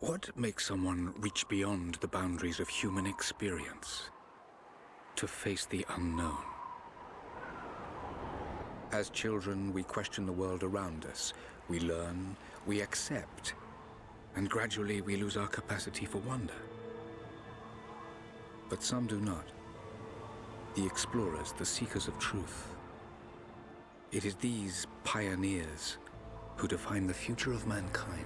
What makes someone reach beyond the boundaries of human experience to face the unknown? As children, we question the world around us. We learn, we accept, and gradually we lose our capacity for wonder. But some do not. The explorers, the seekers of truth. It is these pioneers who define the future of mankind.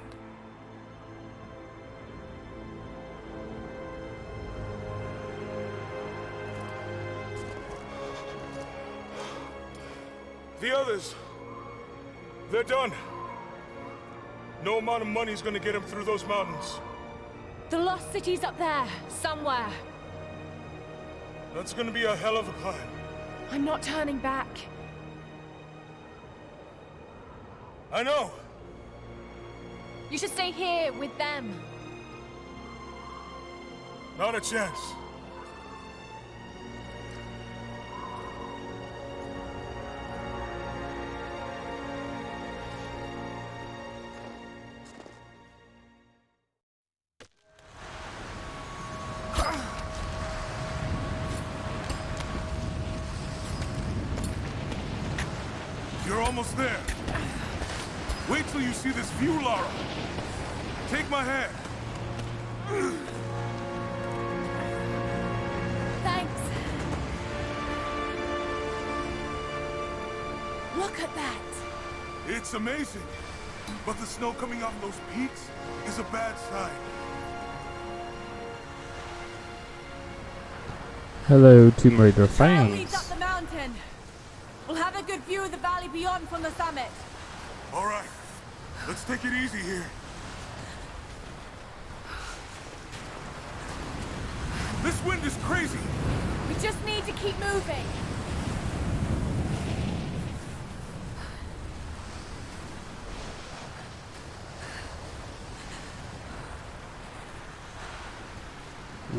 The others, they're done. No amount of money is gonna get them through those mountains. The lost city's up there, somewhere. That's gonna be a hell of a climb. I'm not turning back. I know. You should stay here with them. Not a chance. You're almost there. Wait till you see this view, Lara. Take my hand. Thanks. Look at that. It's amazing. But the snow coming off those peaks is a bad sign. Hello, Tomb Raider Trail leads fans. up the mountain. We'll have a good view of the valley beyond from the summit. All right. Let's take it easy here. This wind is crazy. We just need to keep moving.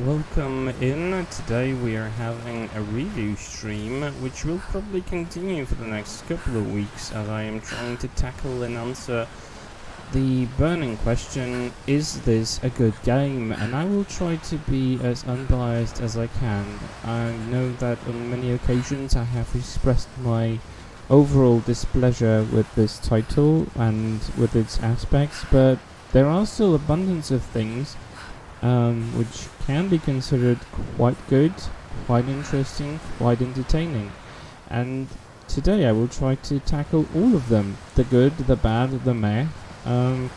Welcome in. Today we are having a review stream, which will probably continue for the next couple of weeks, as I am trying to tackle and answer the burning question, is this a good game? And I will try to be as unbiased as I can. I know that on many occasions I have expressed my overall displeasure with this title and with its aspects, but there are still abundance of things which can be considered quite good, quite interesting, quite entertaining. And today I will try to tackle all of them, the good, the bad, the meh. The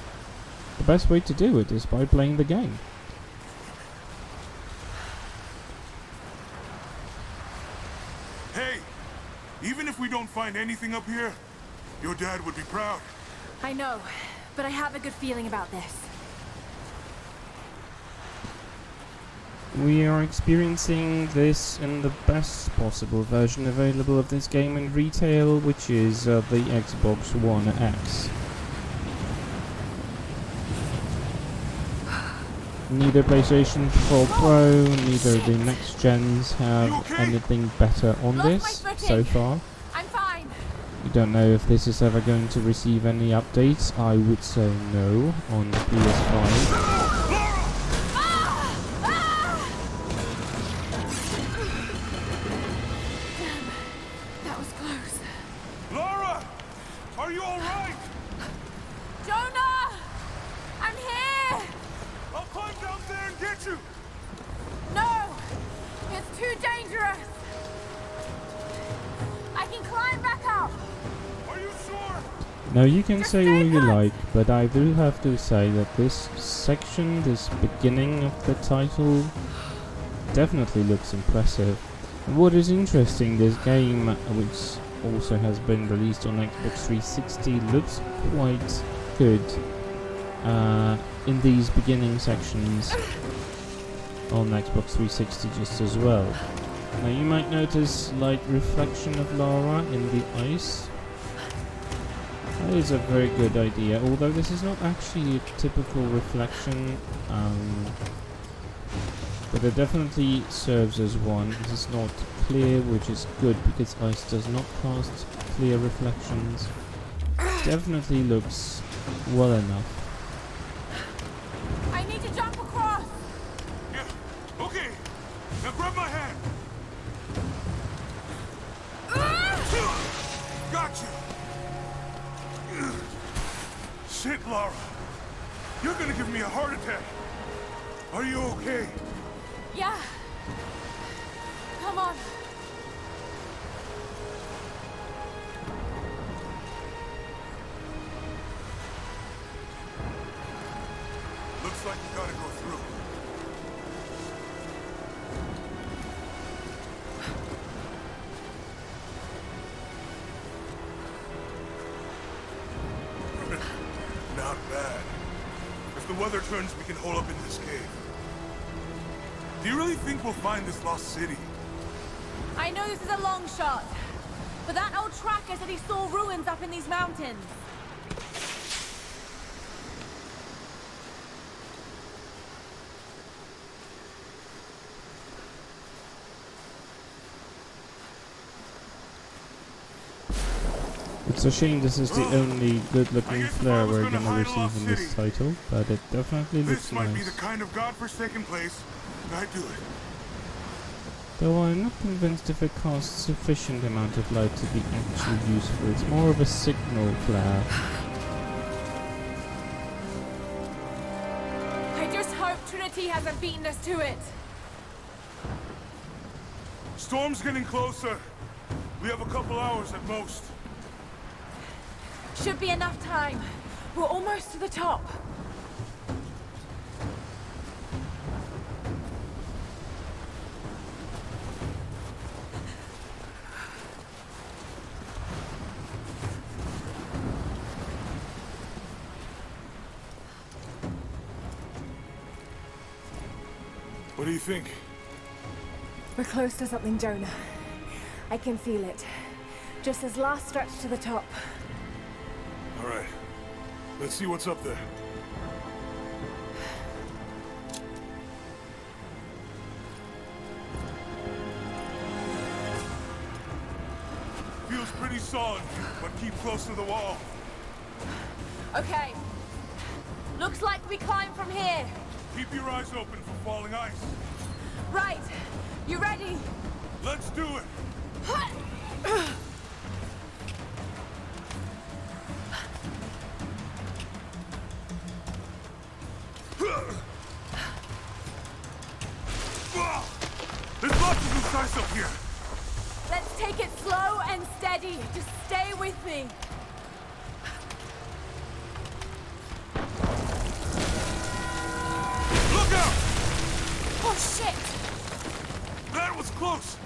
best way to do it is by playing the game. Hey, even if we don't find anything up here, your dad would be proud. I know, but I have a good feeling about this. We are experiencing this in the best possible version available of this game in retail, which is the Xbox One X. Neither PlayStation 4 Pro, neither the next gens have anything better on this so far. I'm fine. We don't know if this is ever going to receive any updates. I would say no on PS5. That was close. Lara! Are you alright? Jonah! I'm here! I'll climb down there and get you! No! It's too dangerous! I can climb back up! Are you sure? Now you can Just say stay all you put. like, but I do have to say that this section, this beginning of the title, definitely looks impressive. And what is interesting, this game, which also has been released on Xbox 360, looks quite good in these beginning sections on Xbox 360 just as well. Now you might notice slight reflection of Lara in the ice. That is a very good idea, although this is not actually a typical reflection, but it definitely serves as one. This is not clear, which is good because ice does not cast clear reflections. I Definitely looks well enough. need to jump across. Yeah, okay. Now grab my hand. Got you. Shit, Lara. You're gonna give me a heart attack. Are you okay? Yeah. Come on. Looks like you gotta go through. Not bad. If the weather turns, we can hole up in this cave. Do you really think we'll find this lost city? I know this is a long shot, but that old tracker said he saw ruins up in these mountains. It's a shame this is the only good-looking flare we're gonna receive in this title, but it definitely looks This might be nice. the kind of godforsaken place. I'd do it. Though I'm not convinced if it casts sufficient amount of light to be actually useful. It's more of a signal flare. I just hope Trinity hasn't beaten us to it. Storm's getting closer. We have a couple hours at most. Should be enough time. We're almost to the top. What do you think? We're close to something, Jonah. I can feel it. Just this last stretch to the top. All right. Let's see what's up there. Feels pretty solid, but keep close to the wall. Okay. Looks like we climb from here. Keep your eyes open for falling ice. Right. You ready? Let's do it. There's lots of loose ice up here. Let's take it slow and steady. Just stay with me. Look out! Oh, shit! That was close.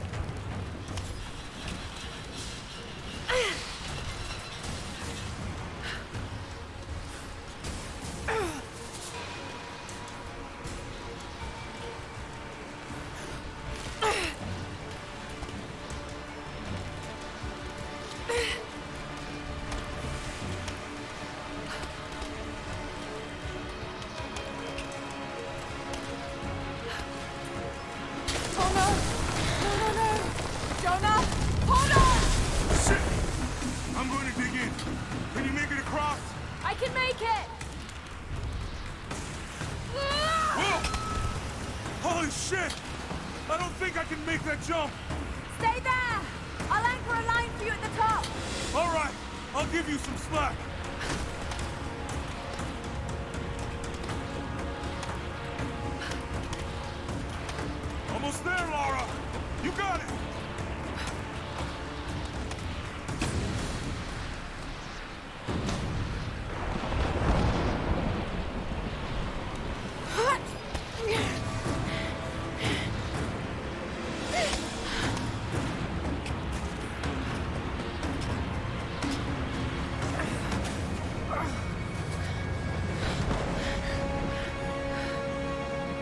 Oh, no. No, no, no. Jonah, hold on! Shit! I'm going to dig in. Can you make it across? I can make it! Whoa! Holy shit! I don't think I can make that jump. Stay there! I'll anchor a line for you at the top. All right, I'll give you some slack. Almost there, Laura. You got it.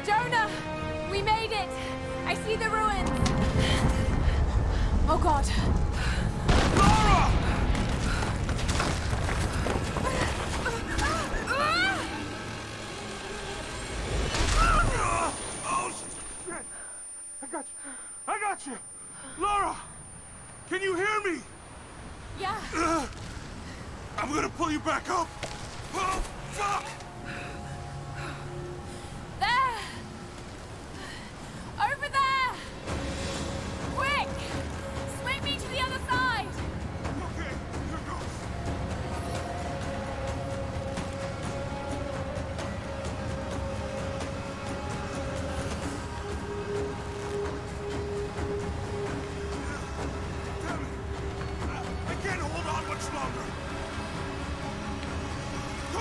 Jonah! We made it! I see the ruins! Oh god. Laura! Oh, shit! I got you! Laura! Can you hear me? Yeah. I'm gonna pull you back up! Oh, fuck!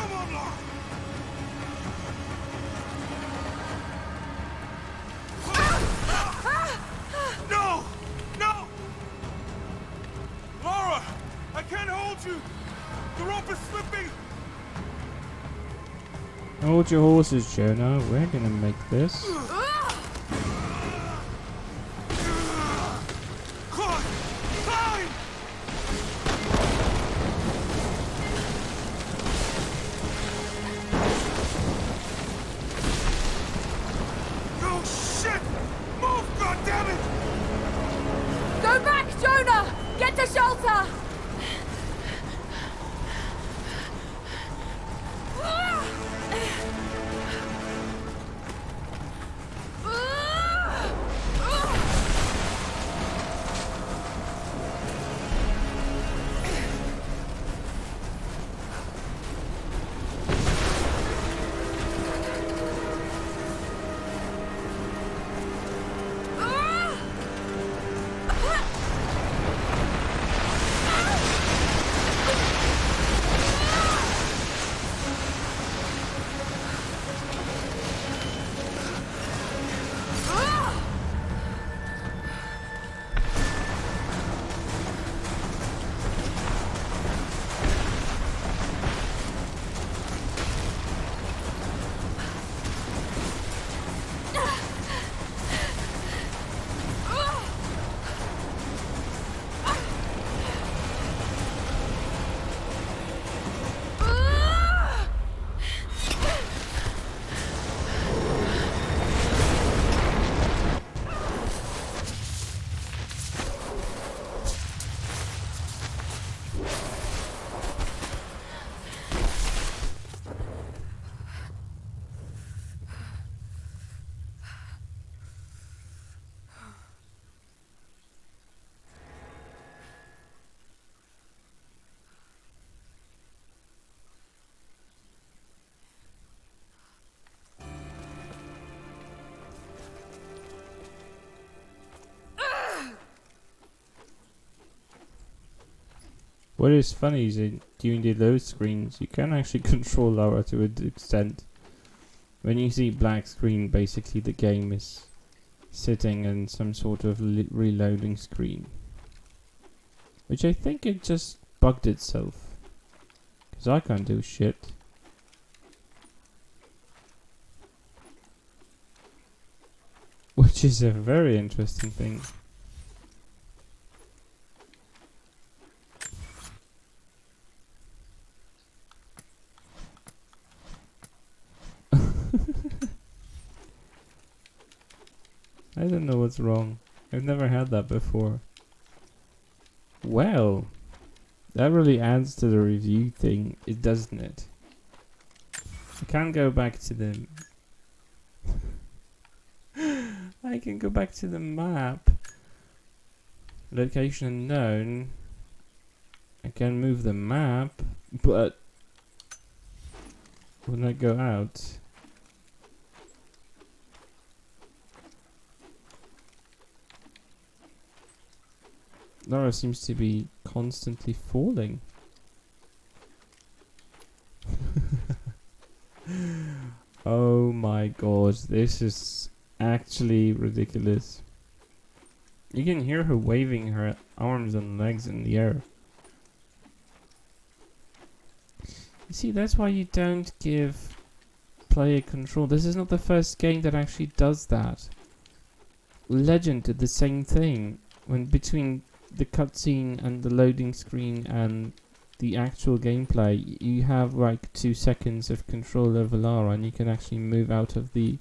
Come on, Laura! No! No! Laura! I can't hold you! The rope is slipping! Hold your horses, Jonah. We're gonna make this. Climb! Climb! Oh shit! Move, goddammit! Go back, Jonah! Get to shelter! What is funny is that during the load screens, you can actually control Lara to an extent. When you see black screen, basically the game is sitting in some sort of reloading screen. Which I think it just bugged itself. Because I can't do shit. Which is a very interesting thing. I don't know what's wrong. I've never had that before. Well, that really adds to the review thing, doesn't it? I can't go back to the... I can go back to the map. Location unknown. I can move the map, but... when I go out... Lara seems to be constantly falling. Oh my god, this is actually ridiculous. You can hear her waving her arms and legs in the air. You see, that's why you don't give player control. This is not the first game that actually does that. Legend did the same thing. When between the cutscene and the loading screen and the actual gameplay, you have like 2 seconds of control over Lara, and you can actually move out of the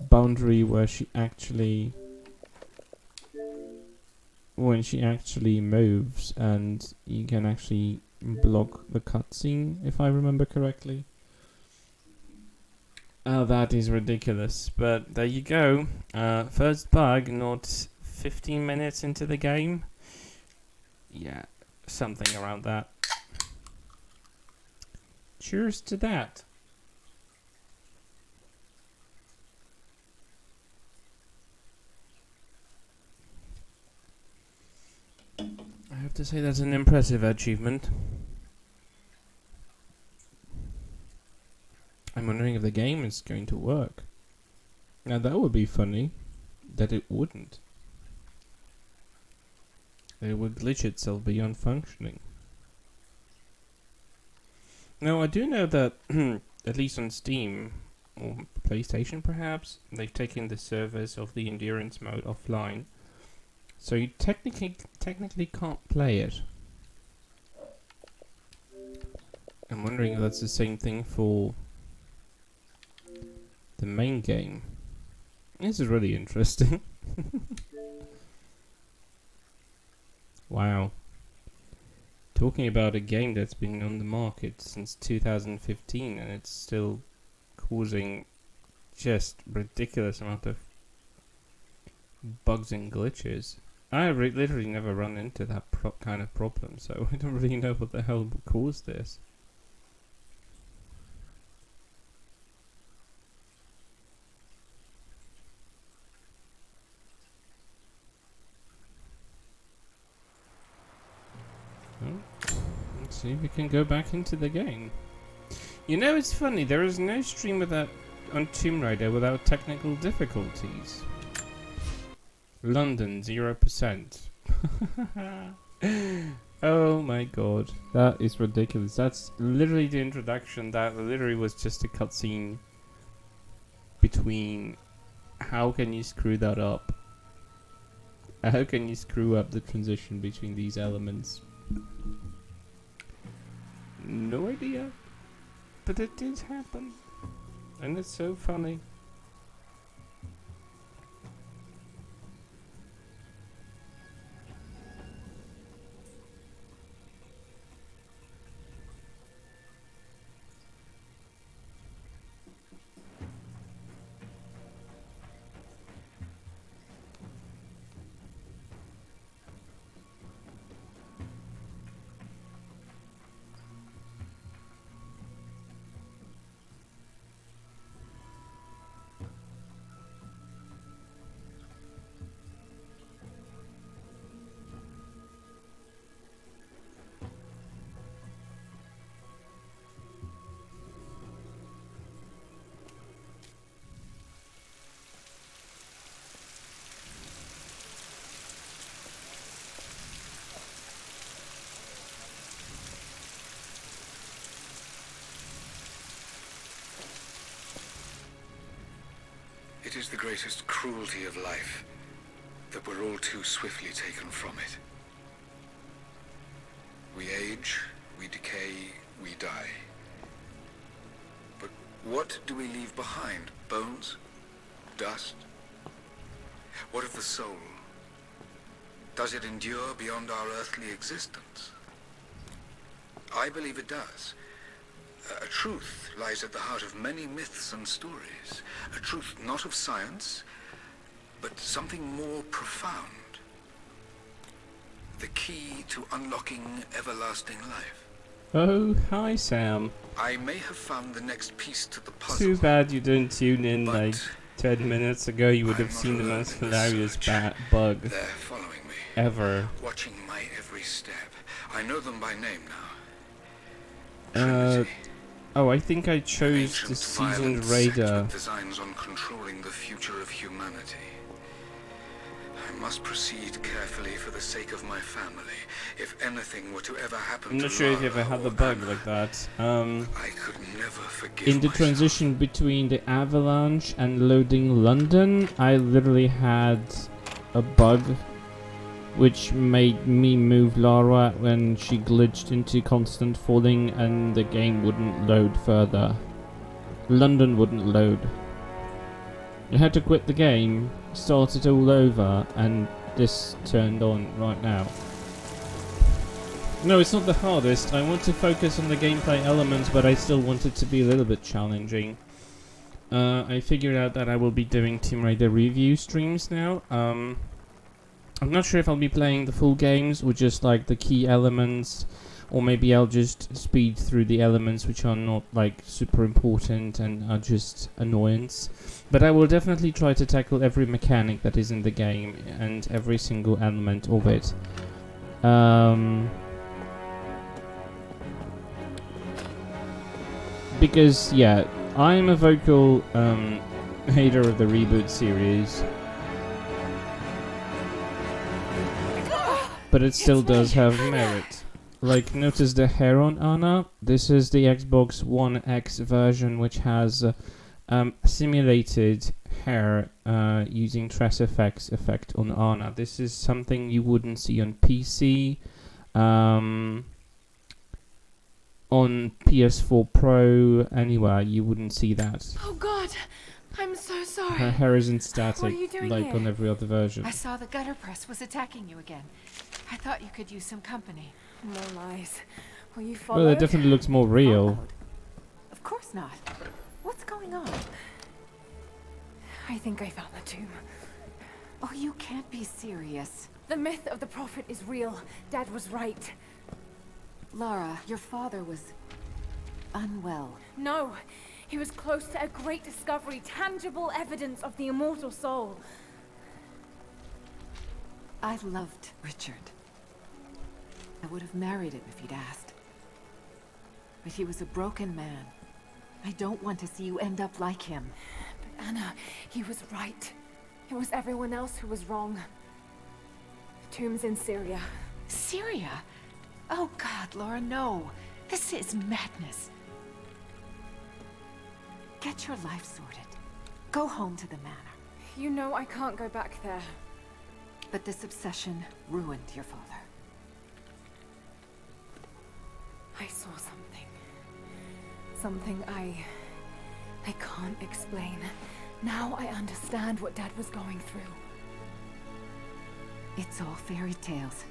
boundary where she actually moves, and you can actually block the cutscene, if I remember correctly. Oh, that is ridiculous, but there you go. First bug, not 15 minutes into the game. Yeah, something around that. Cheers to that. I have to say that's an impressive achievement. I'm wondering if the game is going to work. Now that would be funny, that it wouldn't. It would glitch itself beyond functioning. Now I do know that, at least on Steam, or PlayStation perhaps, they've taken the service of the endurance mode offline. So you technically can't play it. I'm wondering if that's the same thing for the main game. This is really interesting. Wow. Talking about a game that's been on the market since 2015 and it's still causing just ridiculous amount of bugs and glitches. I literally never run into that kind of problem, so I don't really know what the hell caused this. Let's see if we can go back into the game. You know, it's funny, there is no stream without on Tomb Raider without technical difficulties. London 0%. Oh my god, that is ridiculous. That's literally the introduction. That literally was just a cutscene between how can you screw that up? How can you screw up the transition between these elements? No idea, but it did happen, and it's so funny. It is the greatest cruelty of life that we're all too swiftly taken from it. We age, we decay, we die. But what do we leave behind? Bones? Dust? What of the soul? Does it endure beyond our earthly existence? I believe it does. A truth lies at the heart of many myths and stories. A truth not of science, but something more profound. The key to unlocking everlasting life. Oh, hi Sam. I may have found the next piece to the puzzle. Too bad you didn't tune in but like 10 minutes ago. You would have seen the most hilarious bug They're following me, ever. watching my every step. I know them by name now. Trinity. Oh, I think I chose the Ancient, seasoned violent sect raider. with designs on controlling the future of humanity. I must proceed carefully for the sake of my family. If anything were to ever happen I'm to not sure if you ever Lara had the or bug Anna, like that. I could never forgive In the myself. transition between the avalanche and loading London, I literally had a bug which made me move Lara when she glitched into constant falling and the game wouldn't load further. London wouldn't load. You had to quit the game, start it all over, and this turned on right now. No, it's not the hardest. I want to focus on the gameplay elements, but I still want it to be a little bit challenging. I figured out that I will be doing Tomb Raider review streams now. I'm not sure if I'll be playing the full games or just like the key elements, or maybe I'll just speed through the elements which are not like super important and are just annoyance. But I will definitely try to tackle every mechanic that is in the game and every single element of it. Because yeah, I'm a vocal hater of the reboot series, but it still does have merit. Like, notice the hair on Anna. This is the Xbox One X version, which has simulated hair using Tress effect on Anna. This is something you wouldn't see on PC. On PS4 Pro, anywhere, you wouldn't see that. Oh God, I'm so sorry. Her hair isn't static What are you doing like here? on every other version. I saw the gutter press was attacking you again. I thought you could use some company. No lies. Will you follow? Well, it definitely looks more real. Followed? Of course not. What's going on? I think I found the tomb. Oh, you can't be serious. The myth of the prophet is real. Dad was right. Lara, your father was unwell. No, he was close to a great discovery, tangible evidence of the immortal soul. I loved Richard. I would have married him if he'd asked. But he was a broken man. I don't want to see you end up like him. But Anna, he was right. It was everyone else who was wrong. The tomb's in Syria. Syria? Oh God, Laura, no. This is madness. Get your life sorted. Go home to the manor. You know I can't go back there. But this obsession ruined your father. I saw something. Something I can't explain. Now I understand what Dad was going through. It's all fairy tales.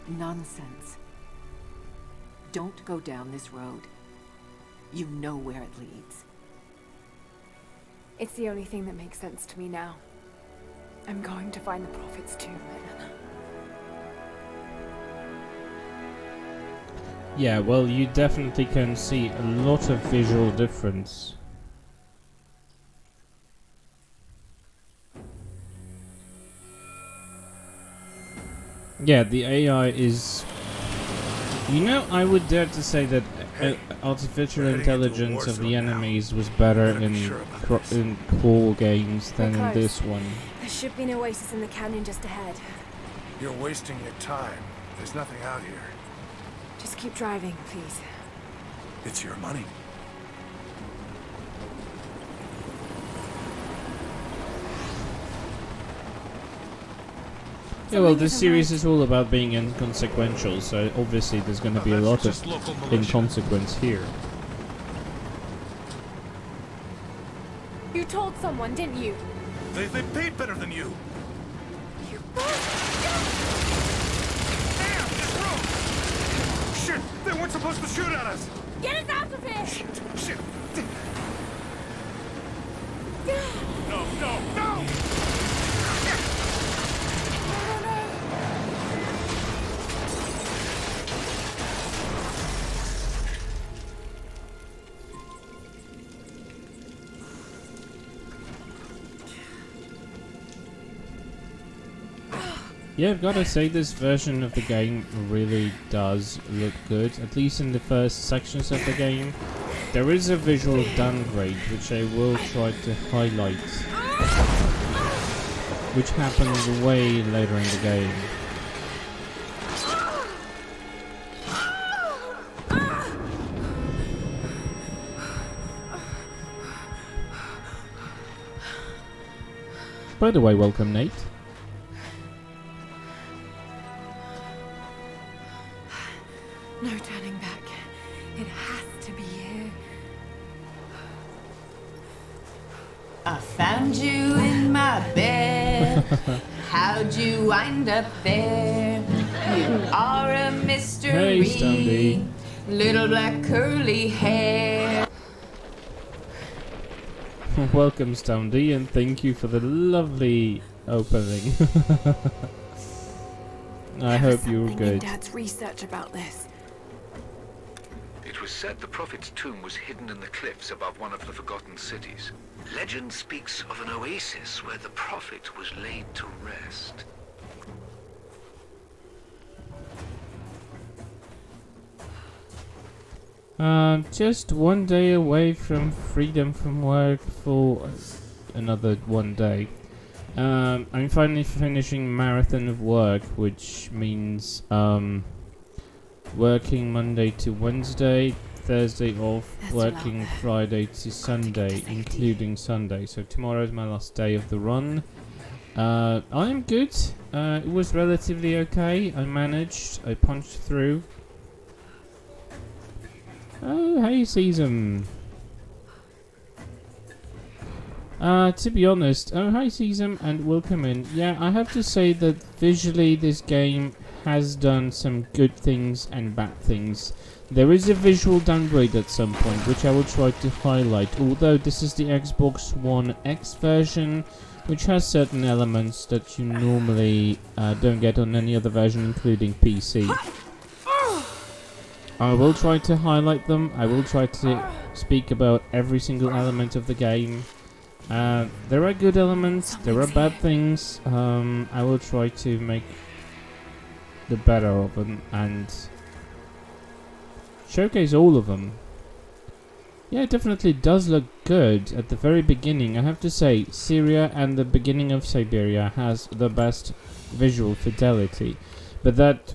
Nonsense. Don't go down this road. You know where it leads. It's the only thing that makes sense to me now. I'm going to find the prophet's tomb, Anna. Yeah, well, you definitely can see a lot of visual difference. Yeah, the AI is... You know, I would dare to say that artificial intelligence of the enemies was better in core games than in this one. There should be an oasis in the canyon just ahead. You're wasting your time. There's nothing out here. Just keep driving, please. It's your money. Yeah, well, this series is all about being inconsequential, so obviously there's going to be a lot of inconsequence here. You told someone, didn't you? They paid better than you. You Damn, this room! Shit, they weren't supposed to shoot at us. Get us out of here! Shit. No, no, no! Yeah, I've got to say this version of the game really does look good, at least in the first sections of the game. There is a visual downgrade, which I will try to highlight, which happens way later in the game. By the way, welcome Nate. No turning back. It has to be here. I found you in my bed. How'd you wind up there? You are a mystery. Hey, Stonedy. Little black curly hair. Welcome Stonedy, and thank you for the lovely opening. I hope you're Something in good. Dad's research about this. It was said the prophet's tomb was hidden in the cliffs above one of the forgotten cities. Legend speaks of an oasis where the prophet was laid to rest. Just one day away from freedom from work for another one day. I'm finally finishing marathon of work, which means working Monday to Wednesday, Thursday off, working Friday to Sunday, including Sunday. So tomorrow is my last day of the run. I am good. It was relatively okay. I managed. I punched through. Oh, hey, Season. To be honest, oh, hi, Season, and welcome in. Yeah, I have to say that visually this game has done some good things and bad things. There is a visual downgrade at some point, which I will try to highlight, although this is the Xbox One X version, which has certain elements that you normally don't get on any other version, including PC. I will try to highlight them. I will try to speak about every single element of the game. There are good elements, there are bad things. I will try to make the better of them and showcase all of them. Yeah, it definitely does look good at the very beginning. I have to say, Syria and the beginning of Siberia has the best visual fidelity, but that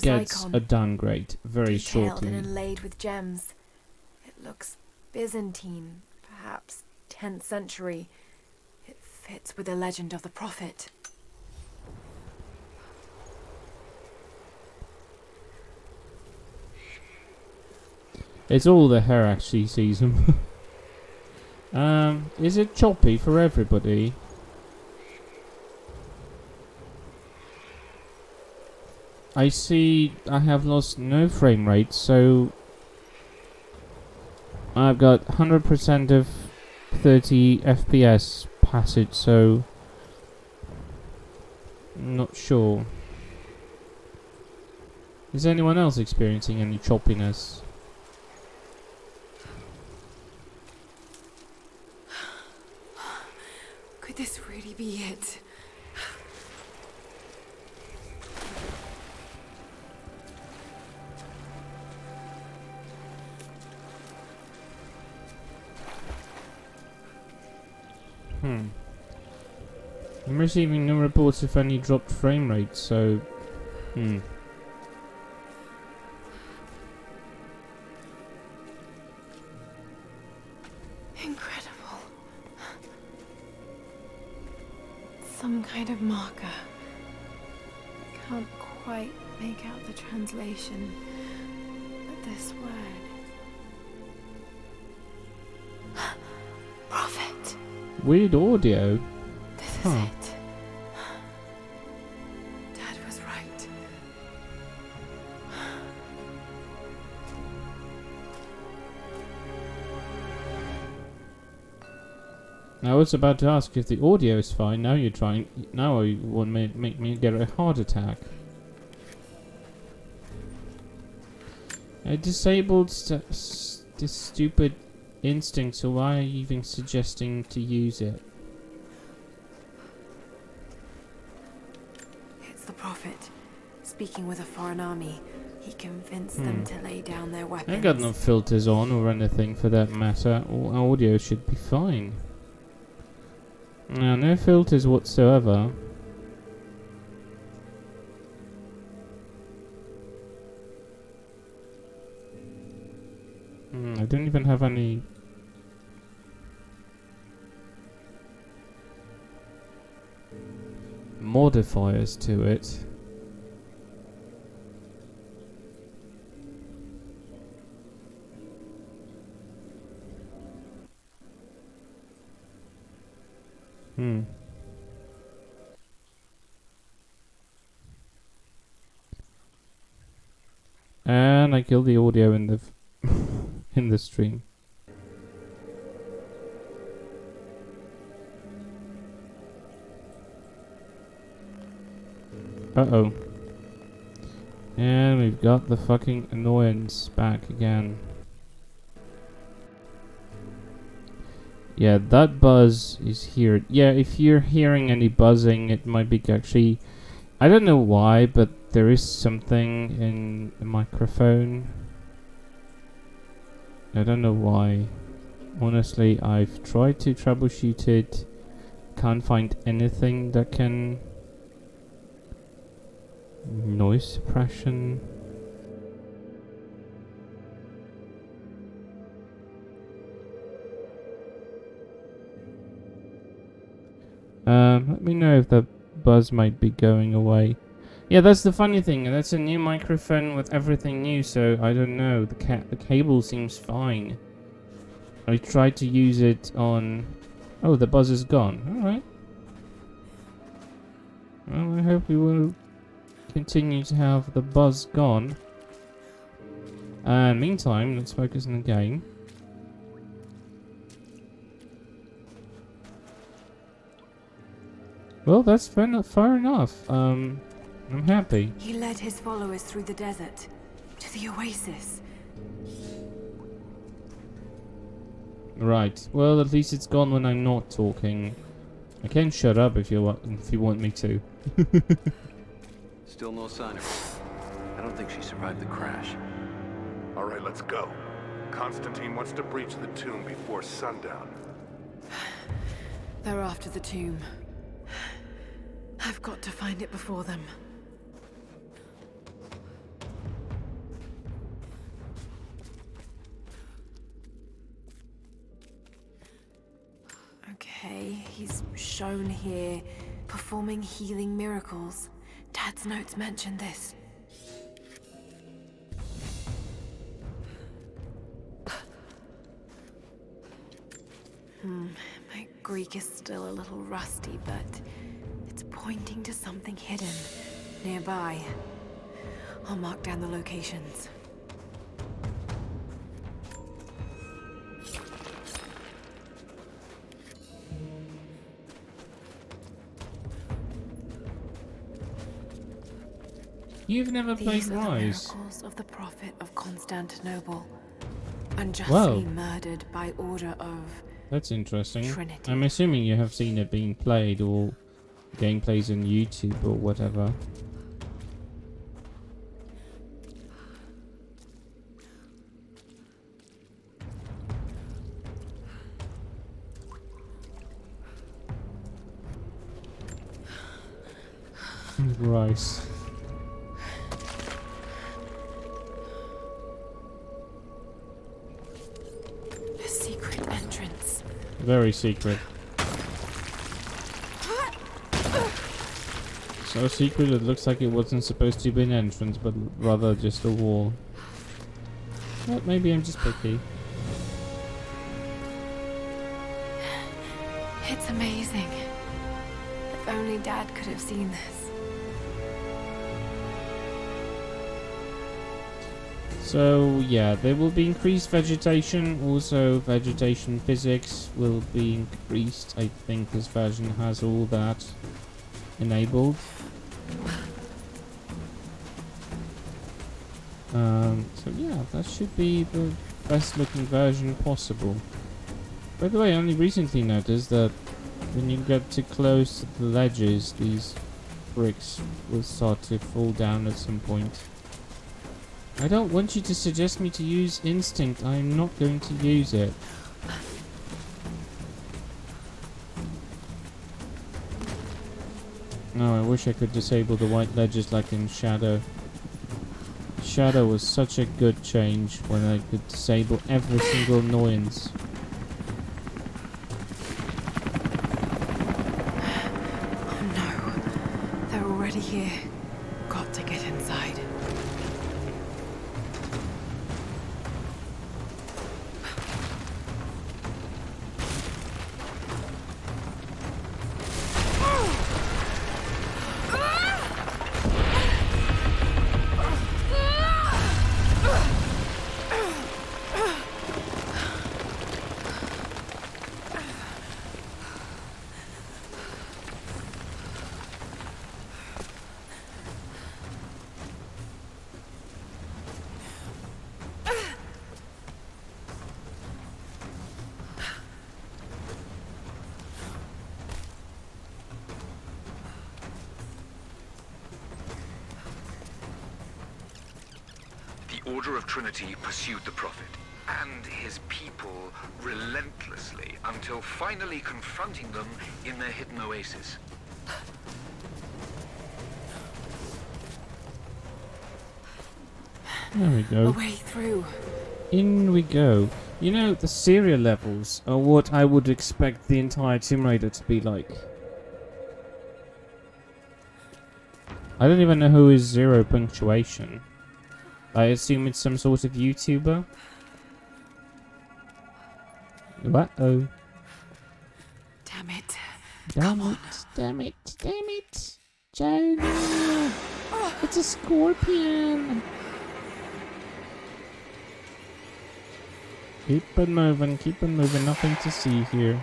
gets a downgrade very shortly. And inlaid with gems. It looks Byzantine, perhaps 10th century. It fits with the legend of the Prophet. It's all the hair actually sees them. Is it choppy for everybody? I see I have lost no frame rate, so I've got 100% of 30 FPS passage, so not sure. Is anyone else experiencing any choppiness? Could this really be it? I'm receiving no reports of any dropped frame rates, so Incredible. Some kind of marker. Can't quite make out the translation, but this word. Prophet. weird audio. This is it. Dad was right. I was about to ask if the audio is fine. Now you're trying. Now you want to make me get a heart attack. I disabled this stupid instinct, so why are you even suggesting to use it? It's the Prophet, speaking with a foreign army. He convinced them to lay down their weapons. I got no filters on or anything for that matter. Audio should be fine. No filters whatsoever. I don't even have any modifiers to it. And I killed the audio in the in the stream. Uh-oh. And we've got the fucking annoyance back again. Yeah, that buzz is here. Yeah, if you're hearing any buzzing, it might be actually... I don't know why, but there is something in the microphone. I don't know why. Honestly, I've tried to troubleshoot it. Can't find anything that can... Noise suppression. Let me know if the buzz might be going away. Yeah, that's the funny thing. That's a new microphone with everything new, so I don't know. The cable seems fine. I tried to use it on... Oh, the buzz is gone. Alright. Well, I hope we will continue to have the buzz gone. And meantime, let's focus on the game. Well, that's far enough. I'm happy. He led his followers through the desert to the oasis. Right. Well, at least it's gone when I'm not talking. I can shut up if you want me to. Still no sign of her. I don't think she survived the crash. All right, let's go. Constantine wants to breach the tomb before sundown. They're after the tomb. I've got to find it before them. Okay, he's shown here performing healing miracles. Dad's notes mentioned this. My Greek is still a little rusty, but it's pointing to something hidden nearby. I'll mark down the locations. You've never played These are the Rise. miracles of the Prophet of Constantinople, unjustly Wow. murdered by order of That's interesting. Trinity. I'm assuming you have seen it being played or gameplays on YouTube or whatever. Rice. A secret entrance. Very secret. So secret it looks like it wasn't supposed to be an entrance, but rather just a wall. Well, maybe I'm just picky. It's amazing. If only Dad could have seen this. So yeah, there will be increased vegetation. Also, vegetation physics will be increased. I think this version has all that enabled. So yeah, that should be the best looking version possible. By the way, I only recently noticed that when you get too close to the ledges, these bricks will start to fall down at some point. I don't want you to suggest me to use instinct. I'm not going to use it. No, I wish I could disable the white ledges like in Shadow. Shadow was such a good change when I could disable every single annoyance. Oh no. They're already here. Got to get inside. The Order of Trinity pursued the Prophet and his his people relentlessly until finally confronting them in their hidden oasis. There we go. A way through. In we go. You know, the Syria levels are what I would expect the entire Tomb Raider to be like. I don't even know who is Zero Punctuation. I assume it's some sort of YouTuber. Uh-oh. Damn it. Damn it, damn it, damn it. Jonah! It's a scorpion! Keep on moving, nothing to see here.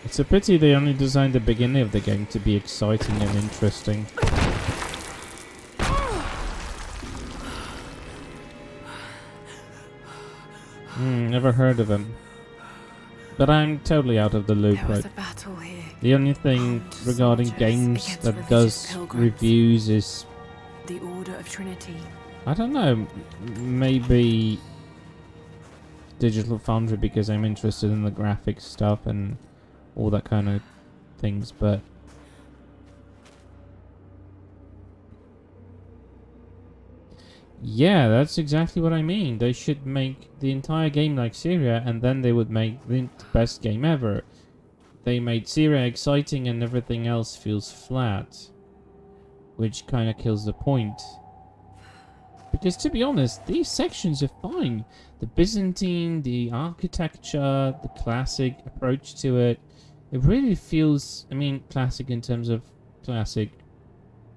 It's a pity they only designed the beginning of the game to be exciting and interesting. Never heard of him. But I'm totally out of the loop, There was right? a battle here. The only thing Armed regarding soldiers games against that religious does pilgrims. reviews is, The Order of Trinity. I don't know, maybe Digital Foundry because I'm interested in the graphics stuff and all that kind of things, but yeah, that's exactly what I mean. They should make the entire game like Syria, and then they would make the best game ever. They made Syria exciting and everything else feels flat, which kind of kills the point. Because to be honest, these sections are fine. The Byzantine, the architecture, the classic approach to it, it really feels, I mean, classic in terms of classic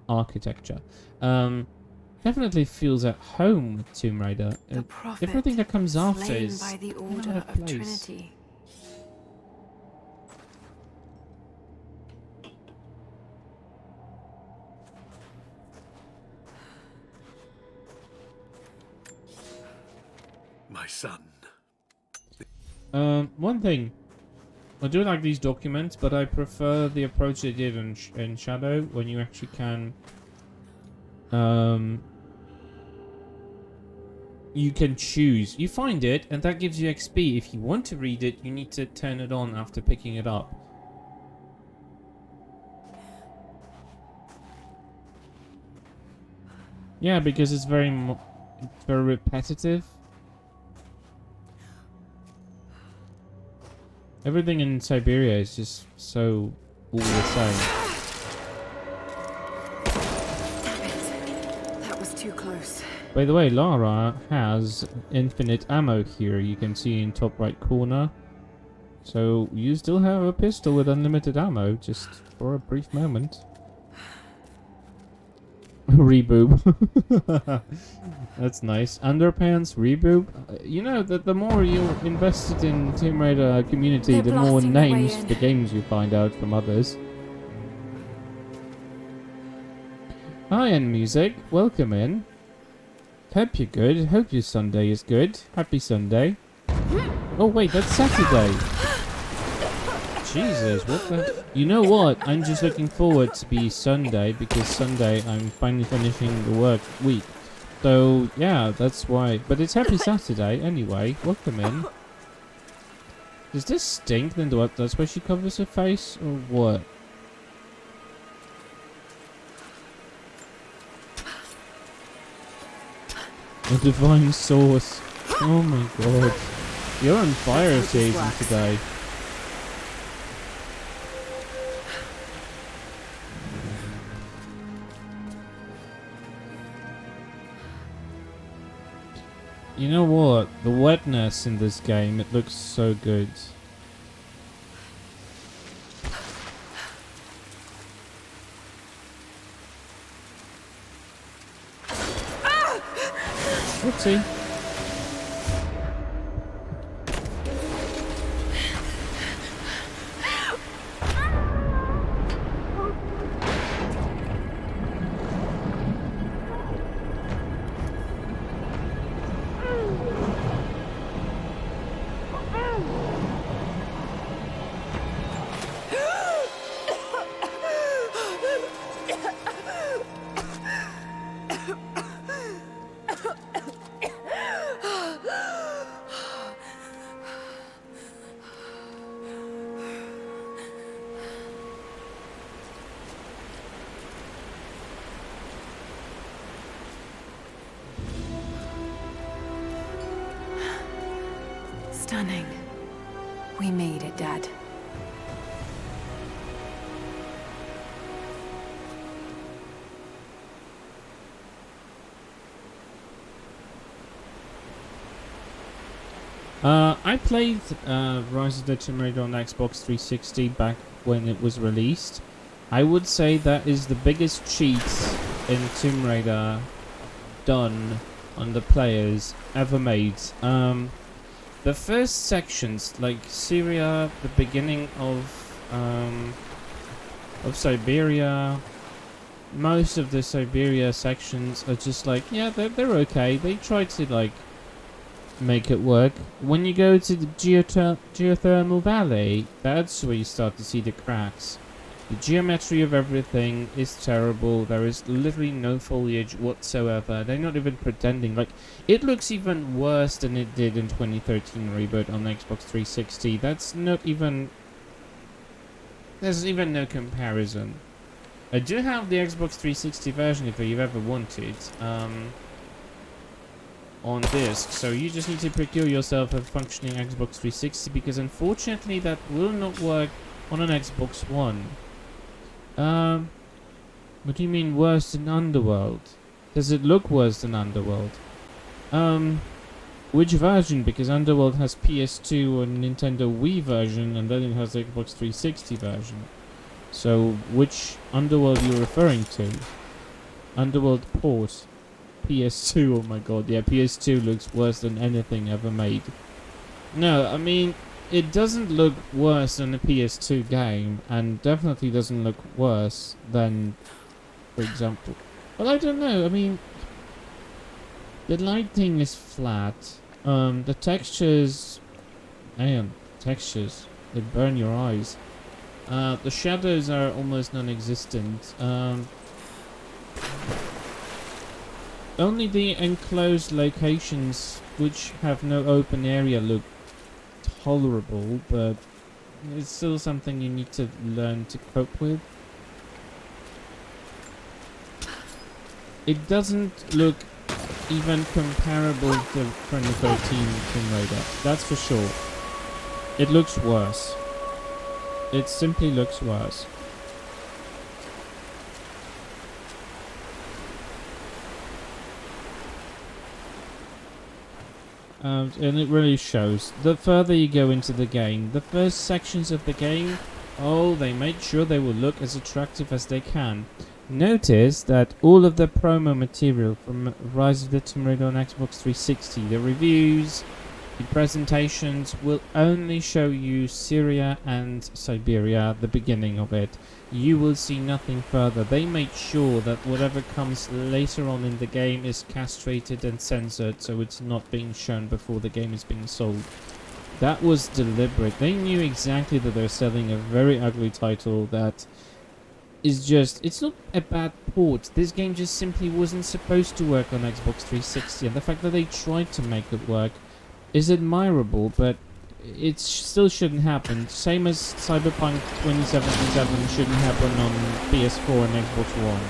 architecture. Definitely feels at home with Tomb Raider. The prophet Everything that comes after slain is by the not Order out of of place. Trinity. My son. One thing. I do like these documents, but I prefer the approach they did in Shadow, when you actually can... you can choose. You find it, and that gives you XP. If you want to read it, you need to turn it on after picking it up. Yeah, because it's very repetitive. Everything in Siberia is just so all the same. Damn it. That was too close. By the way, Lara has infinite ammo here, you can see in top right corner. So you still have a pistol with unlimited ammo, just for a brief moment. Reboob. That's nice. Underpants, Reboob. You know, that the more you're invested in Tomb Raider community, They're the more blasting their way names in. the games you find out from others. Hi, and music. Welcome in. Hope you're good. Hope your Sunday is good. Happy Sunday. Oh wait, that's Saturday. Jesus, what the... You know what? I'm just looking forward to be Sunday, because Sunday I'm finally finishing the work week. So, yeah, that's why. But it's Happy Saturday anyway. Welcome in. Does this stink? Then that's why she covers her face? Or what? A divine source. Oh my god. You're on fire, Jason, today. You know what? The wetness in this game, it looks so good. Whoopsie. stunning. We made it, Dad. I played Rise of the Tomb Raider on Xbox 360 back when it was released. I would say that is the biggest cheat in Tomb Raider done on the players ever made. The first sections, like Syria, the beginning of Siberia, most of the Siberia sections are just like, yeah, they're okay. They try to like make it work. When you go to the geothermal valley, that's where you start to see the cracks. The geometry of everything is terrible. There is literally no foliage whatsoever. They're not even pretending. Like, it looks even worse than it did in 2013 Reboot on Xbox 360. That's not even... There's even no comparison. I do have the Xbox 360 version if you've ever wanted. On disc, so you just need to procure yourself a functioning Xbox 360 because unfortunately that will not work on an Xbox One. What do you mean worse than Underworld? Does it look worse than Underworld? Which version? Because Underworld has PS2 and Nintendo Wii version, and then it has the Xbox 360 version. So which Underworld are you referring to? Underworld port. PS2, oh my god, yeah, PS2 looks worse than anything ever made. No, I mean, it doesn't look worse than a PS2 game, and definitely doesn't look worse than, for example... Well, I don't know, I mean... The lighting is flat. The textures... Man, textures. They burn your eyes. The shadows are almost non-existent. Only the enclosed locations which have no open area look tolerable, but it's still something you need to learn to cope with. It doesn't look even comparable to 2013 Tomb Raider, that's for sure. It looks worse. It simply looks worse. And it really shows. The further you go into the game, the first sections of the game, oh, they made sure they will look as attractive as they can. Notice that all of the promo material from Rise of the Tomb Raider on Xbox 360, the reviews, the presentations, will only show you Syria and Siberia, the beginning of it. You will see nothing further. They made sure that whatever comes later on in the game is castrated and censored, so it's not being shown before the game is being sold. That was deliberate. They knew exactly that they're selling a very ugly title that is just... It's not a bad port. This game just simply wasn't supposed to work on Xbox 360, and the fact that they tried to make it work is admirable, but it still shouldn't happen. Same as Cyberpunk 2077 shouldn't happen on PS4 and Xbox One.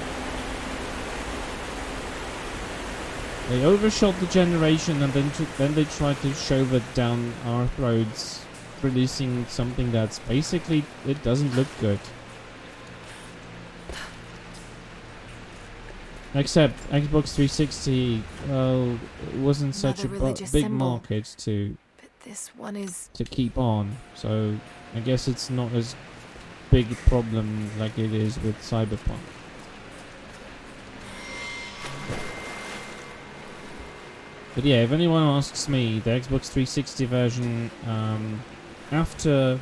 They overshot the generation and then they tried to shove it down our throats, releasing something that's basically, it doesn't look good. Except Xbox 360, well, it wasn't such a big market to This one is... to keep on, so I guess it's not as big a problem like it is with Cyberpunk. But yeah, if anyone asks me, the Xbox 360 version, after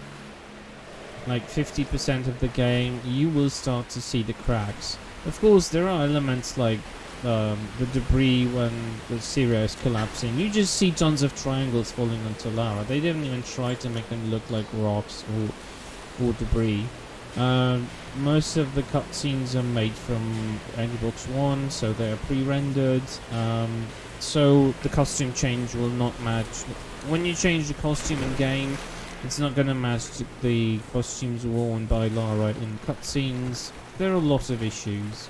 like 50% of the game, you will start to see the cracks. Of course, there are elements like the debris when the Syria is collapsing. You just see tons of triangles falling onto Lara. They didn't even try to make them look like rocks or debris. Most of the cutscenes are made from Xbox One, so they are pre-rendered. So the costume change will not match. When you change the costume in game, it's not going to match the costumes worn by Lara in cutscenes. There are a lot of issues.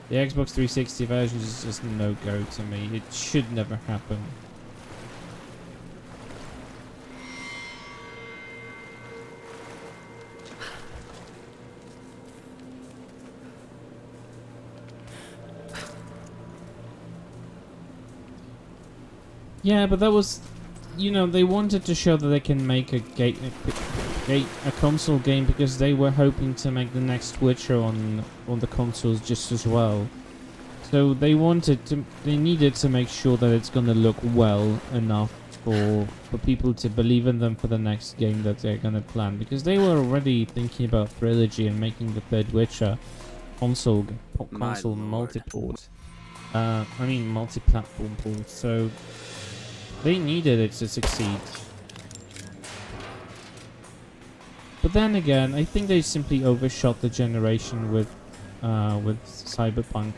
The Xbox 360 version is just no-go to me. It should never happen. Yeah, but that was, you know, they wanted to show that they can make a console game because they were hoping to make the next Witcher on the consoles just as well. So they needed to make sure that it's gonna look well enough for people to believe in them for the next game that they're gonna plan, because they were already thinking about trilogy and making the third Witcher console multi-port. I mean multi-platform port. So they needed it to succeed. But then again, I think they simply overshot the generation with Cyberpunk.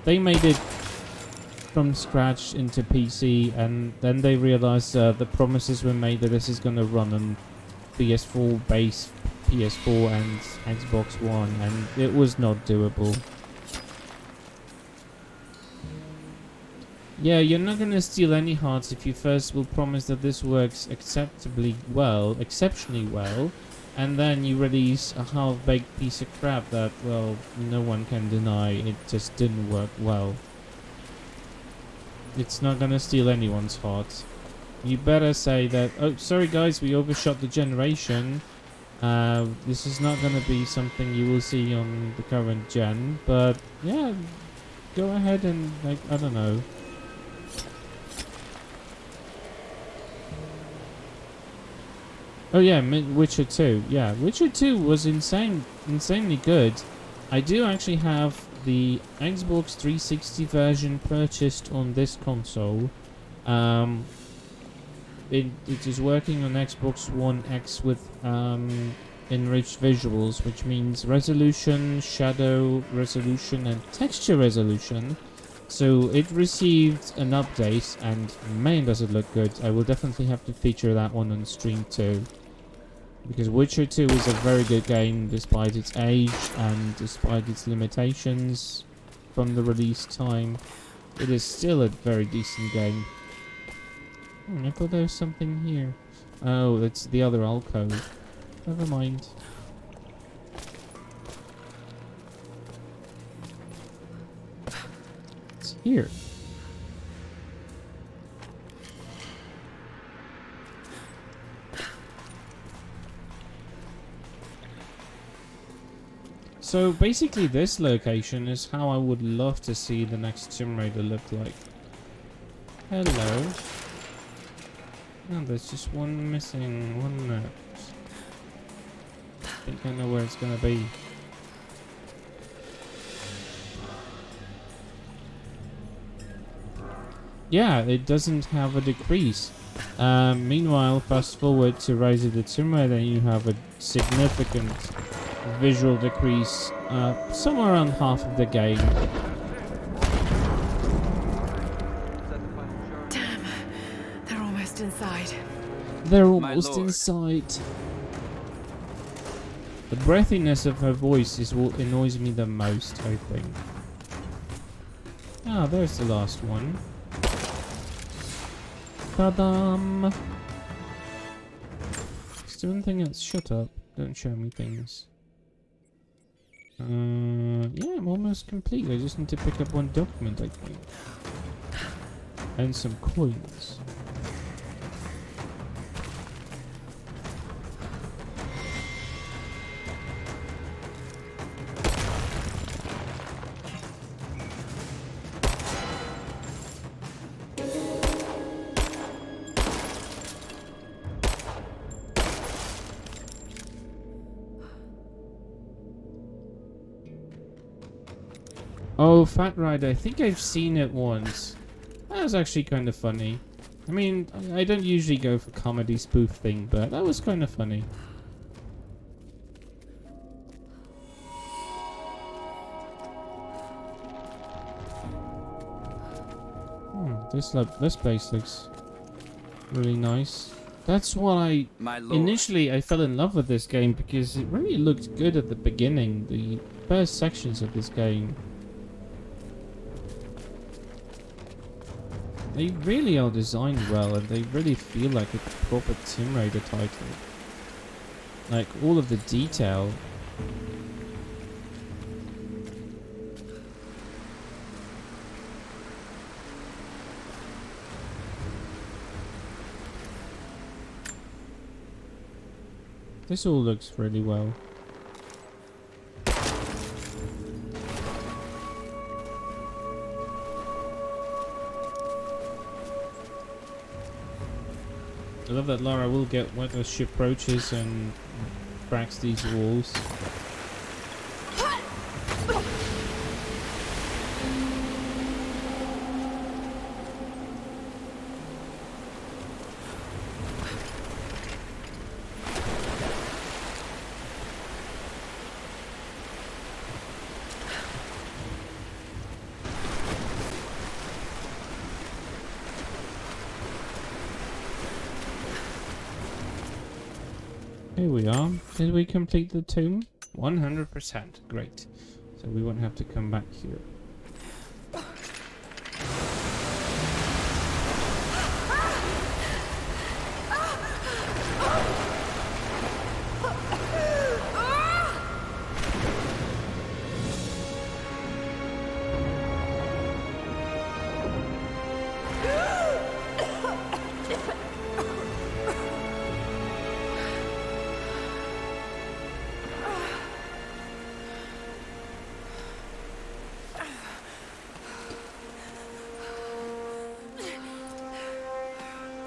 They made it from scratch into PC, and then they realized the promises were made that this is going to run on PS4 base, PS4 and Xbox One, and it was not doable. Yeah, you're not going to steal any hearts if you first will promise that this works exceptionally well, and then you release a half-baked piece of crap that, well, no one can deny it just didn't work well. It's not gonna steal anyone's heart. You better say that, oh, sorry guys, we overshot the generation. This is not gonna be something you will see on the current gen, but yeah, go ahead and, like, I don't know. Oh yeah, Witcher 2. Yeah, Witcher 2 was insanely good. I do actually have the Xbox 360 version purchased on this console. It is working on Xbox One X with enriched visuals, which means resolution, shadow resolution, and texture resolution. So it received an update, and man, does it look good. I will definitely have to feature that one on stream too. Because Witcher 2 is a very good game despite its age and despite its limitations from the release time. It is still a very decent game. I thought there was something here. Oh, it's the other alcove. Never mind. It's here. So basically this location is how I would love to see the next Tomb Raider look like. Hello. Oh, there's just one missing, one note. I think I know where it's gonna be. Yeah, it doesn't have a decrease. Meanwhile, fast forward to Rise of the Tomb Raider, you have a significant visual decrease, somewhere around half of the game. Damn, they're almost inside. They're almost inside. The breathiness of her voice is what annoys me the most, I think. Ah, there's the last one. Ta-dam! Is there anything else? Shut up. Don't show me things. Yeah, I'm almost complete. I just need to pick up one document, I think. And some coins. Oh, Fat Rider. I think I've seen it once. That was actually kind of funny. I mean, I don't usually go for comedy spoof thing, but that was kind of funny. This place looks really nice. That's why initially I fell in love with this game, because it really looked good at the beginning. The first sections of this game. They really are designed well, and they really feel like a proper Tomb Raider title. Like, all of the detail. This all looks really well. I love that Lara will get wet as she approaches and cracks these walls. Here we are. Did we complete the tomb? 100%. Great. So we won't have to come back here.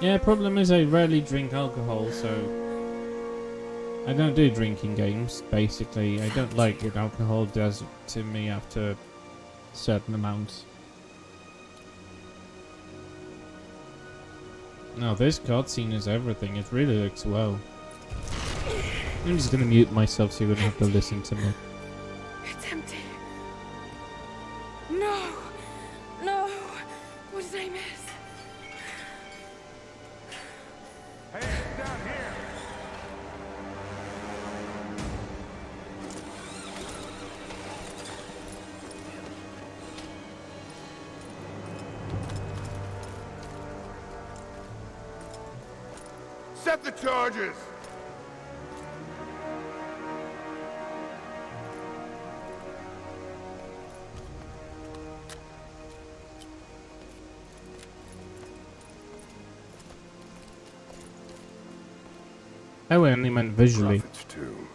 Yeah, problem is I rarely drink alcohol, so I don't do drinking games, basically. I don't like what alcohol does to me after certain amounts. Now this cutscene is everything, it really looks well. I'm just gonna mute myself so you wouldn't have to listen to me. It's empty. No. No. What did I miss? Down here. Set the charges. I only meant visually. Prophet's tomb.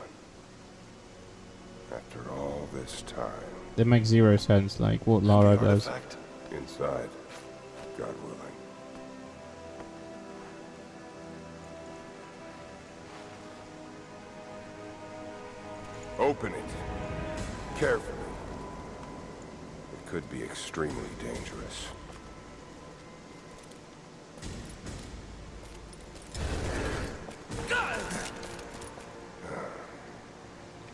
After all this time. That makes zero sense, like what Lara does. Artifact inside, God willing. Open it. Carefully. It could be extremely dangerous.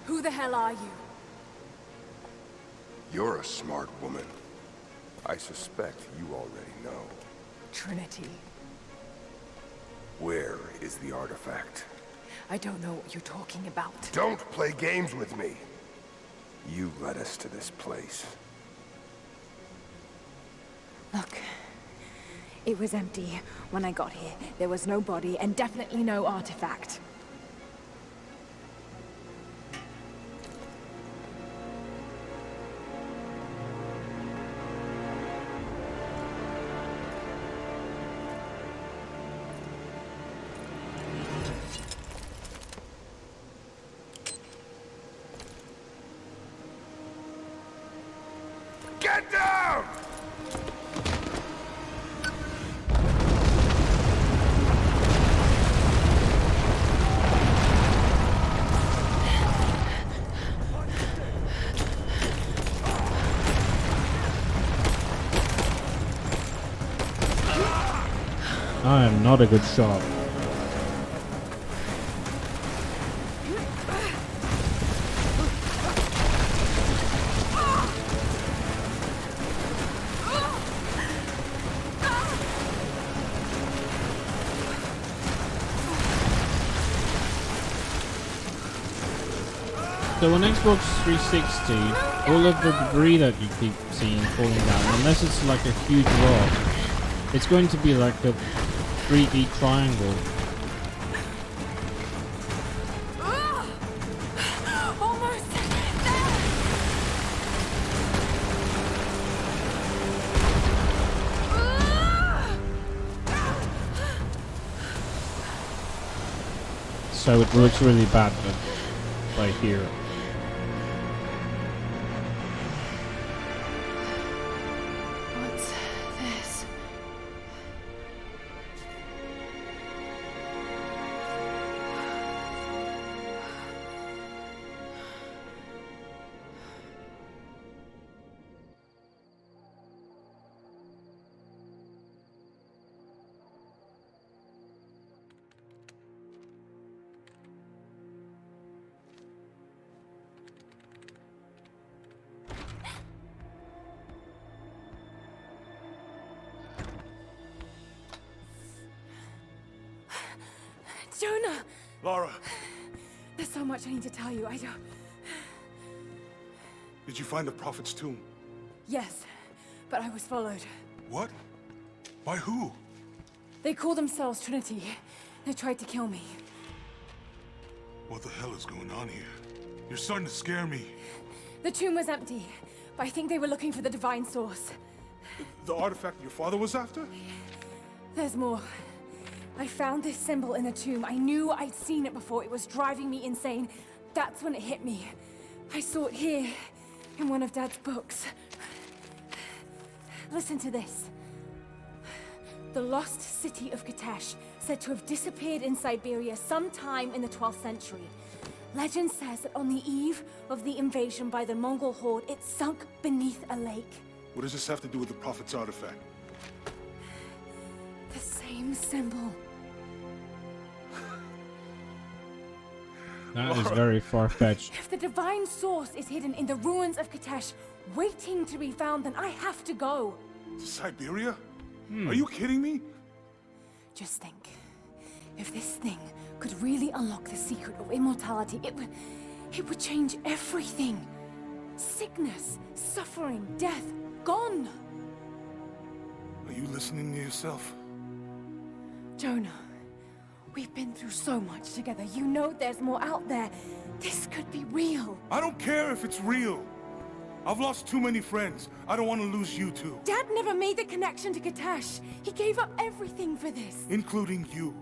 Who the hell are you? You're a smart woman. I suspect you already know. Trinity. Where is the artifact? I don't know what you're talking about. Don't play games with me. You led us to this place. Look, it was empty when I got here. There was no body and definitely no artifact. Get down! I am not a good shot. So on Xbox 360, all of the debris that you keep seeing falling down, unless it's like a huge rock, it's going to be like a 3D triangle. Almost there. so it looks really bad by here. What's this? Jonah! Lara, There's so much I need to tell you. I don't... did you find the Prophet's tomb? Yes, but I was followed. What? By who? They call themselves Trinity. They tried to kill me. What the hell is going on here? You're starting to scare me. The tomb was empty, but I think they were looking for the divine source. The artifact your father was after? There's more. I found this symbol in the tomb. I knew I'd seen it before. It was driving me insane. That's when it hit me. I saw it here, in one of Dad's books. Listen to this. The lost city of Kitesh, said to have disappeared in Siberia sometime in the 12th century. Legend says that on the eve of the invasion by the Mongol horde, it sunk beneath a lake. What does this have to do with the Prophet's artifact? The same symbol. That is very far-fetched. If the divine source is hidden in the ruins of Kitesh, waiting to be found, then I have to go. To Siberia? Are you kidding me? Just think. If this thing could really unlock the secret of immortality, it would change everything. Sickness, suffering, death, gone. Are you listening to yourself? Jonah, we've been through so much together. You know there's more out there. This could be real. I don't care if it's real. I've lost too many friends. I don't want to lose you too. Dad never made the connection to Kitesh. He gave up everything for this. Including you.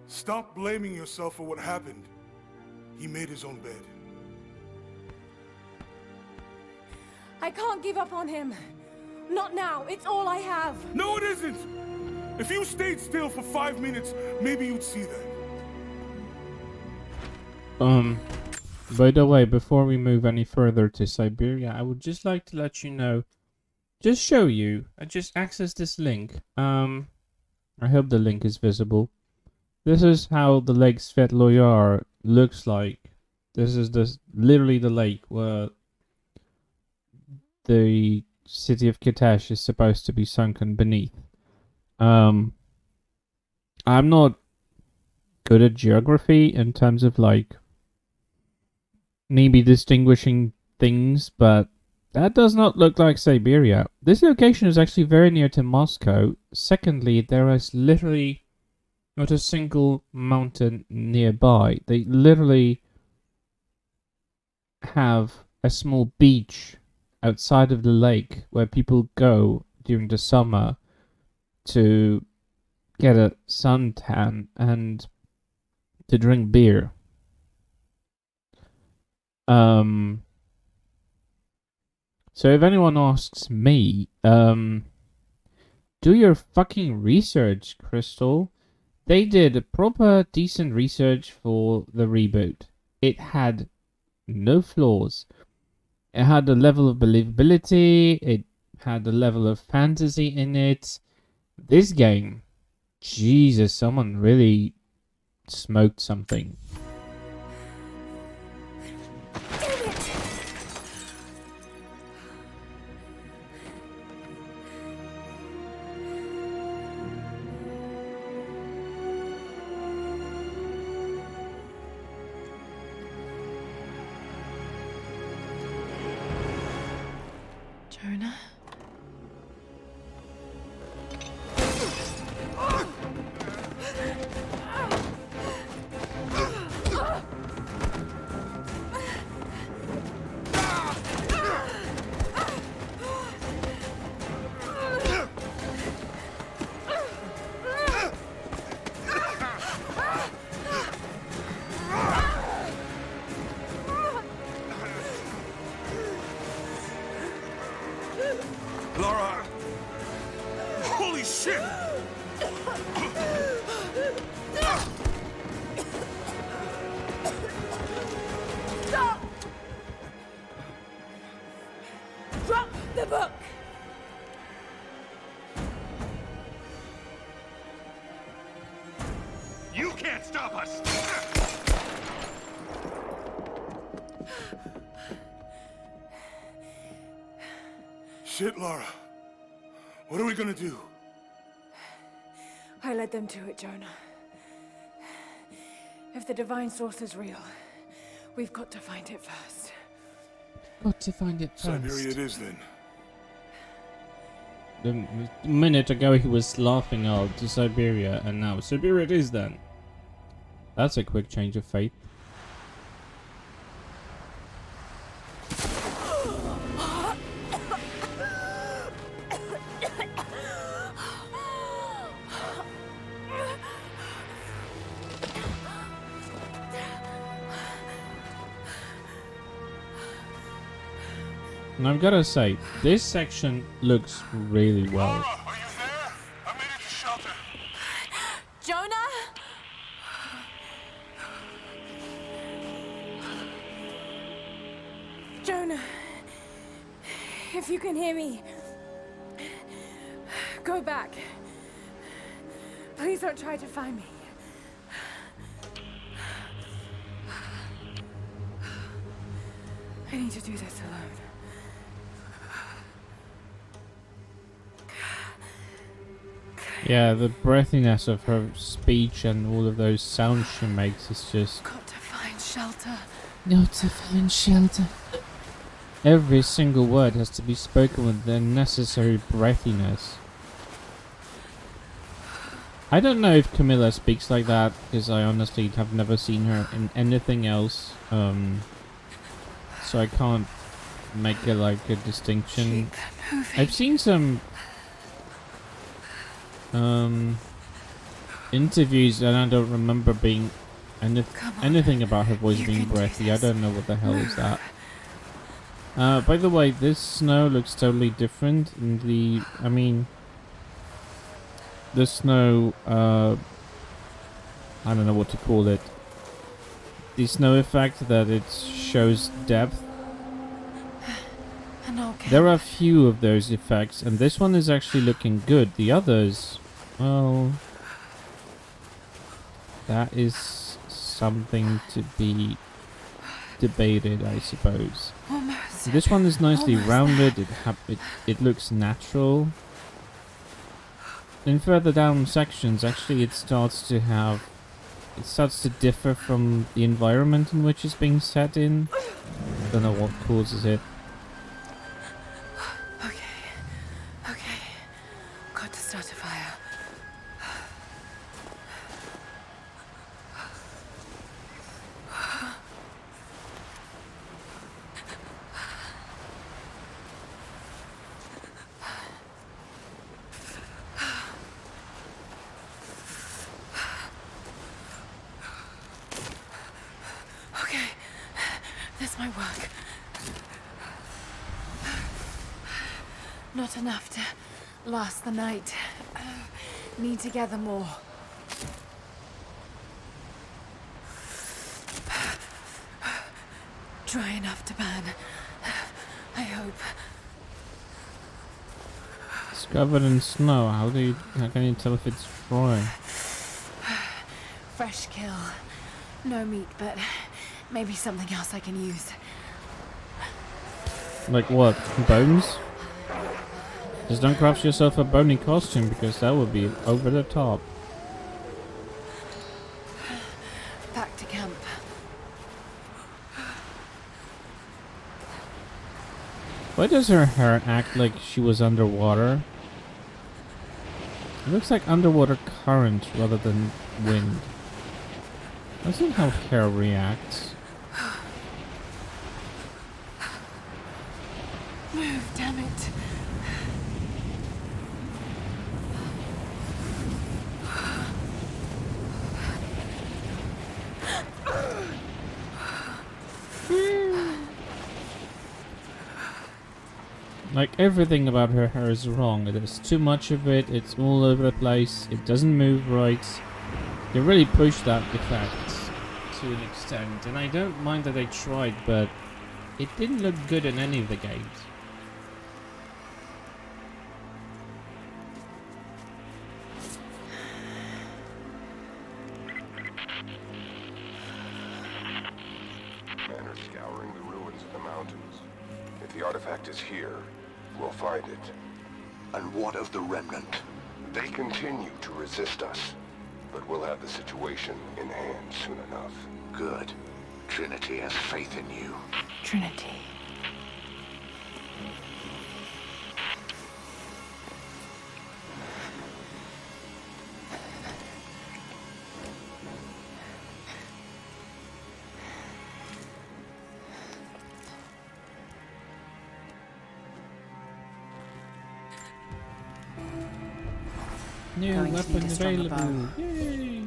Stop blaming yourself for what happened. He made his own bed. I can't give up on him. Not now. It's all I have. No, it isn't! If you stayed still for 5 minutes, maybe you'd see that. By the way, before we move any further to Siberia, I would just like to let you know, just show you, I just access this link. I hope the link is visible. This is how the Lake Svetloyar looks like. This is literally the lake where the city of Kitesh is supposed to be sunken beneath. I'm not good at geography in terms of like maybe distinguishing things, but that does not look like Siberia. This location is actually very near to Moscow. Secondly, there is literally not a single mountain nearby. They literally have a small beach outside of the lake where people go during the summer to get a suntan and to drink beer. So if anyone asks me, do your fucking research, Crystal. They did proper, decent research for the reboot. It had no flaws. It had a level of believability. It had a level of fantasy in it. This game, Jesus, someone really smoked something. Jonah? Lara! Holy shit! Stop! Drop the book! You can't stop us! Shit, Lara. What are we gonna do? I led them to it, Jonah. If the divine source is real, we've got to find it first. Got to find it first. Siberia it is, then. A minute ago he was laughing out to Siberia, and now Siberia it is then. That's a quick change of fate. And I've gotta say, this section looks really well. Lara, are you there? I made it to shelter. Jonah? Jonah, if you can hear me, go back. Please don't try to find me. I need to do this alone. Yeah, the breathiness of her speech and all of those sounds she makes is just... Got to find shelter. Got to find shelter. Every single word has to be spoken with the necessary breathiness. I don't know if Camilla speaks like that, because I honestly have never seen her in anything else. So I can't make a distinction. I've seen some interviews and I don't remember being anything about her voice being breathy. I don't know what the hell is that. By the way, this snow looks totally different in the, I mean, the snow, I don't know what to call it. The snow effect that it shows depth. There are a few of those effects, and this one is actually looking good. The others, well, that is something to be debated, I suppose. Almost. This one is nicely rounded. It looks natural. In further down sections, actually, it starts to differ from the environment in which it's being set in. Don't know what causes it. Okay. Got to start a fire. Okay, this might work. Not enough to last the night. Need to gather more. Dry enough to burn. I hope. It's covered in snow. How can you tell if it's dry? Fresh kill. No meat, but maybe something else I can use. Like what? Bones? Just don't craft yourself a bony costume, because that would be over the top. Back to camp. Why does her hair act like she was underwater? It looks like underwater current rather than wind. That's not how hair reacts. Move, damn it. Like, everything about her hair is wrong. There's too much of it, it's all over the place, it doesn't move right. They really pushed that effect to an extent, and I don't mind that they tried, but it didn't look good in any of the games. Men are scouring the ruins of the mountains. If the artifact is here, we'll find it. And what of the remnant? They continue to resist us, but we'll have the situation in hand soon enough. Good. Trinity has faith in you. Trinity. New Going to weapon need a stronger available. bow. Yay!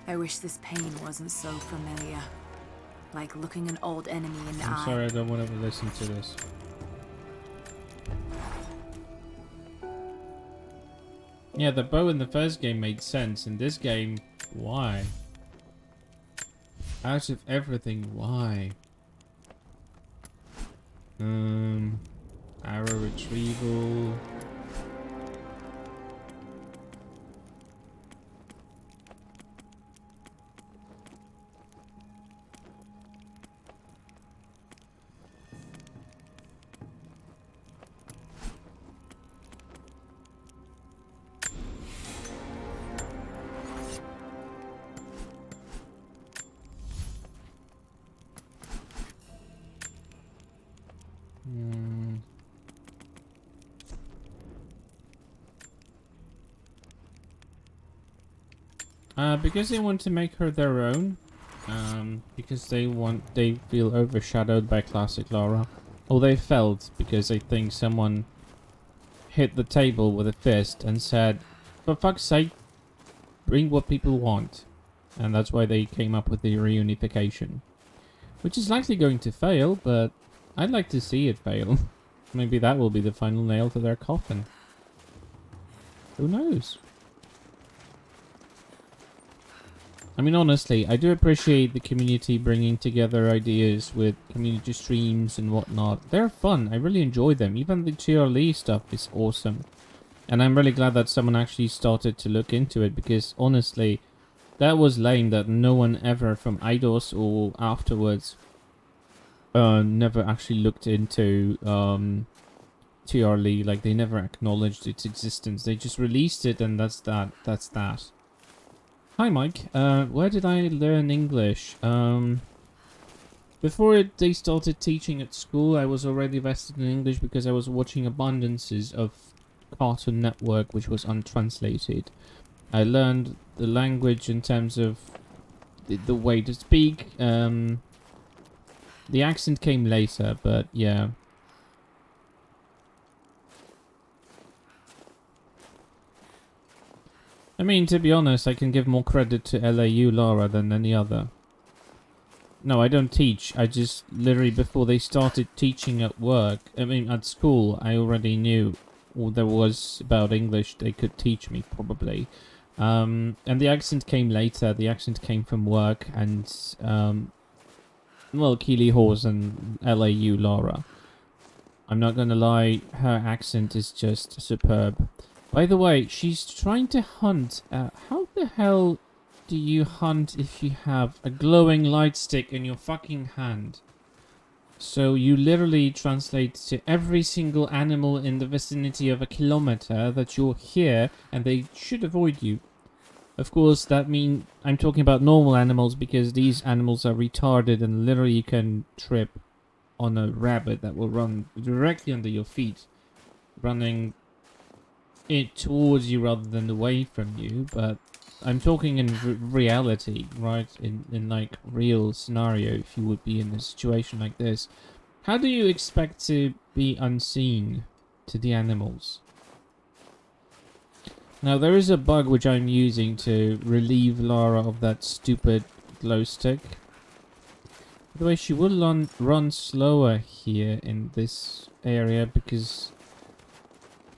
I wish this pain wasn't so familiar. Like looking an old enemy in the I'm eye. sorry, I don't want to listen to this. Yeah, the bow in the first game made sense. In this game, why? Out of everything, why? Arrow retrieval. Because they want to make her their own, because they feel overshadowed by classic Lara. Or they felt, because they think someone hit the table with a fist and said, for fuck's sake, bring what people want. And that's why they came up with the reunification. Which is likely going to fail, but I'd like to see it fail. Maybe that will be the final nail to their coffin. Who knows? I mean, honestly, I do appreciate the community bringing together ideas with community streams and whatnot. They're fun. I really enjoy them. Even the TRL stuff is awesome. And I'm really glad that someone actually started to look into it, because honestly, that was lame that no one ever from IDOS or afterwards never actually looked into TRL. Like, they never acknowledged its existence. They just released it and that's that. That's that. Hi Mike, where did I learn English? Before they started teaching at school, I was already vested in English because I was watching abundances of Cartoon Network, which was untranslated. I learned the language in terms of the way to speak. The accent came later, but yeah. I mean, to be honest, I can give more credit to LAU Lara than any other. No, I don't teach. I just literally, before they started teaching at work, I mean at school, I already knew all there was about English they could teach me, probably. And the accent came later. The accent came from work and, well, Keely Hawes and LAU Lara. I'm not gonna lie, her accent is just superb. By the way, she's trying to hunt. How the hell do you hunt if you have a glowing light stick in your fucking hand? So you literally translate to every single animal in the vicinity of a kilometer that you're here and they should avoid you. Of course, that means I'm talking about normal animals, because these animals are retarded and literally you can trip on a rabbit that will run directly under your feet, running it towards you rather than away from you. But I'm talking in reality, right? In like real scenario, if you would be in a situation like this, how do you expect to be unseen to the animals? Now there is a bug which I'm using to relieve Lara of that stupid glow stick. By the way, she will run slower here in this area because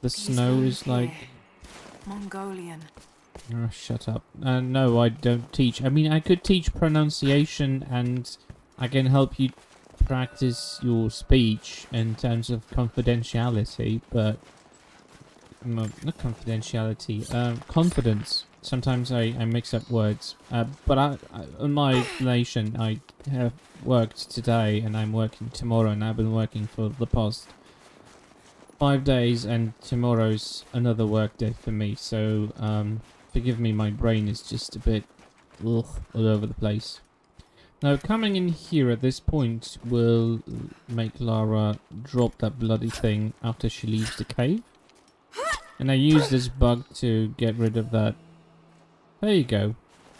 the snow is like... Mongolian. Oh, shut up. No, I don't teach. I mean, I could teach pronunciation and I can help you practice your speech in terms of confidentiality, but... No, not confidentiality, confidence. Sometimes I mix up words. But on my explanation, I have worked today and I'm working tomorrow, and I've been working for the past 5 days, and tomorrow's another work day for me, so forgive me, my brain is just a bit all over the place. Now, coming in here at this point will make Lara drop that bloody thing after she leaves the cave. And I use this bug to get rid of that. There you go.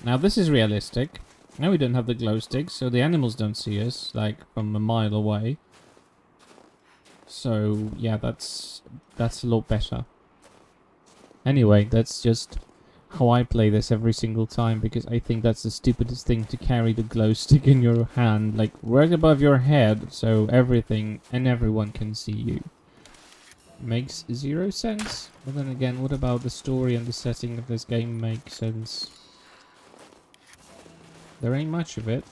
Now this is realistic. Now we don't have the glow sticks, so the animals don't see us, like, from a mile away. So, yeah, that's a lot better. Anyway, that's just how I play this every single time, because I think that's the stupidest thing, to carry the glow stick in your hand, like, right above your head, so everything and everyone can see you. Makes 0 sense. But then again, what about the story and the setting of this game makes sense? There ain't much of it.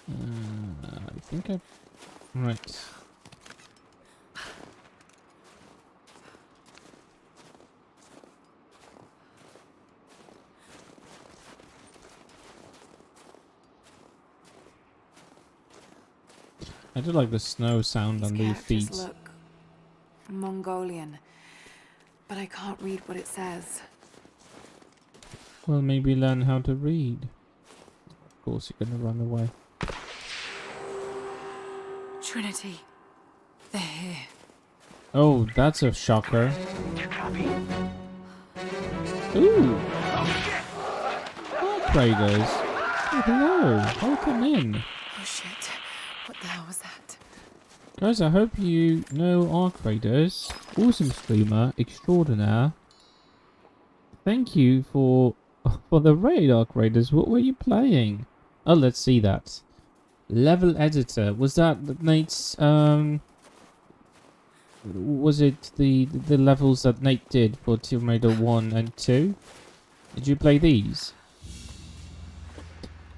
I think I... Right. I do like the snow sound on the feet. Look Mongolian, but I can't read what it says. Well, maybe learn how to read. Of course, you're gonna run away. Trinity, they're here. Oh, that's a shocker. Ooh! Arc Raiders! Oh, hello! Welcome in! Oh shit. What the hell was that? Guys, I hope you know Arc Raiders. Awesome streamer, extraordinaire. Thank you for the raid, Arc Raiders. What were you playing? Oh, let's see that. Level editor. Was that Nate's, was it the levels that Nate did for Tomb Raider 1 and 2? Did you play these?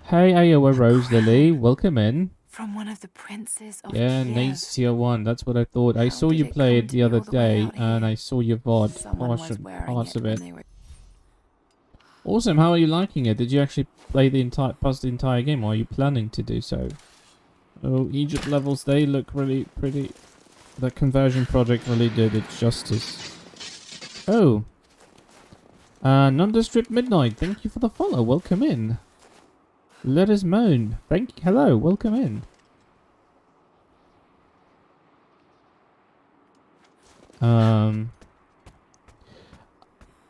Hey, Iowa Rose Lily, welcome in. From one of the princes of Yeah, Kiev. Nate's tier 1, that's what I thought. I saw you play it the other day, and I saw your VOD, parts of it. Awesome, how are you liking it? Did you actually play the entire game, or are you planning to do so? Oh, Egypt levels, they look really pretty. The conversion project really did it justice. Oh. Nondescript Midnight, thank you for the follow, welcome in. Let us moan. Hello, welcome in.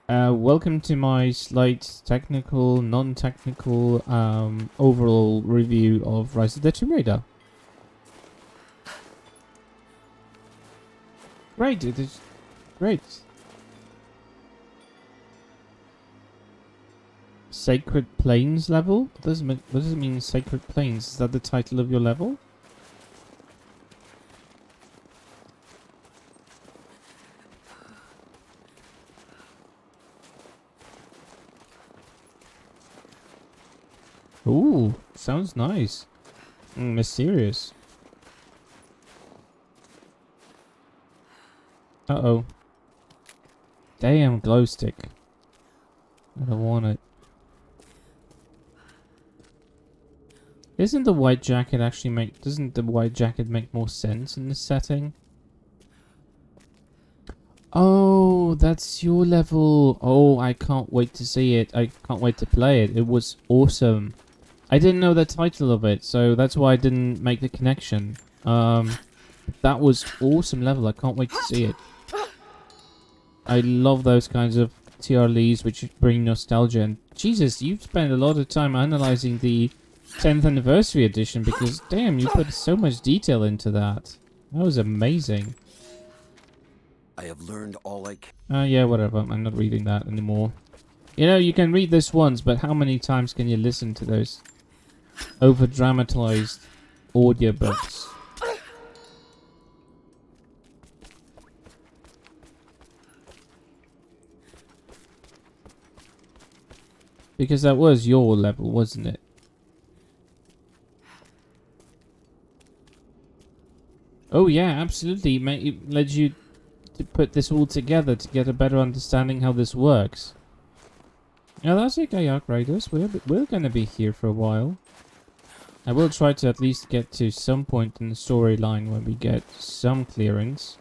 Welcome to my slight technical, non-technical, overall review of Rise of the Tomb Raider. Great, it is great. Sacred Plains level? What does it mean, Sacred Plains? Is that the title of your level? Ooh, sounds nice. Mysterious. Uh-oh. Damn, glow stick. I don't want it. Doesn't the white jacket make more sense in this setting? Oh, that's your level. Oh, I can't wait to see it. I can't wait to play it. It was awesome. I didn't know the title of it, so that's why I didn't make the connection. That was awesome level. I can't wait to see it. I love those kinds of TRLs which bring nostalgia. And Jesus, you've spent a lot of time analyzing the 10th anniversary edition, because damn, you put so much detail into that. That was amazing. I have learned all I can. Yeah, whatever. I'm not reading that anymore. You know, you can read this once, but how many times can you listen to those over-dramatized audiobooks. Because that was your level, wasn't it? Oh yeah, absolutely. It led you to put this all together to get a better understanding how this works. Now that's okay, Outriders. We're gonna be here for a while. I will try to at least get to some point in the storyline where we get some clearance.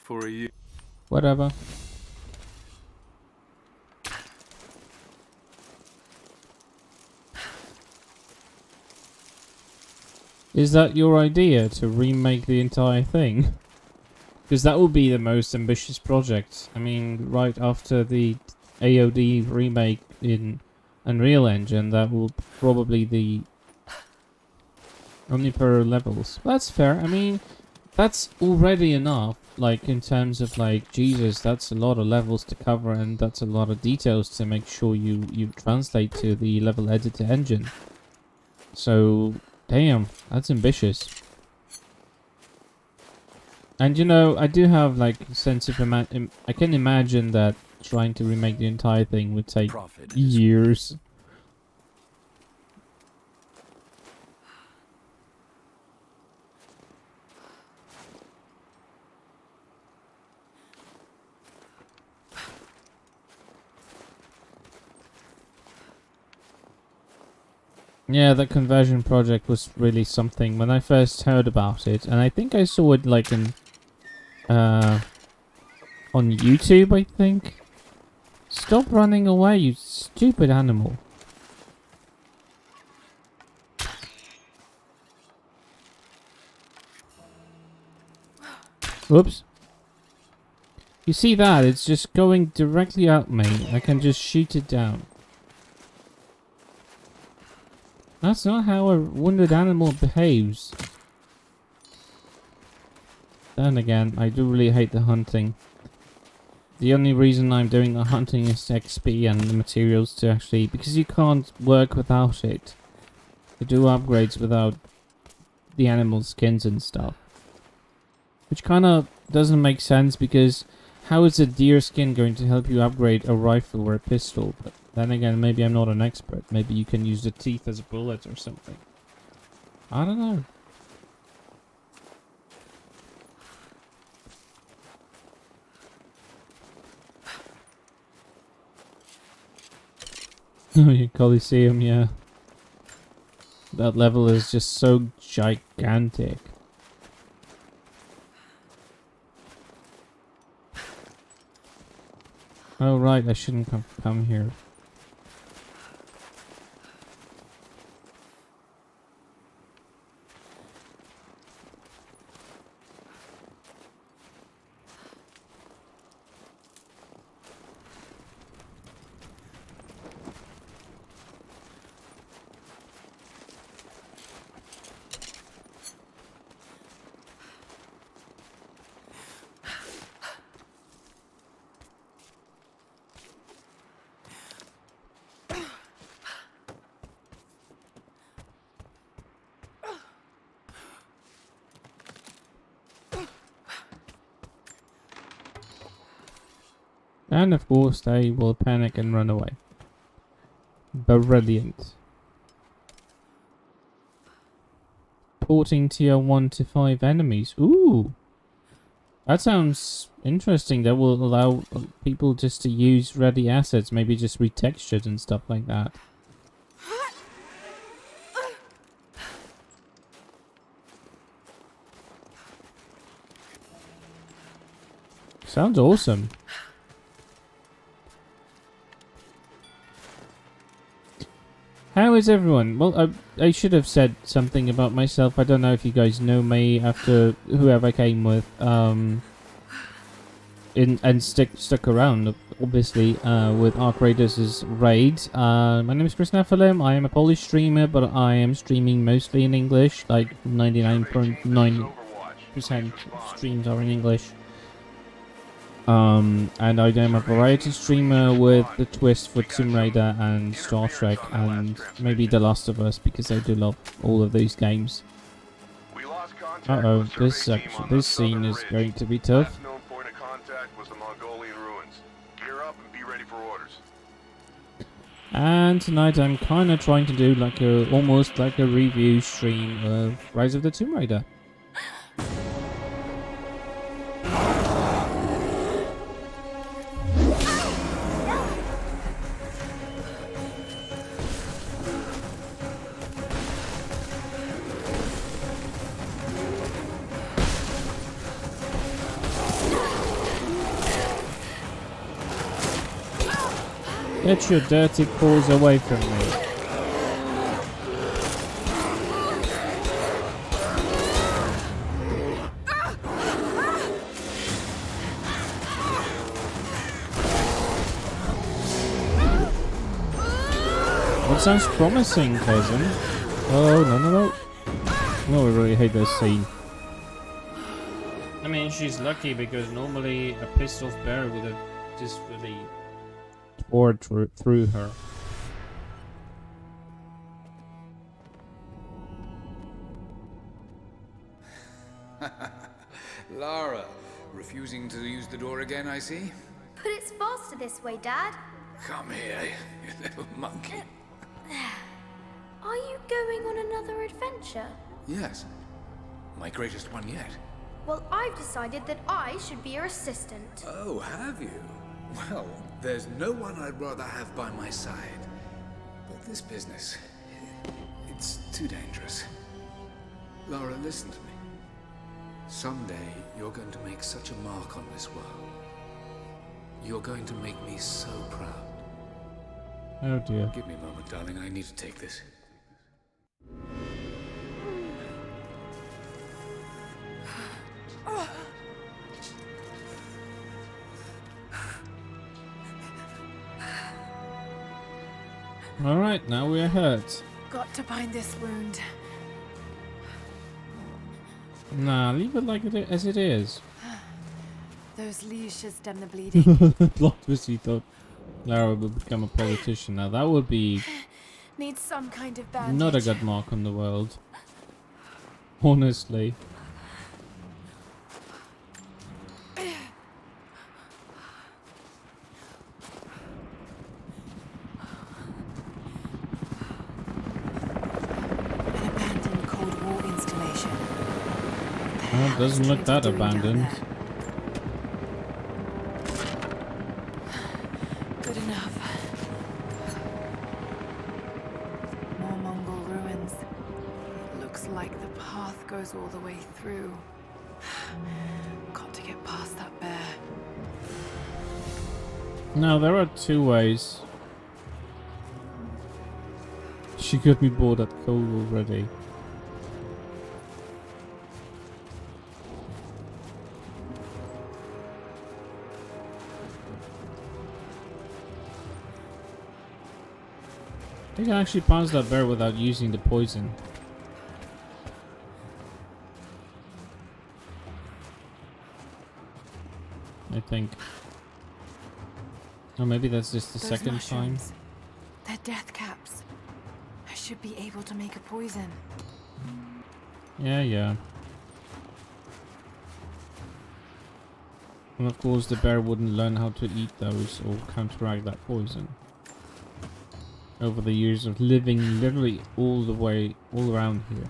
For a year. Whatever. Is that your idea, to remake the entire thing? Because that would be the most ambitious project. I mean, right after the AOD remake in Unreal Engine, that will probably the Omniper levels. That's fair. I mean, that's already enough. Like, in terms of, like, Jesus, that's a lot of levels to cover, and that's a lot of details to make sure you translate to the level editor engine. So, damn, that's ambitious. And, you know, I do have, like, a sense of... I can imagine that trying to remake the entire thing would take years. Yeah, that conversion project was really something when I first heard about it, and I think I saw it like in on YouTube, I think. Stop running away, you stupid animal. Whoops. You see that? It's just going directly at me. I can just shoot it down. That's not how a wounded animal behaves. Then again, I do really hate the hunting. The only reason I'm doing the hunting is XP and the materials to actually... Because you can't work without it. You do upgrades without the animal skins and stuff. Which kind of doesn't make sense, because how is a deer skin going to help you upgrade a rifle or a pistol? But then again, maybe I'm not an expert. Maybe you can use the teeth as a bullet or something. I don't know. Oh, your Coliseum, yeah. That level is just so gigantic. Oh right, I shouldn't come here. And of course they will panic and run away. Brilliant. Porting tier 1 to 5 enemies. Ooh! That sounds interesting. That will allow people just to use ready assets, maybe just retextured and stuff like that. Sounds awesome. How is everyone? Well, I should have said something about myself. I don't know if you guys know me after whoever came with. stuck around, obviously, with Ark Raiders' raid. My name is Chris Nephilim. I am a Polish streamer, but I am streaming mostly in English. Like 99.9% streams are in English. And I am a variety streamer with the twist for Tomb Raider and Star Trek and maybe The Last of Us, because I do love all of those games. Uh-oh, this scene is going to be tough. And tonight I'm kind of trying to do like almost like a review stream of Rise of the Tomb Raider. Get your dirty paws away from me. That sounds promising, cousin. Oh, no. No, I really hate this scene. I mean, she's lucky because normally a pissed off bear would have just really or through her. Lara, refusing to use the door again, I see? But it's faster this way, Dad. Come here, you little monkey. Are you going on another adventure? Yes. My greatest one yet. Well, I've decided that I should be your assistant. Oh, have you? Well, there's no one I'd rather have by my side. But this business, it's too dangerous. Lara, listen to me. Someday, you're going to make such a mark on this world. You're going to make me so proud. Oh dear. Give me a moment, darling. I need to take this. Alright, now we are hurt. Got to bind this wound. Nah, leave it like as it is. Those leaves should stem the bleeding. Plot twist, he thought Lara would become a politician. Now that would be Needs some kind of bandage. not a good mark on the world. Honestly. Well, it doesn't look that abandoned. Good enough. More Mongol ruins. Looks like the path goes all the way through. Got to get past that bear. Now, there are two ways. She got me bored at coal already. I can actually pass that bear without using the poison. I think. Or maybe that's just the second time. They're death caps. I should be able to make a poison. Yeah. And of course the bear wouldn't learn how to eat those or counteract that poison. Over the years of living literally all around here.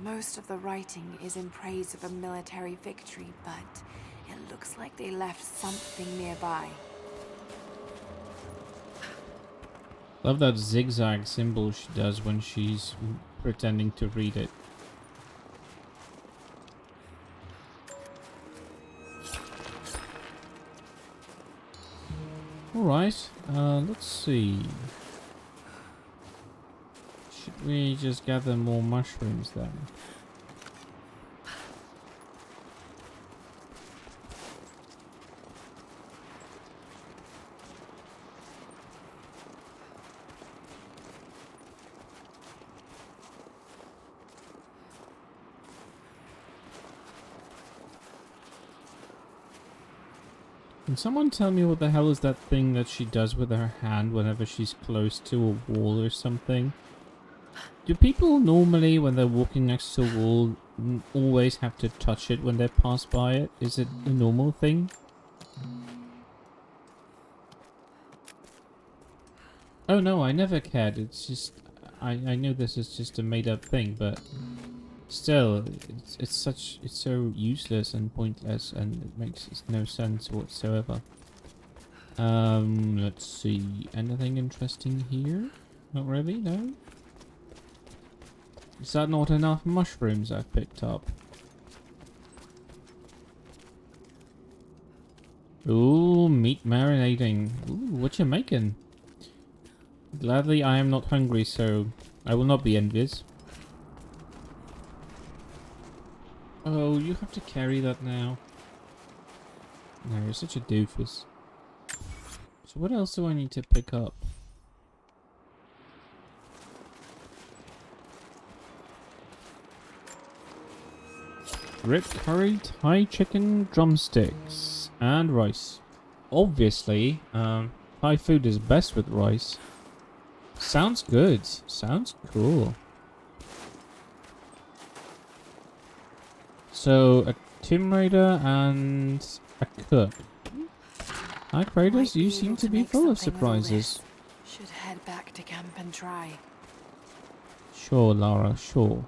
Most of the writing is in praise of a military victory, but it looks like they left something nearby. Love that zigzag symbol she does when she's pretending to read it. Alright, let's see. Should we just gather more mushrooms then? Can someone tell me what the hell is that thing that she does with her hand whenever she's close to a wall or something? Do people normally, when they're walking next to a wall, always have to touch it when they pass by it? Is it a normal thing? Oh no, I never cared. It's just... I know this is just a made-up thing, but... Still, it's so useless and pointless, and it makes no sense whatsoever. Let's see. Anything interesting here? Not really, no? Is that not enough mushrooms I've picked up? Ooh, meat marinating. Ooh, what you making? Gladly, I am not hungry, so I will not be envious. Oh, you have to carry that now. No, you're such a doofus. So what else do I need to pick up? Rib curry, Thai chicken, drumsticks, and rice. Obviously, Thai food is best with rice. Sounds good. Sounds cool. So, a Tomb Raider and a cook. Hi, Kratos, you seem to be full of surprises. Should head back to camp and try. Sure, Lara, sure.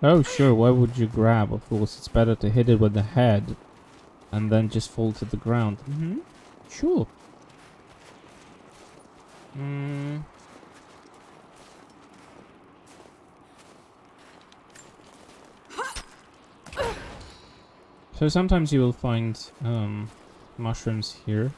Oh, sure, why would you grab? Of course, it's better to hit it with the head and then just fall to the ground. Sure. So sometimes you will find mushrooms here.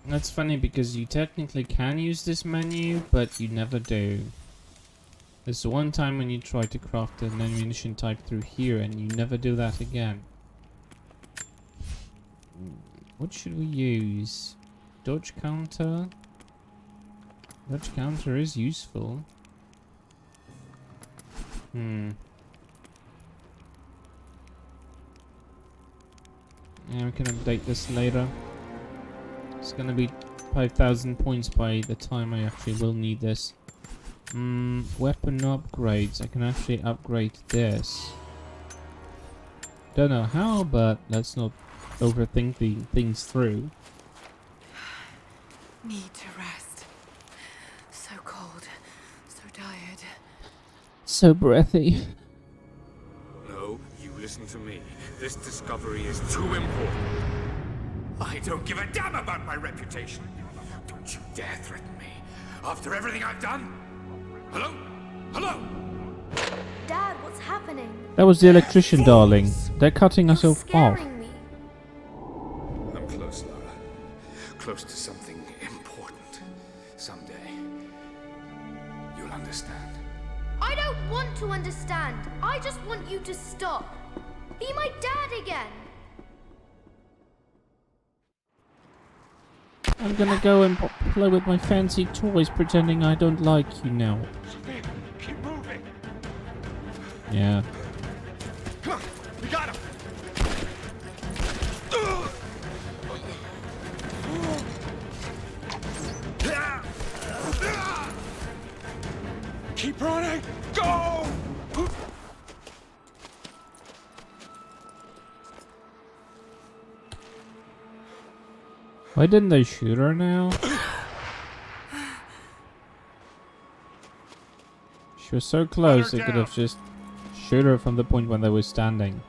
That's funny because you technically can use this menu, but you never do. There's one time when you try to craft an ammunition type through here and you never do that again. What should we use? Dodge counter? Dodge counter is useful. Yeah, we can update this later. It's gonna be 5,000 points by the time I actually will need this. Weapon upgrades. I can actually upgrade this. Don't know how, but let's not overthink the things through. Need to rest. So cold. So tired. So breathy. No, you listen to me. This discovery is too important. I don't give a damn about my reputation. Don't you dare threaten me. After everything I've done. Hello? Hello? Dad, what's happening? That was the electrician, darling. They're cutting us off. Me. I'm close, Lara. Close to something important. Someday, you'll understand. I don't want to understand. I just want you to stop. Be my dad again. I'm gonna go and play with my fancy toys pretending I don't like you now. Keep moving. Yeah. Come on, we got him. Go! Why didn't they shoot her now? She was so close, they could have just shoot her from the point when they were standing.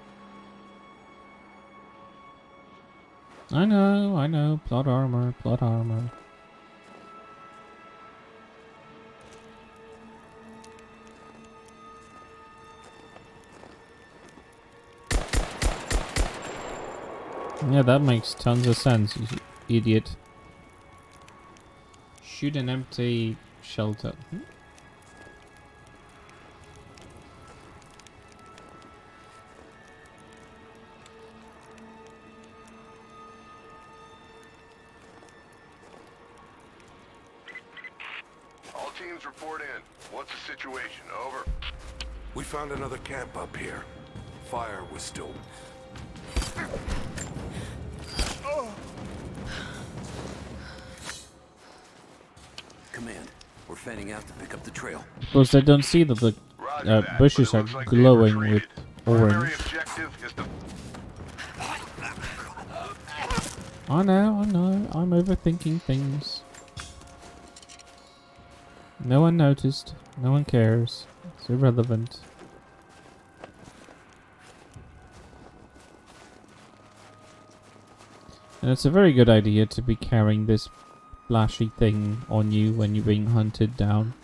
I know. Plot armor, plot armor. Yeah, that makes tons of sense, you idiot. Shoot an empty shelter. All teams report in. What's the situation? Over. We found another camp up here. Fire was still... Command, we're fanning out to pick up the trail. Of course, I don't see that the bushes are glowing with orange. I know, I'm overthinking things. No one noticed, no one cares, it's irrelevant. And it's a very good idea to be carrying this flashy thing on you when you're being hunted down.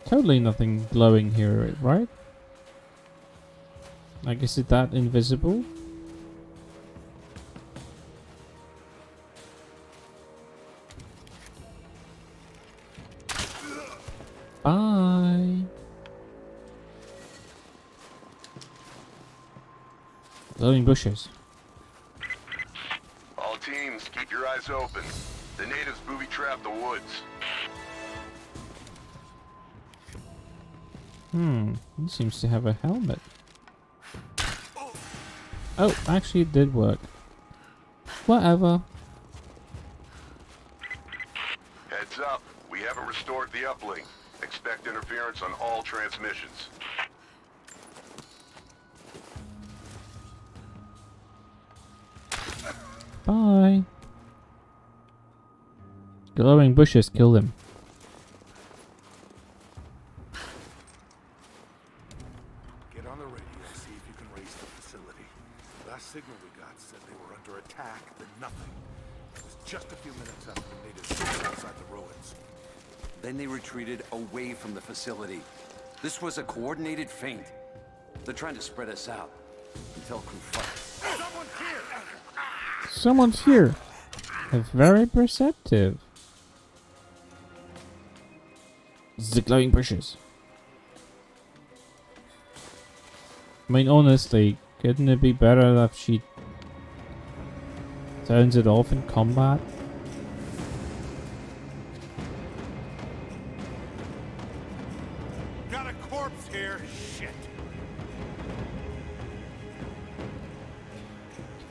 Totally nothing glowing here, right? I guess it's that invisible? Bye. Glowing bushes. All teams, keep your eyes open. The natives booby-trapped the woods. He seems to have a helmet. Oh, actually it did work. Whatever. Heads up, we haven't restored the uplink. Expect interference on all transmissions. Bye. Glowing bushes kill him. Get on the radio, see if you can raise the facility. Last signal we got said they were under attack, then nothing. It was just a few minutes after the natives got outside the ruins. Then they retreated away from the facility. This was a coordinated feint. They're trying to spread us out until confronted. Someone's here. It's very perceptive. The glowing bushes. I mean, honestly, couldn't it be better if she turns it off in combat? Got a corpse here. Shit.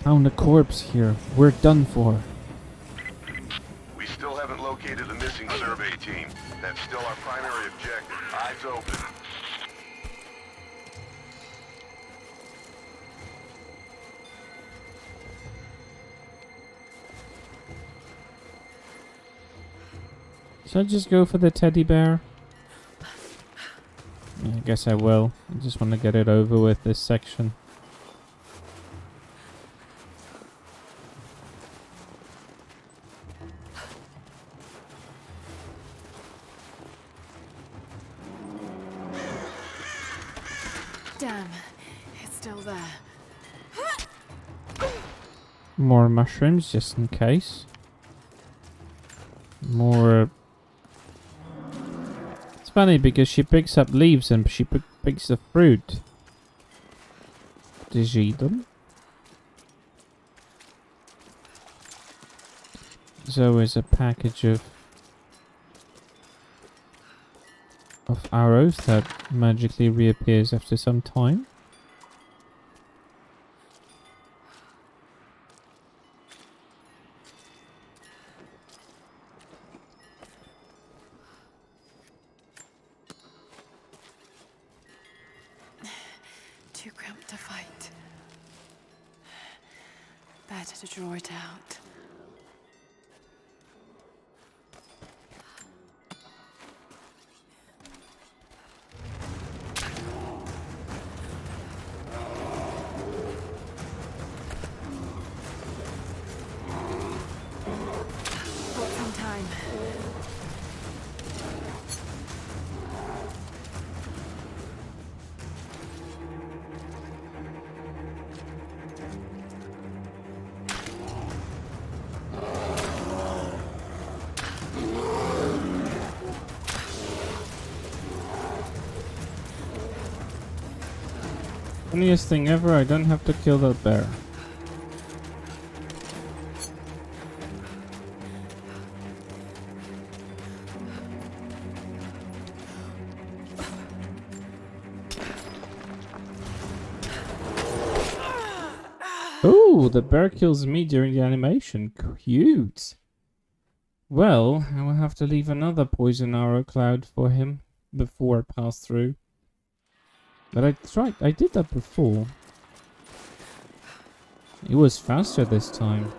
Found a corpse here. We're done for. We still haven't located the missing survey team. That's still our primary objective. Eyes open. Should I just go for the teddy bear? Yeah, I guess I will. I just want to get it over with this section. Damn, it's still there. More mushrooms, just in case. More... It's funny because she picks up leaves and she picks the fruit. Does she eat them? There's always a package of arrows that magically reappears after some time. Too cramped to fight. Better to draw it out. Got some time. Funniest thing ever, I don't have to kill that bear. Oh, the bear kills me during the animation. Cute. Well, I will have to leave another poison arrow cloud for him before I pass through. But I did that before. It was faster this time.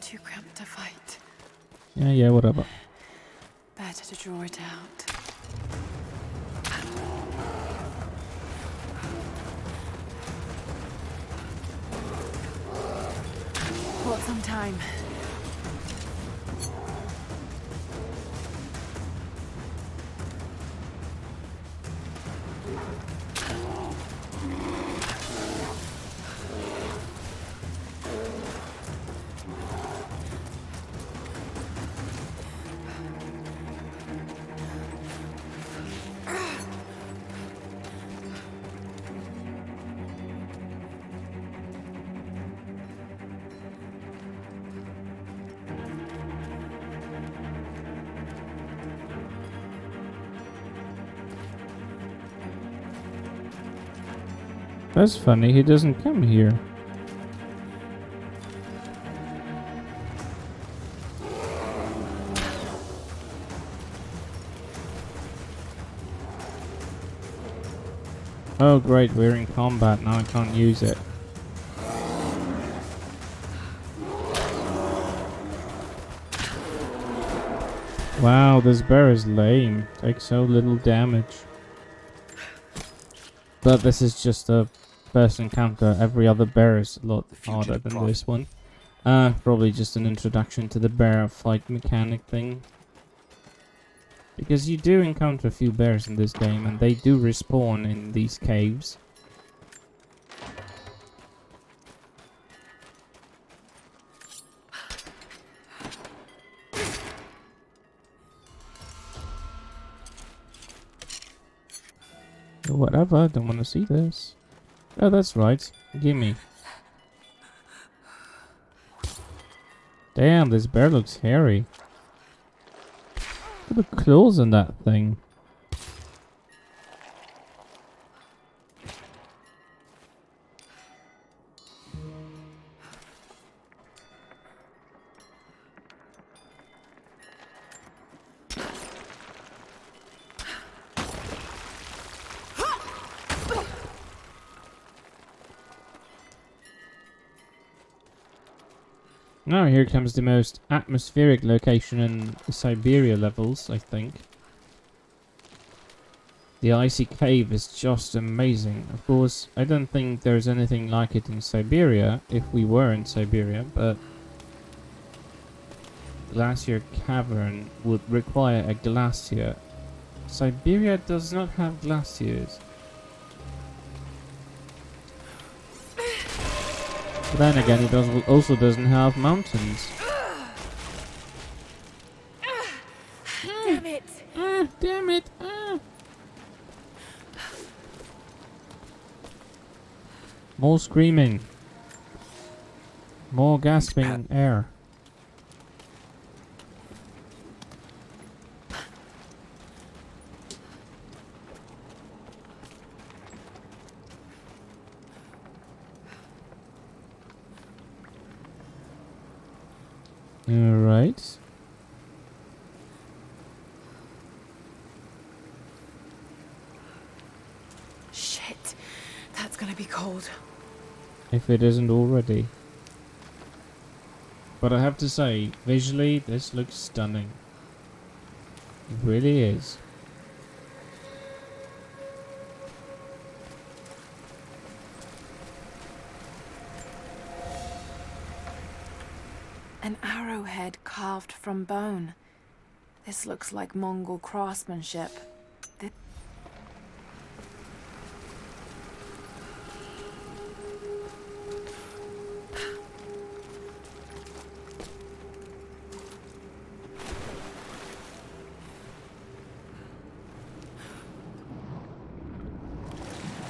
Too cramped to fight. Yeah, whatever. Better to draw it out. Got some time. That's funny, he doesn't come here. Oh great, we're in combat, now I can't use it. Wow, this bear is lame. Takes so little damage. But this is just a first encounter. Every other bear is a lot harder than this one. Probably just an introduction to the bear fight mechanic thing. Because you do encounter a few bears in this game, and they do respawn in these caves. Whatever, don't want to see this. Oh, that's right. Gimme. Damn, this bear looks hairy. Look at the claws on that thing. Now here comes the most atmospheric location in the Siberia levels, I think. The icy cave is just amazing. Of course, I don't think there's anything like it in Siberia, if we were in Siberia, but Glacier Cavern would require a glacier. Siberia does not have glaciers. But then again, it also doesn't have mountains. Damn it! Damn it! More screaming. More gasping air. Alright. Shit. That's gonna be cold. If it isn't already. But I have to say, visually, this looks stunning. It really is. An arrowhead carved from bone. This looks like Mongol craftsmanship.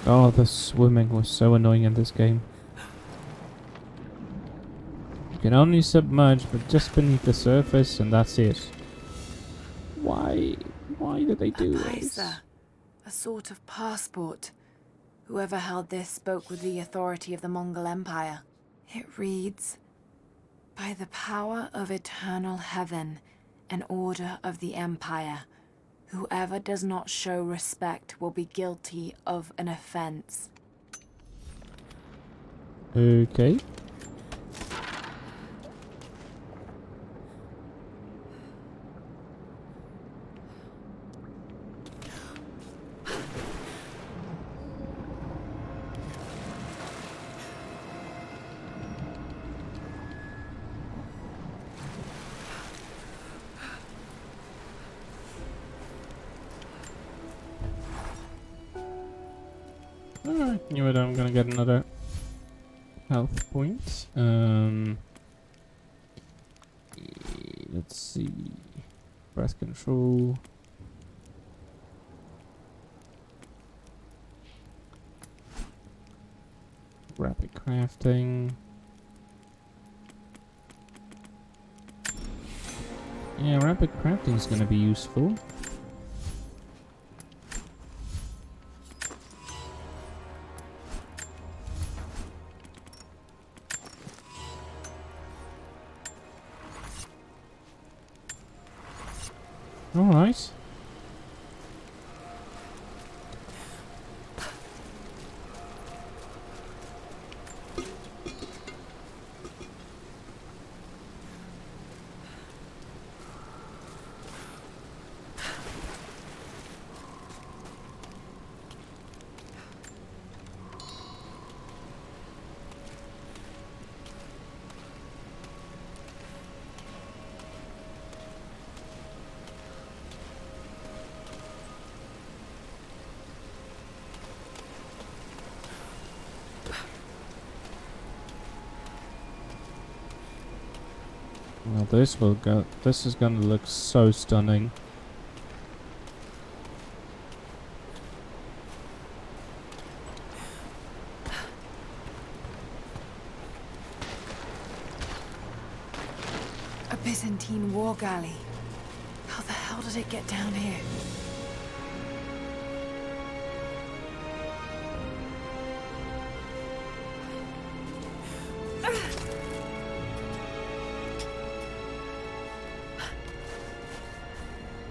Oh, the swimming was so annoying in this game. You can only submerge, but just beneath the surface, and that's it. Why did they do this? A sort of passport. Whoever held this spoke with the authority of the Mongol Empire. It reads, "By the power of eternal heaven, an order of the Empire, whoever does not show respect will be guilty of an offense." Okay. Alright, knew it. I'm gonna get another health point. Let's see. Breath control. Rapid crafting. Yeah, rapid crafting is gonna be useful. All right. Well, this will go. This is gonna look so stunning. A Byzantine war galley. How the hell did it get down here?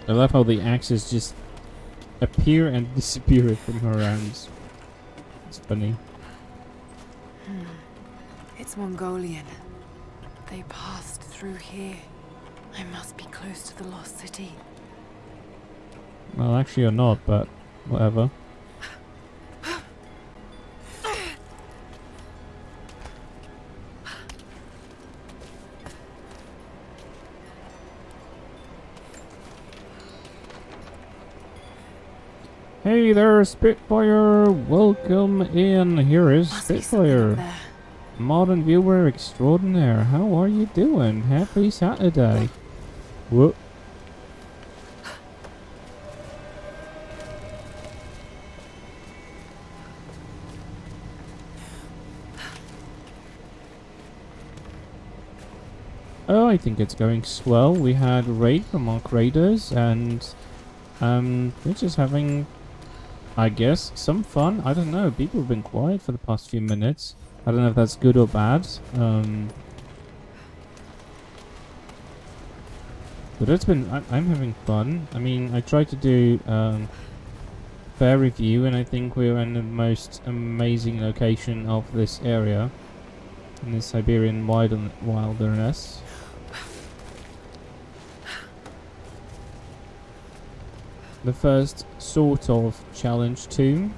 I love how the axes just appear and disappear from her hands. It's funny. It's Mongolian. They passed through here. I must be close to the lost city. Well, actually, you're not, but whatever. Hey there, Spitfire! Welcome in. Here is Spitfire. Modern viewer extraordinaire. How are you doing? Happy Saturday. Whoop. Oh, I think it's going swell. We had raid from our creators, and we're just having, I guess, some fun. I don't know. People have been quiet for the past few minutes. I don't know if that's good or bad. But it's been, I'm having fun. I mean, I tried to do fair review, and I think we're in the most amazing location of this area, in the Siberian wilderness. The first sort of challenge tomb.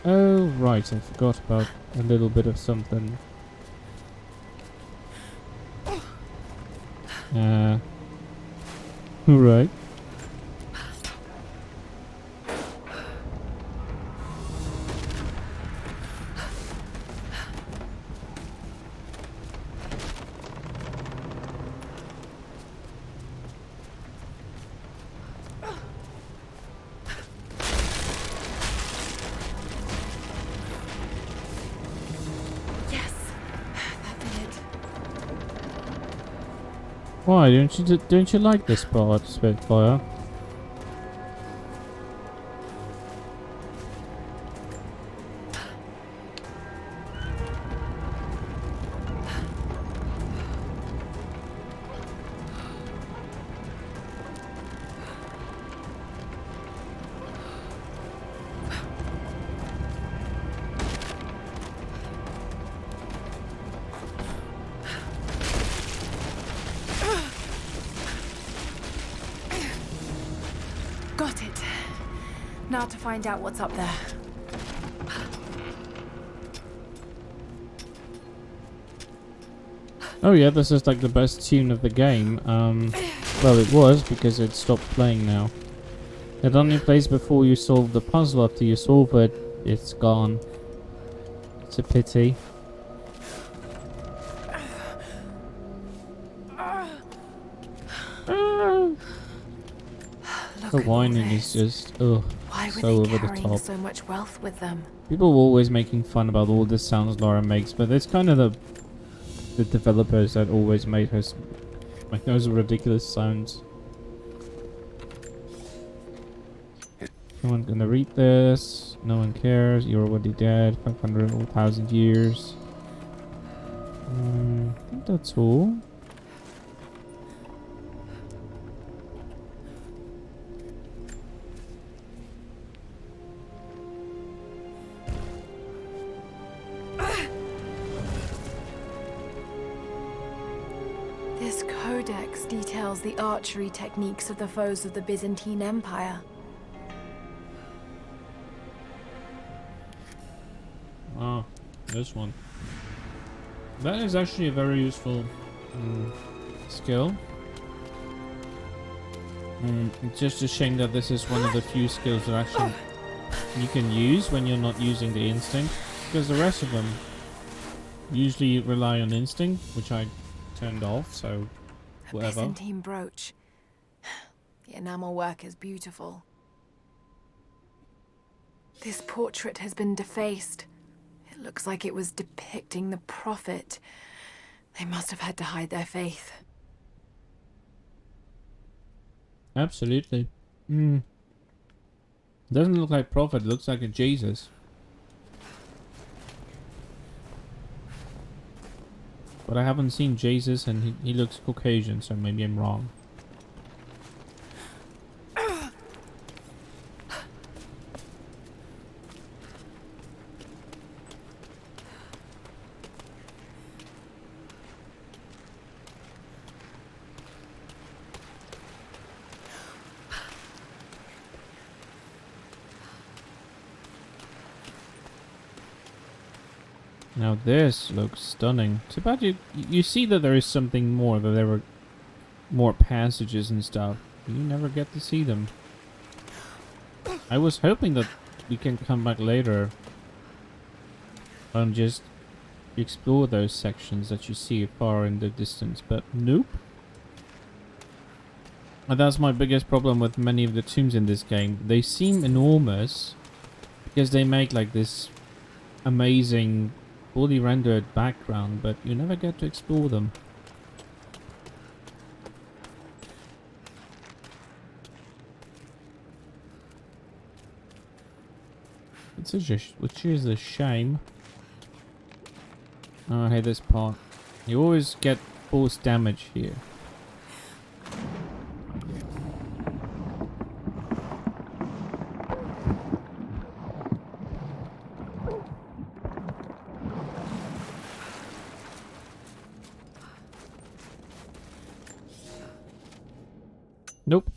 Oh, right, I forgot about a little bit of something. Right. Why don't you like this part, Spitfire? Got it. Now to find out what's up there. Oh yeah, this is like the best tune of the game. Well, it was, because it stopped playing now. It only plays before you solve the puzzle. After you solve it, it's gone. It's a pity. The whining is just, ugh, so over the top. So much wealth with them. People are always making fun about all the sounds Laura makes, but it's kind of the developers that always make those ridiculous sounds. No one's gonna read this. No one cares. You're already dead. 500,000 years. I think that's all. This codex details the archery techniques of the foes of the Byzantine Empire. Ah, this one. That is actually a very useful skill. It's just a shame that this is one of the few skills that actually you can use when you're not using the instinct, because the rest of them usually rely on instinct, which I turned off, so whatever. A Byzantine brooch. The enamel work is beautiful. This portrait has been defaced. It looks like it was depicting the prophet. They must have had to hide their faith. Absolutely. Doesn't look like prophet, it looks like a Jesus. But I haven't seen Jesus, and he looks Caucasian, so maybe I'm wrong. Now this looks stunning. Too bad you see that there is something more, that there were more passages and stuff. You never get to see them. I was hoping that we can come back later and just explore those sections that you see far in the distance, but nope. And that's my biggest problem with many of the tombs in this game. They seem enormous because they make like this amazing fully rendered background, but you never get to explore them. Which is a shame. Oh, I hate this part. You always get force damage here. Nope.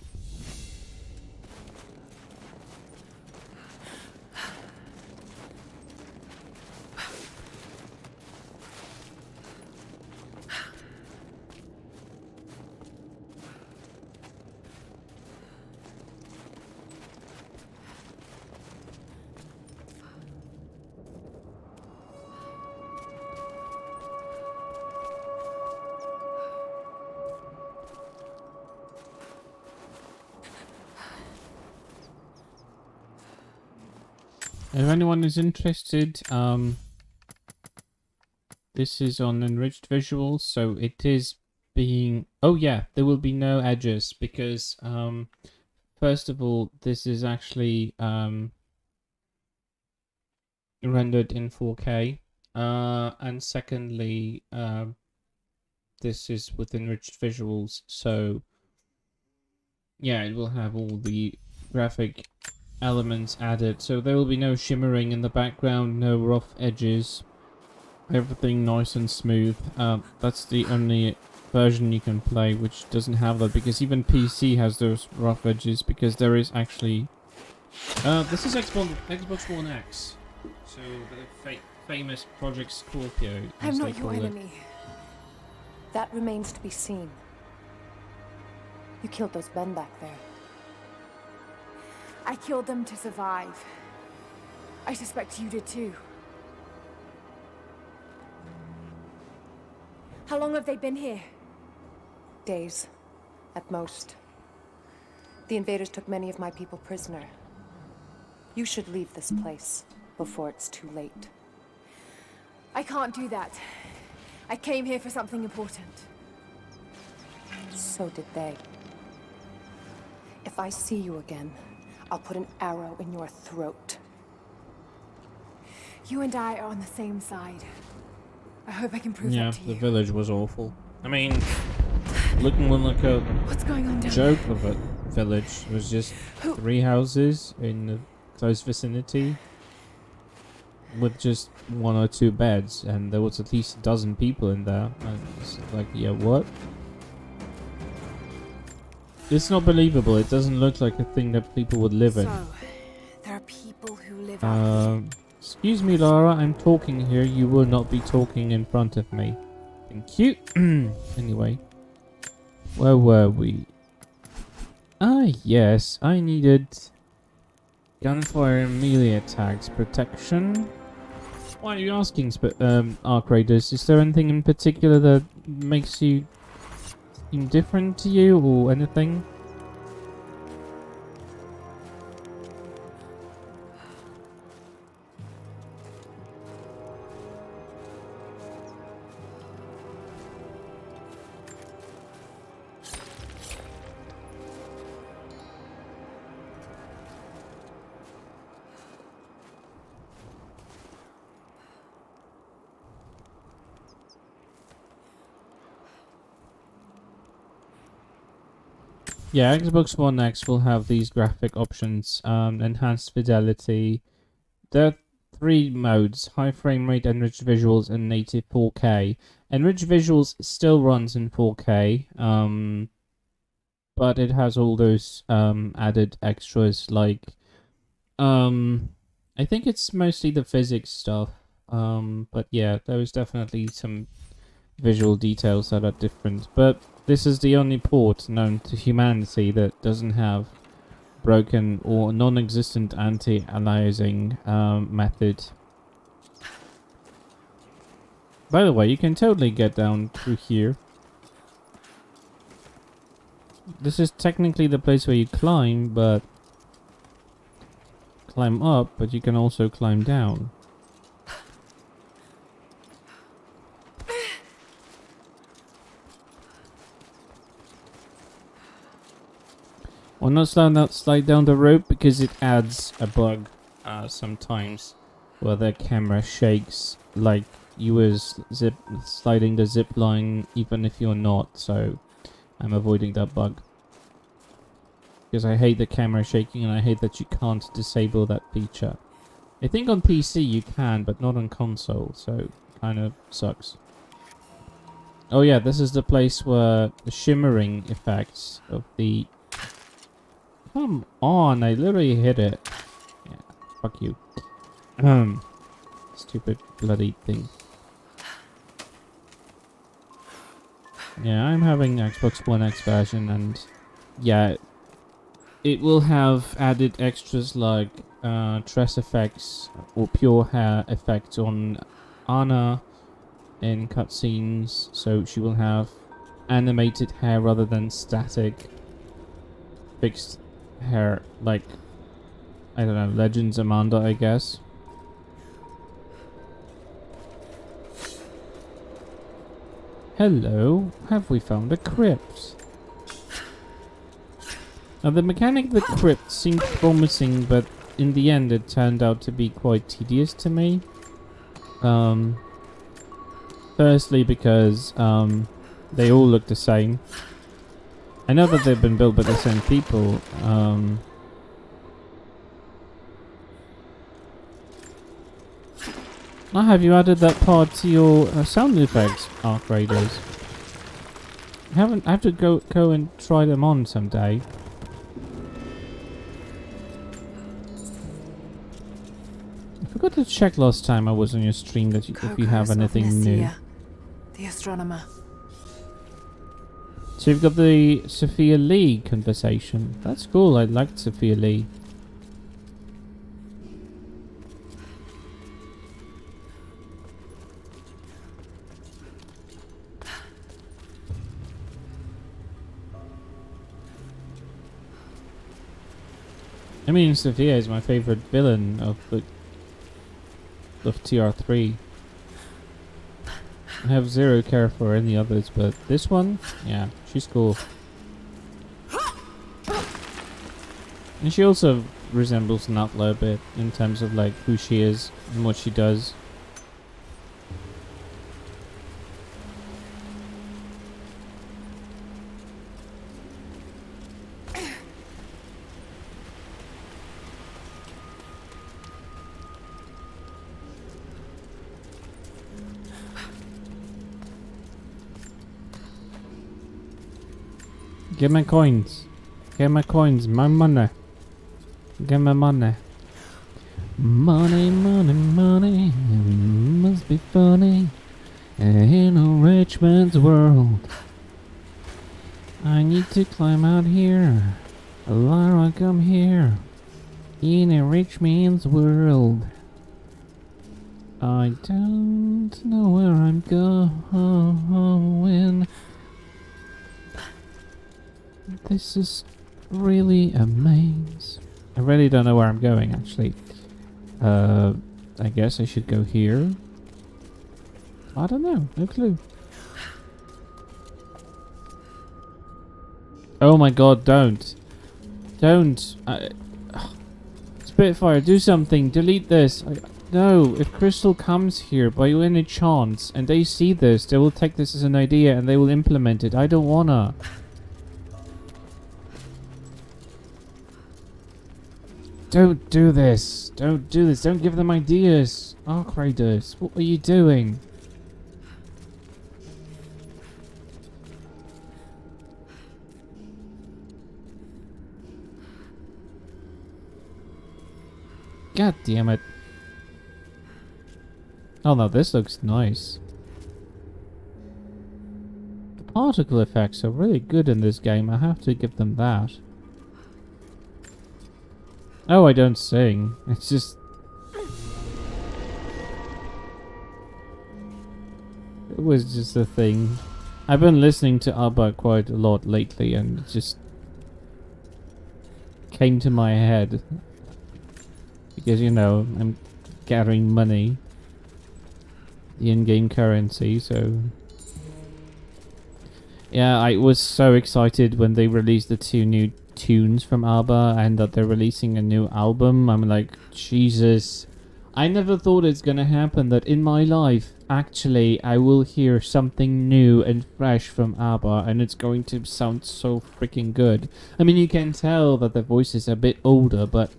If anyone is interested, this is on enriched visuals, so it is being... Oh yeah, there will be no edges because, first of all, this is actually rendered in 4K, and secondly, this is with enriched visuals, so yeah, it will have all the graphic elements added, so there will be no shimmering in the background, no rough edges, everything nice and smooth. That's the only version you can play which doesn't have that, because even PC has those rough edges, because there is actually this is Xbox One X, so the famous Project Scorpio, I'm as they not your call it. enemy. That remains to be seen. You killed those men back there. I killed them to survive. I suspect you did too. How long have they been here? Days, at most. The invaders took many of my people prisoner. You should leave this place before it's too late. I can't do that. I came here for something important. So did they. If I see you again, I'll put an arrow in your throat. You and I are on the same side. I hope I can prove Yeah, that to the you. village was awful. I mean, looking like a What's going on down joke there? of a village. It was just 3 houses in the close vicinity with just 1 or 2 beds, and there was at least a dozen people in there. And it's like, yeah, what? It's not believable. It doesn't look like a thing that people would live in. So, there are people who live out Excuse me, Lara. I'm talking here. You will not be talking in front of me. Thank you. Anyway, where were we? Ah, yes. I needed gunfire and melee attacks protection. Why are you asking, Arc Raiders? Is there anything in particular that makes you seem different to you, or anything? Yeah, Xbox One X will have these graphic options, enhanced fidelity. There are 3 modes: high frame rate, enriched visuals, and native 4K. Enriched visuals still runs in 4K, but it has all those added extras, like I think it's mostly the physics stuff. But yeah, there is definitely some visual details that are different, but this is the only port known to humanity that doesn't have broken or non-existent anti-aliasing method. By the way, you can totally get down through here. This is technically the place where you climb, but climb up, but you can also climb down. Or not slide down the rope, because it adds a bug sometimes where the camera shakes like you was sliding the zip line even if you're not, so I'm avoiding that bug. Because I hate the camera shaking and I hate that you can't disable that feature. I think on PC you can, but not on console, so it kind of sucks. Oh yeah, this is the place where the shimmering effects of the... Come on, I literally hit it. Yeah, fuck you. Stupid bloody thing. Yeah, I'm having Xbox One X version, and yeah, it will have added extras like tress effects or pure hair effects on Anna in cutscenes, so she will have animated hair rather than static fixed hair, like, I don't know, Legends Amanda, I guess. Hello, have we found a crypt? Now the mechanic of the crypt seemed promising, but in the end it turned out to be quite tedious to me. Firstly because they all look the same. I know that they've been built by the same people. Now have you added that part to your sound effects, Arc Raiders? I have to go and try them on someday. I forgot to check last time I was on your stream that if you have anything new. The astronomer. So you've got the Sophia Lee conversation. That's cool. I liked Sophia Lee. I mean, Sophia is my favorite villain of TR3. I have zero care for any others, but this one, yeah, she's cool. And she also resembles Natla a bit in terms of like who she is and what she does. Give me coins. Give me coins. My money. Give me money. Money, money, money. Must be funny. In a rich man's world. I need to climb out here. Lara, come here. In a rich man's world. I don't know where I'm going. This is really a maze. I really don't know where I'm going, actually. I guess I should go here. I don't know. No clue. Oh my god, don't. Don't. Spitfire, do something. Delete this. No, if Crystal comes here by any chance and they see this, they will take this as an idea and they will implement it. I don't wanna. Don't do this. Don't do this. Don't give them ideas. Arc Raiders, what are you doing? God damn it. Oh no, this looks nice. The particle effects are really good in this game. I have to give them that. Oh, I don't sing. It's just... It was just a thing. I've been listening to ABBA quite a lot lately and it just came to my head. Because, you know, I'm gathering money. The in-game currency, so... Yeah, I was so excited when they released the 2 new tunes from ABBA and that they're releasing a new album. I'm like, Jesus, I never thought it's gonna happen that in my life, actually, I will hear something new and fresh from ABBA, and it's going to sound so freaking good. I mean, you can tell that the voice is a bit older, but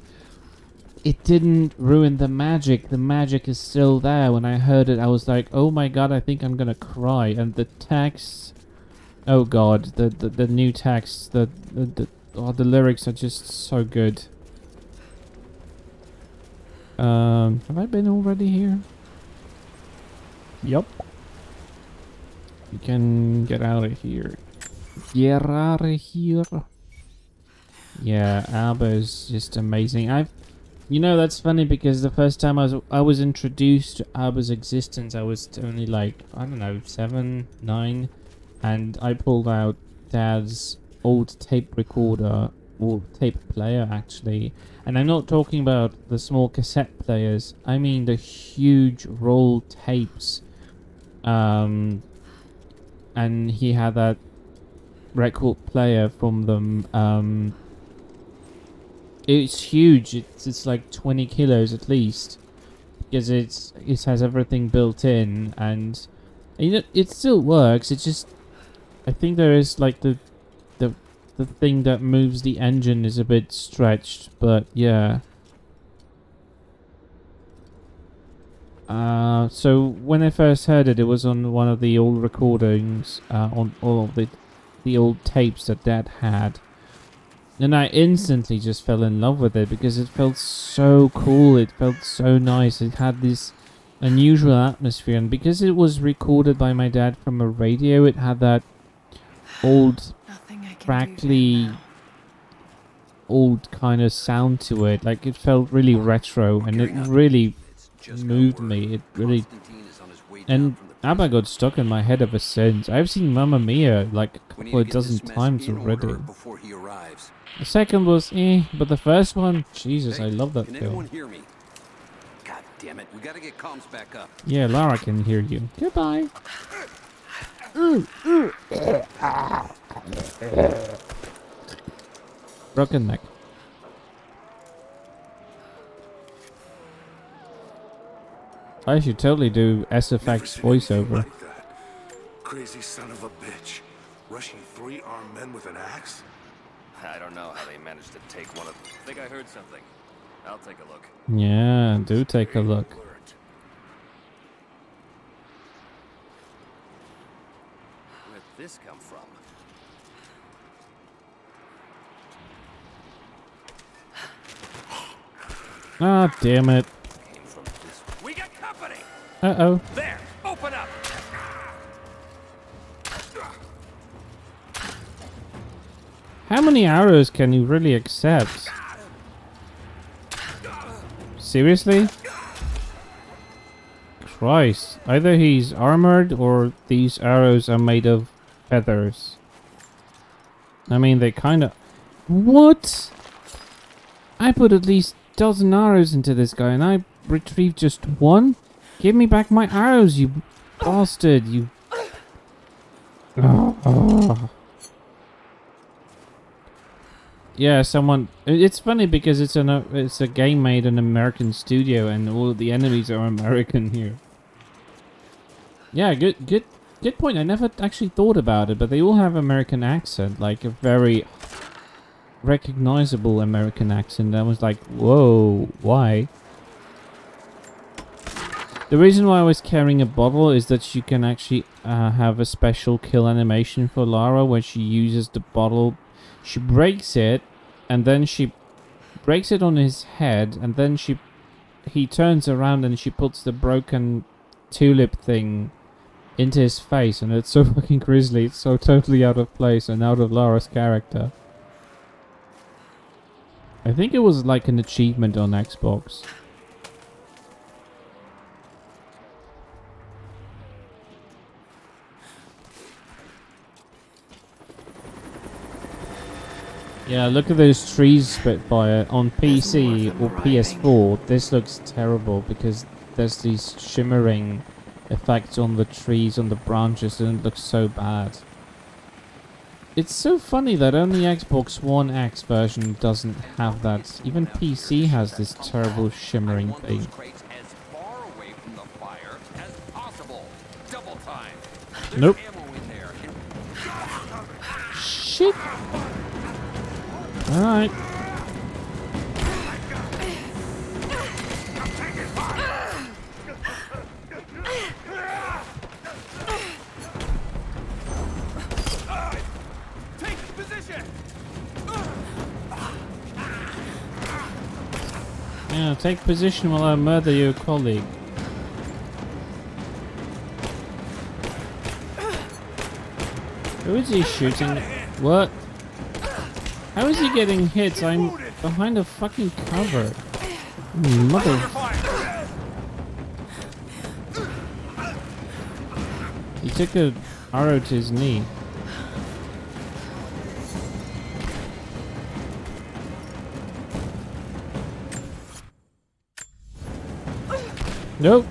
it didn't ruin the magic. The magic is still there. When I heard it, I was like, oh my god, I think I'm gonna cry. And the text, oh god, the new text, the lyrics are just so good. Have I been already here? Yup. You can get out of here. Get out of here. Yeah, ABBA is just amazing. You know, that's funny because the first time I was introduced to ABBA's existence, I was only like, I don't know, 7, 9, and I pulled out Dad's old tape recorder, or tape player actually, and I'm not talking about the small cassette players, I mean the huge roll tapes, and he had that record player from them, it's huge. It's like 20 kilos at least, because it has everything built in, and you know, it still works. It's just, I think there is like the thing that moves the engine is a bit stretched, but yeah. So when I first heard it, it was on one of the old recordings, on all of the old tapes that Dad had. And I instantly just fell in love with it because it felt so cool. It felt so nice. It had this unusual atmosphere. And because it was recorded by my dad from a radio, it had that old, crackly, old kind of sound to it. Like, it felt really retro. And it really moved me. It really... And ABBA got stuck in my head ever since. I've seen Mamma Mia like a couple of dozen times already. The second was but the first one, Jesus, I love that film. Hear me? God damn it, we gotta get comms back up. Yeah, Lara can hear you. Goodbye. Broken neck. I should totally do SFX voiceover. Like that. Crazy son of a bitch. Rushing 3 armed men with an axe? I don't know how they managed to take one of them. I think I heard something. I'll take a look. Yeah, do take a look. Where'd this come from? Ah, damn it. We got company. Uh-oh. There, open up. How many arrows can you really accept? Seriously? Christ. Either he's armored or these arrows are made of feathers. I mean, they kind of... What? I put at least a dozen arrows into this guy and I retrieved just one? Give me back my arrows, you bastard, you... Oh. Yeah, someone... It's funny because it's a game made in an American studio and all of the enemies are American here. Yeah, good point. I never actually thought about it, but they all have American accent, like a very recognizable American accent. I was like, whoa, why? The reason why I was carrying a bottle is that you can actually have a special kill animation for Lara where she uses the bottle. She breaks it, and then she breaks it on his head, and then he turns around and she puts the broken tulip thing into his face, and it's so fucking grisly. It's so totally out of place and out of Lara's character. I think it was like an achievement on Xbox. Yeah, look at those trees, Spitfire. On PC or PS4, this looks terrible because there's these shimmering effects on the trees, on the branches, and it looks so bad. It's so funny that only Xbox One X version doesn't have that. Even PC has this terrible shimmering thing. Nope. Shit. Alright. Take position. Yeah, take position while I murder your colleague. Who is he shooting? What? How is he getting hits? I'm behind a fucking cover. Mother. He took an arrow to his knee. Nope.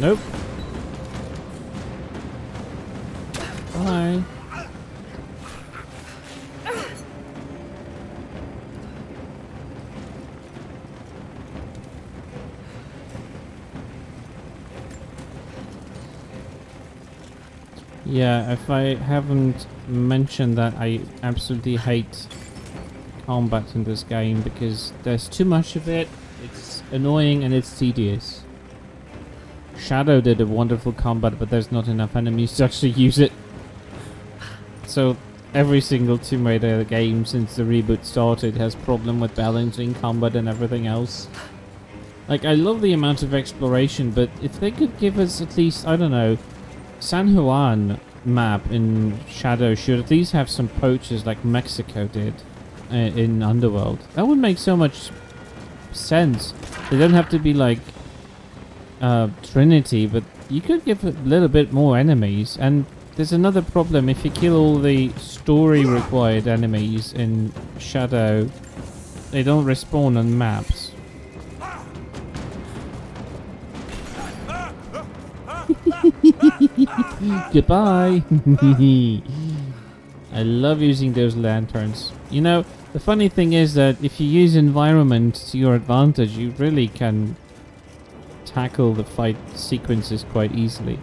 Nope. Bye. Yeah, if I haven't mentioned that, I absolutely hate combat in this game because there's too much of it. It's annoying and it's tedious. Shadow did a wonderful combat, but there's not enough enemies to actually use it. So every single Tomb Raider game since the reboot started has problem with balancing combat and everything else. Like, I love the amount of exploration, but if they could give us at least, I don't know, San Juan map in Shadow should at least have some poachers like Mexico did in Underworld. That would make so much sense. They don't have to be like Trinity, but you could give a little bit more enemies. And there's another problem: if you kill all the story required enemies in Shadow, they don't respawn on maps. Goodbye. I love using those lanterns. You know, the funny thing is that if you use environment to your advantage, you really can tackle the fight sequences quite easily.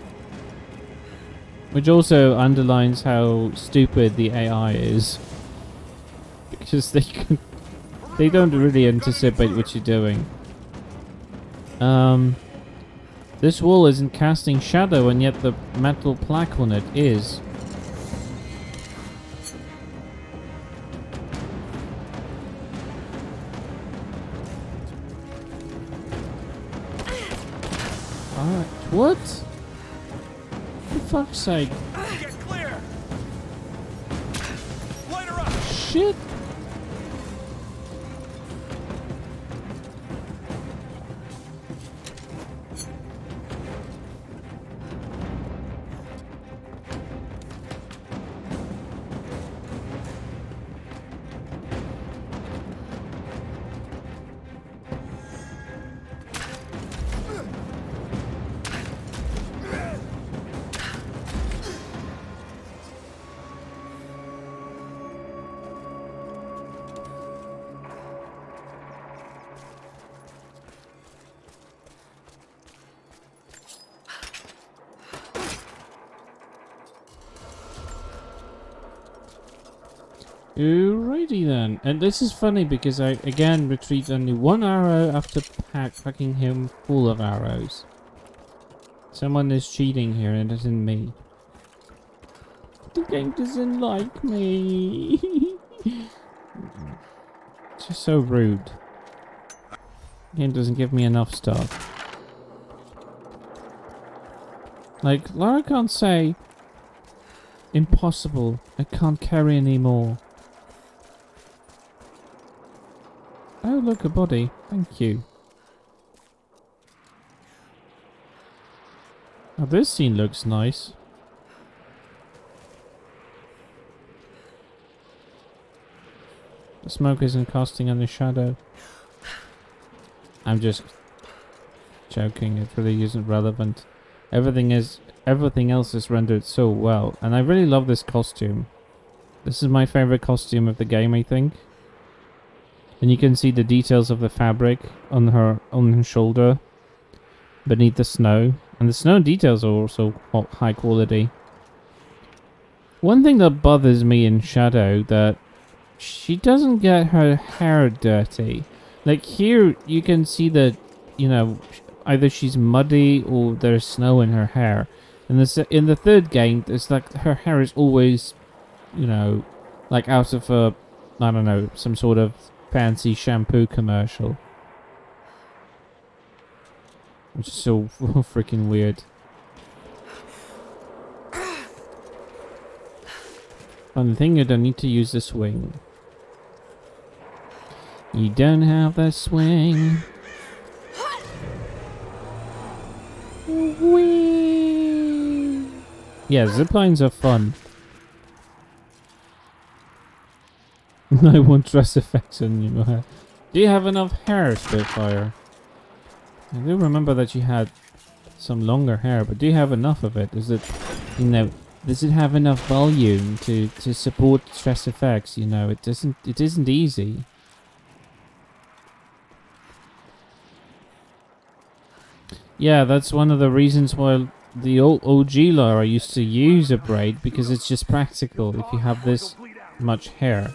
Which also underlines how stupid the AI is. Because they don't really anticipate what you're doing. This wall isn't casting shadow, and yet the metal plaque on it is. Alright, what? For fuck's sake. Get clear. Light her up. Shit. Alrighty then, and this is funny because I again retrieved only one arrow after packing him full of arrows. Someone is cheating here and it isn't me. The game doesn't like me. It's just so rude. The game doesn't give me enough stuff. Like, Lara can't say, impossible, I can't carry anymore. Oh, look, a body. Thank you. Oh, this scene looks nice. The smoke isn't casting any shadow. I'm just joking. It really isn't relevant. Everything else is rendered so well, and I really love this costume. This is my favorite costume of the game, I think. And you can see the details of the fabric on her shoulder beneath the snow. And the snow details are also high quality. One thing that bothers me in Shadow, that she doesn't get her hair dirty. Like here, you can see that, you know, either she's muddy or there's snow in her hair. In the third game, it's like her hair is always, you know, like out of a, I don't know, some sort of fancy shampoo commercial. Which is so freaking weird. One thing, you don't need to use the swing. You don't have the swing. Whee! Yeah, ziplines are fun. I want dress effects on your hair. Do you have enough hair, Spitfire? I do remember that you had some longer hair, but do you have enough of it? Is it, you know, does it have enough volume to support stress effects? You know, it isn't easy. Yeah, that's one of the reasons why the old OG Lara used to use a braid, because it's just practical if you have this much hair.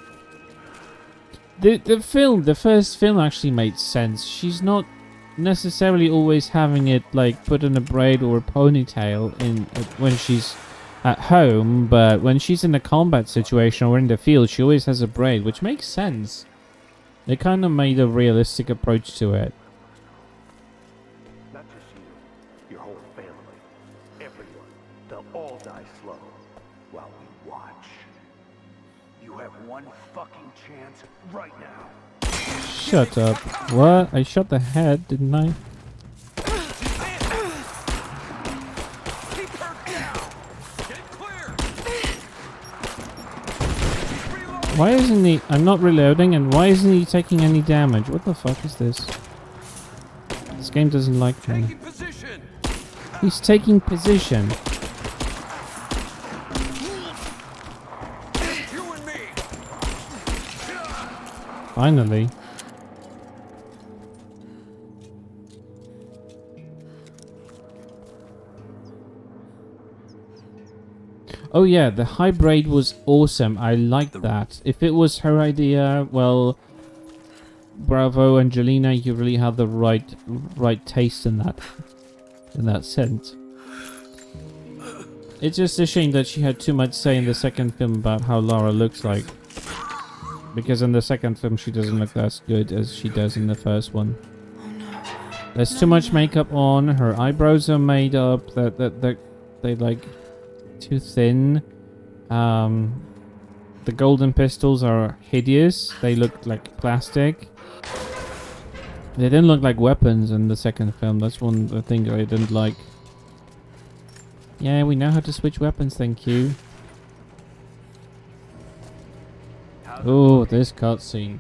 The first film actually made sense. She's not necessarily always having it like put in a braid or a ponytail when she's at home, but when she's in a combat situation or in the field, she always has a braid, which makes sense. They kind of made a realistic approach to it. Not just you, your whole family, everyone. They'll all die slow while we watch. You have one fucking chance right now. Shut up. What? I shot the head, didn't I? Why isn't he... I'm not reloading, and why isn't he taking any damage? What the fuck is this? This game doesn't like me. He's taking position. Finally. Oh yeah, the high braid was awesome. I liked that. If it was her idea, well, bravo, Angelina. You really had the right taste in that sense. It's just a shame that she had too much say in the second film about how Lara looks like. Because in the second film she doesn't look as good as she does in the first one. There's too much makeup on. Her eyebrows are made up. They like too thin. The golden pistols are hideous. They look like plastic. They didn't look like weapons in the second film. That's one thing I didn't like. Yeah, we know how to switch weapons, thank you. Oh, this cutscene.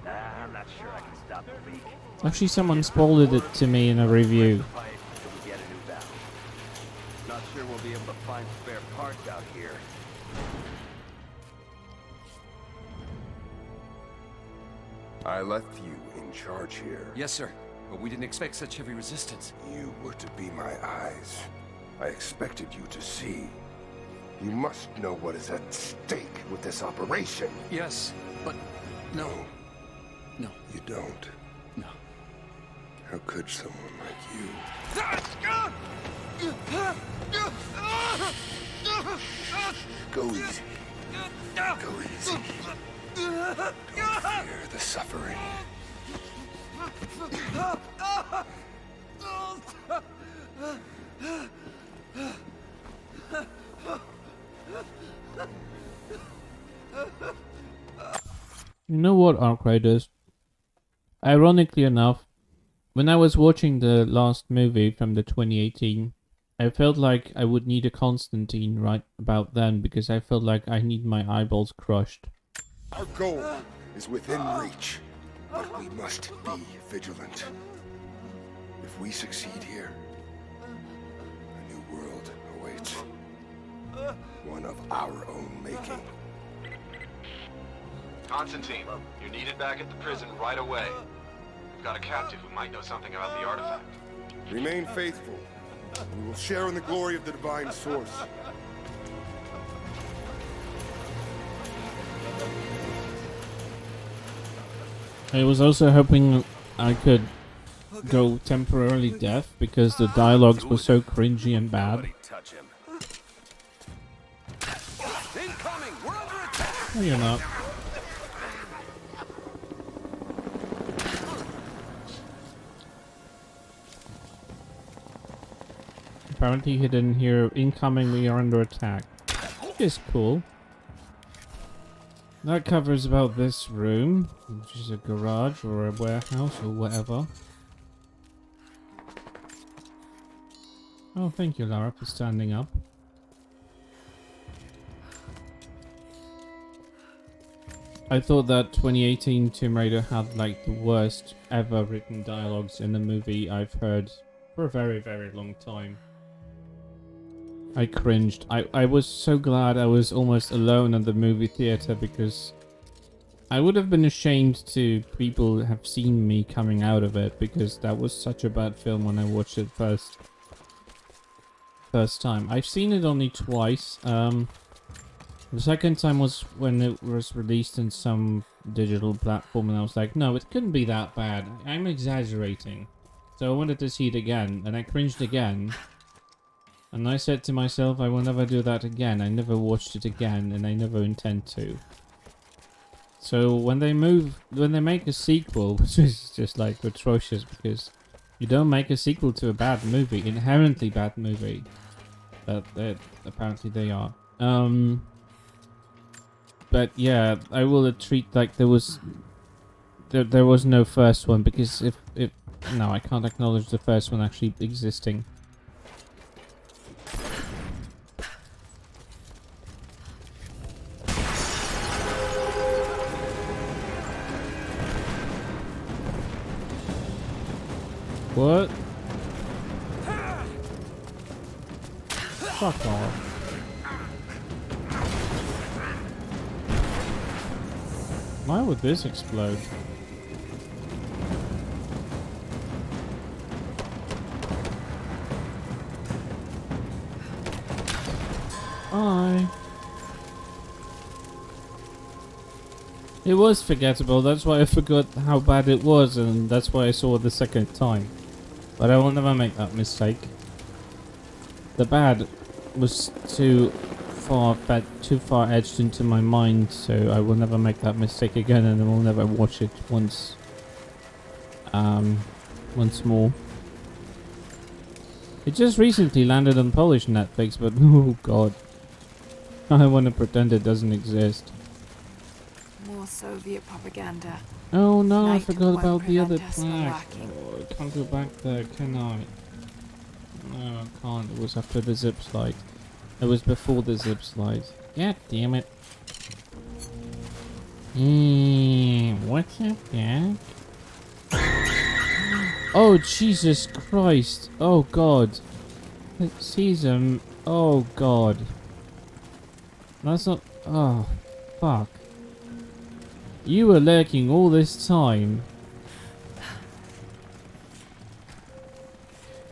Actually, someone spoiled it to me in a review. Not sure we'll be able to find spare parts out here. I left you in charge here. Yes, sir. But we didn't expect such heavy resistance. You were to be my eyes. I expected you to see. You must know what is at stake with this operation. Yes, but no. No. You don't? No. How could someone like you? Go easy. Go easy. Don't fear the suffering. You know what, Arkwriters? Ironically enough, when I was watching the last movie from the 2018, I felt like I would need a Constantine right about then, because I felt like I need my eyeballs crushed. Our goal is within reach, but we must be vigilant. If we succeed here, a new world awaits. One of our own making. Constantine, you're needed back at the prison right away. We've got a captive who might know something about the artifact. Remain faithful. We will share in the glory of the divine source. I was also hoping I could go temporarily deaf because the dialogues were so cringy and bad. Touch him. Incoming! We're under attack! No, you're not. Apparently he didn't hear incoming, we are under attack. Which is cool. That covers about this room, which is a garage or a warehouse or whatever. Oh, thank you, Lara, for standing up. I thought that 2018 Tomb Raider had like the worst ever written dialogues in a movie I've heard for a very, very long time. I cringed. I was so glad I was almost alone at the movie theater because I would have been ashamed to people have seen me coming out of it because that was such a bad film when I watched it first time. I've seen it only twice. The second time was when it was released in some digital platform and I was like, no, it couldn't be that bad. I'm exaggerating. So I wanted to see it again and I cringed again. And I said to myself, I will never do that again. I never watched it again, and I never intend to. So when they make a sequel, which is just like atrocious, because you don't make a sequel to a bad movie, inherently bad movie, but apparently they are. But yeah, I will treat like there was no first one because if no, I can't acknowledge the first one actually existing. What? Fuck off. Why would this explode? Bye. It was forgettable, that's why I forgot how bad it was, and that's why I saw it the second time. But I will never make that mistake. The bad was too far etched into my mind, so I will never make that mistake again, and I will never watch it once more. It just recently landed on Polish Netflix, but oh god. I want to pretend it doesn't exist. More Soviet propaganda. Oh no, I Night forgot won't about the other prevent us from plaque. working. Oh, I can't go back there, can I? No, I can't. It was after the zip slide. It was before the zip slide. God damn it. What's up, Dad? Oh, Jesus Christ. Oh, God. Caesar. Oh, God. That's not... Oh, fuck. You were lurking all this time.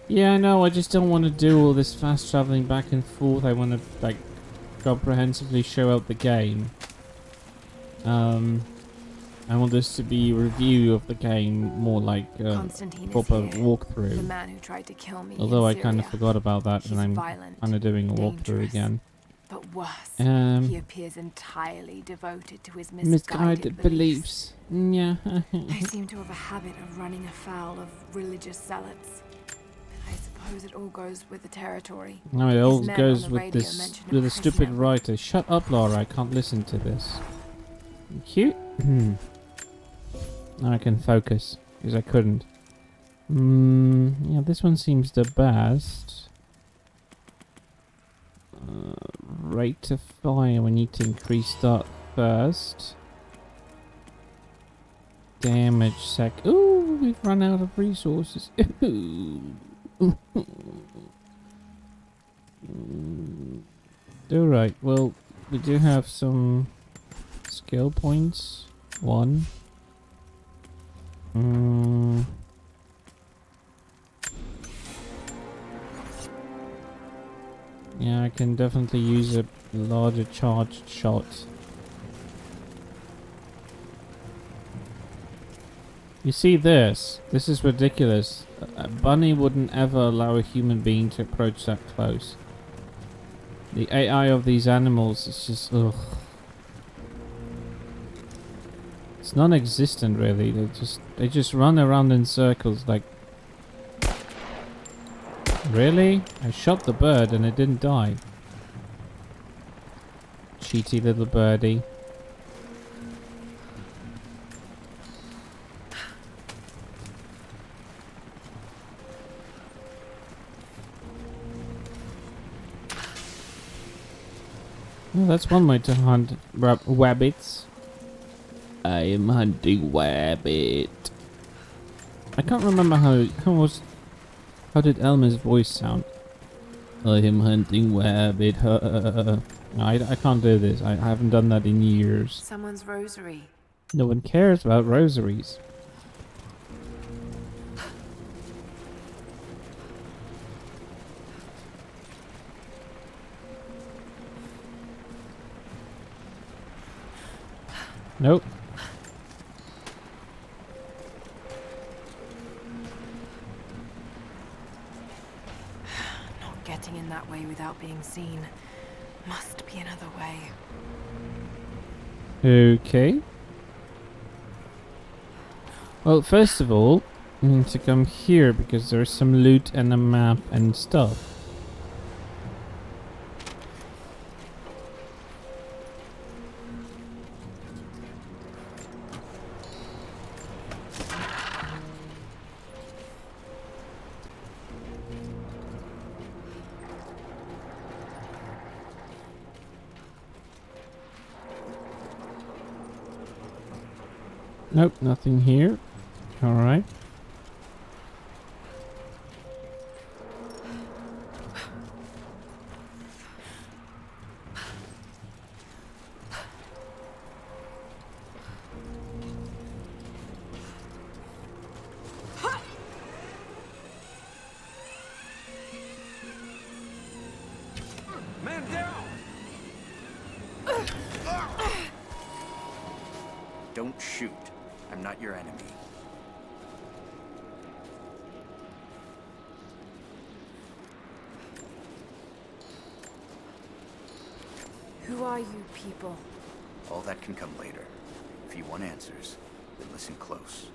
Yeah, I know, I just don't want to do all this fast traveling back and forth. I want to, like, comprehensively show out the game. I want this to be a review of the game, more like a proper walkthrough. The man who tried to kill me. Although I kind of forgot about that, and I'm kind of doing a walkthrough again. But worse, he appears entirely devoted to his misguided beliefs. Yeah. They seem to have a habit of running afoul of religious zealots. I suppose it all goes with the territory. No, it all goes with this, with a stupid writer. Shut up, Laura, I can't listen to this. Cute? Now I can focus, because I couldn't. Yeah, this one seems the best. Rate of fire, we need to increase that first. Damage sec. Ooh, we've run out of resources. Alright, well, we do have some skill points One. Yeah, I can definitely use a larger charged shot. You see this? This is ridiculous. A bunny wouldn't ever allow a human being to approach that close. The AI of these animals is just, ugh. It's non-existent, really. They just run around in circles like... Really? I shot the bird and it didn't die. Cheaty little birdie. Well, that's one way to hunt rabbits. I am hunting rabbit. I can't remember how did Elmer's voice sound? I am hunting rabbit. No, I can't do this. I haven't done that in years. Someone's rosary. No one cares about rosaries. Nope. Not getting in that way without being seen. Must be another way. Okay. Well, first of all, we need to come here because there's some loot and a map and stuff. Nope, nothing here. Alright. Man down! Don't shoot. I'm not your enemy. Who are you people? All that can come later. If you want answers, then listen close.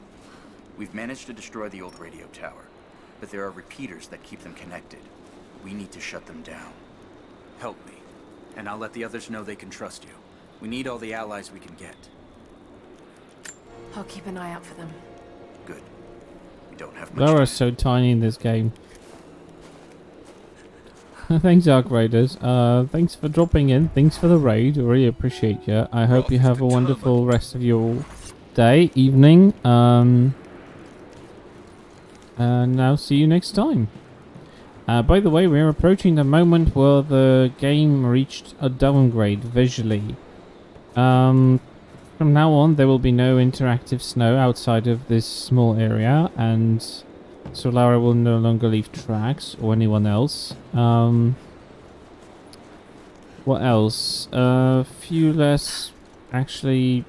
We've managed to destroy the old radio tower, but there are repeaters that keep them connected. We need to shut them down. Help me, and I'll let the others know they can trust you. We need all the allies we can get. I'll keep an eye out for them. Good. We don't have much. Laura's so tiny in this game. Thanks, Arc Raiders. Thanks for dropping in. Thanks for the raid. I really appreciate you. I hope you have a wonderful rest of your day, evening. And I'll see you next time. By the way, we're approaching the moment where the game reached a downgrade visually. From now on, there will be no interactive snow outside of this small area, and Solara will no longer leave tracks, or anyone else. What else? A few less, actually,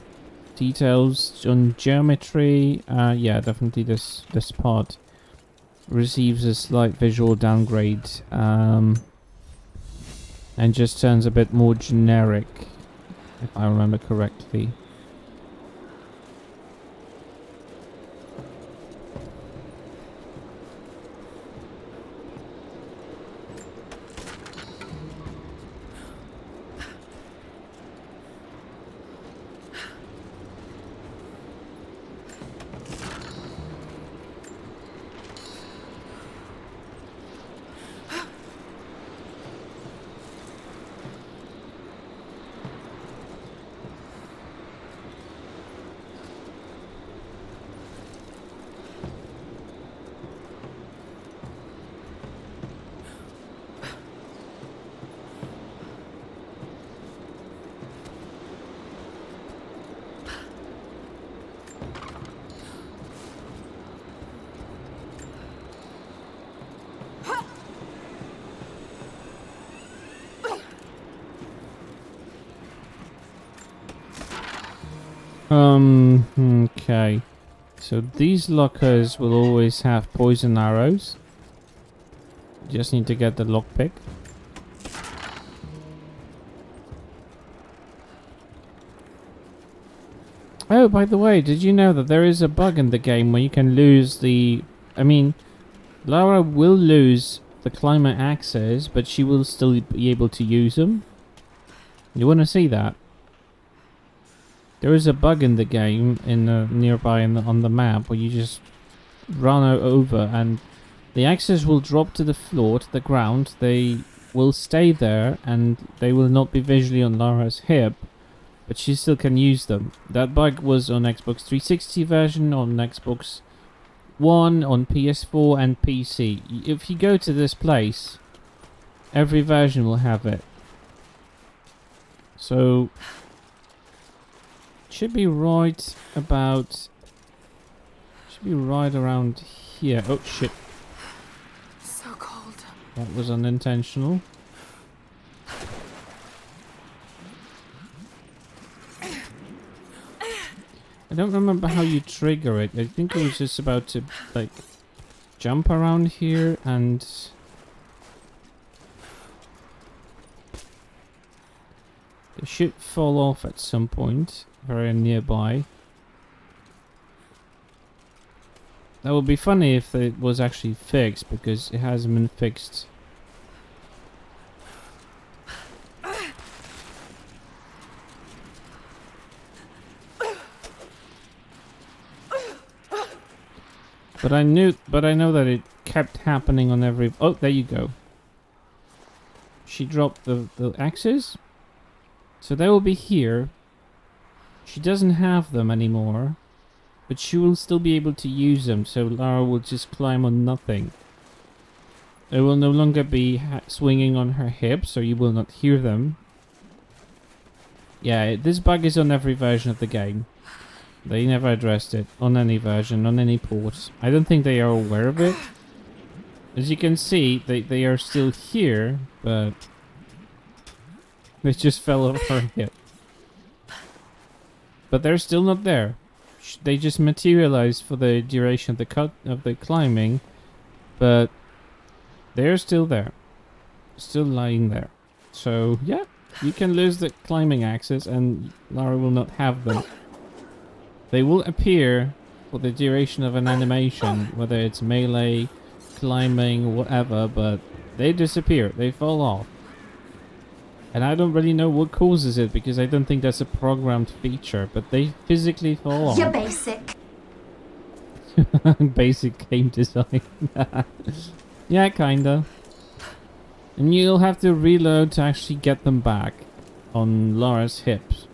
details on geometry. Yeah, definitely this part receives a slight visual downgrade, and just turns a bit more generic, if I remember correctly. Okay. So these lockers will always have poison arrows. Just need to get the lockpick. Oh, by the way, did you know that there is a bug in the game where you can lose the... I mean, Lara will lose the climber axes, but she will still be able to use them. You want to see that? There is a bug in the game in nearby on the map where you just run over and the axes will drop to the floor, to the ground. They will stay there and they will not be visually on Lara's hip, but she still can use them. That bug was on Xbox 360 version, on Xbox One, on PS4 and PC. If you go to this place, every version will have it. So should be right about... should be right around here. Oh shit. So cold. That was unintentional. I don't remember how you trigger it. I think it was just about to, like, jump around here and... it should fall off at some point, very nearby. That would be funny if it was actually fixed, because it hasn't been fixed. But I know that it kept happening on every... oh, there you go. She dropped the axes. So they will be here. She doesn't have them anymore. But she will still be able to use them. So Lara will just climb on nothing. It will no longer be swinging on her hips, so you will not hear them. Yeah, this bug is on every version of the game. They never addressed it on any version, on any port. I don't think they are aware of it. As you can see, they are still here, but they just fell off her hip. But they're still not there. They just materialized for the duration of the climbing, but they're still there, still lying there. So yeah, you can lose the climbing axes, and Lara will not have them. They will appear for the duration of an animation, whether it's melee, climbing, whatever, but they disappear, they fall off. And I don't really know what causes it, because I don't think that's a programmed feature, but they physically fall off. You're basic. Basic game design. Yeah, kinda. And you'll have to reload to actually get them back on Lara's hips.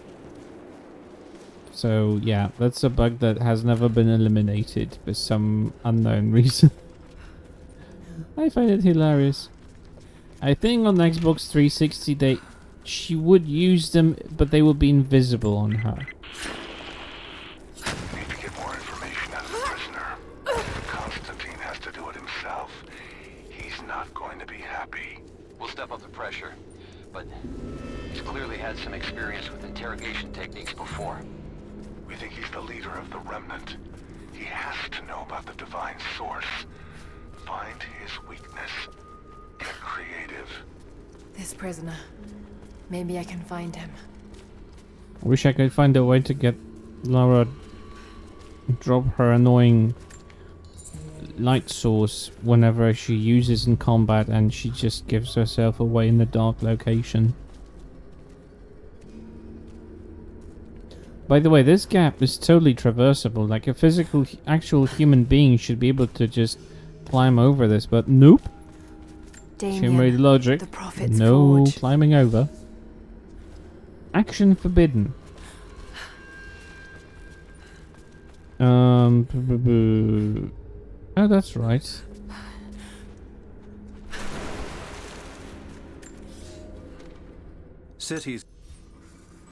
So yeah, that's a bug that has never been eliminated for some unknown reason. I find it hilarious. I think on Xbox 360 she would use them, but they would be invisible on her. Need to get more information out of the prisoner. Constantine has to do it himself. He's not going to be happy. We'll step up the pressure, but he's clearly had some experience with interrogation techniques before. We think he's the leader of the Remnant. He has to know about the divine source. Find his weakness. Get creative. This prisoner. Maybe I can find him. I wish I could find a way to get Lara drop her annoying light source whenever she uses in combat, and she just gives herself away in the dark location. By the way, this gap is totally traversable. Like a physical, actual human being should be able to just climb over this, but nope. Human logic. The Prophet's no forge. climbing over. Action forbidden. Oh, that's right. Cities.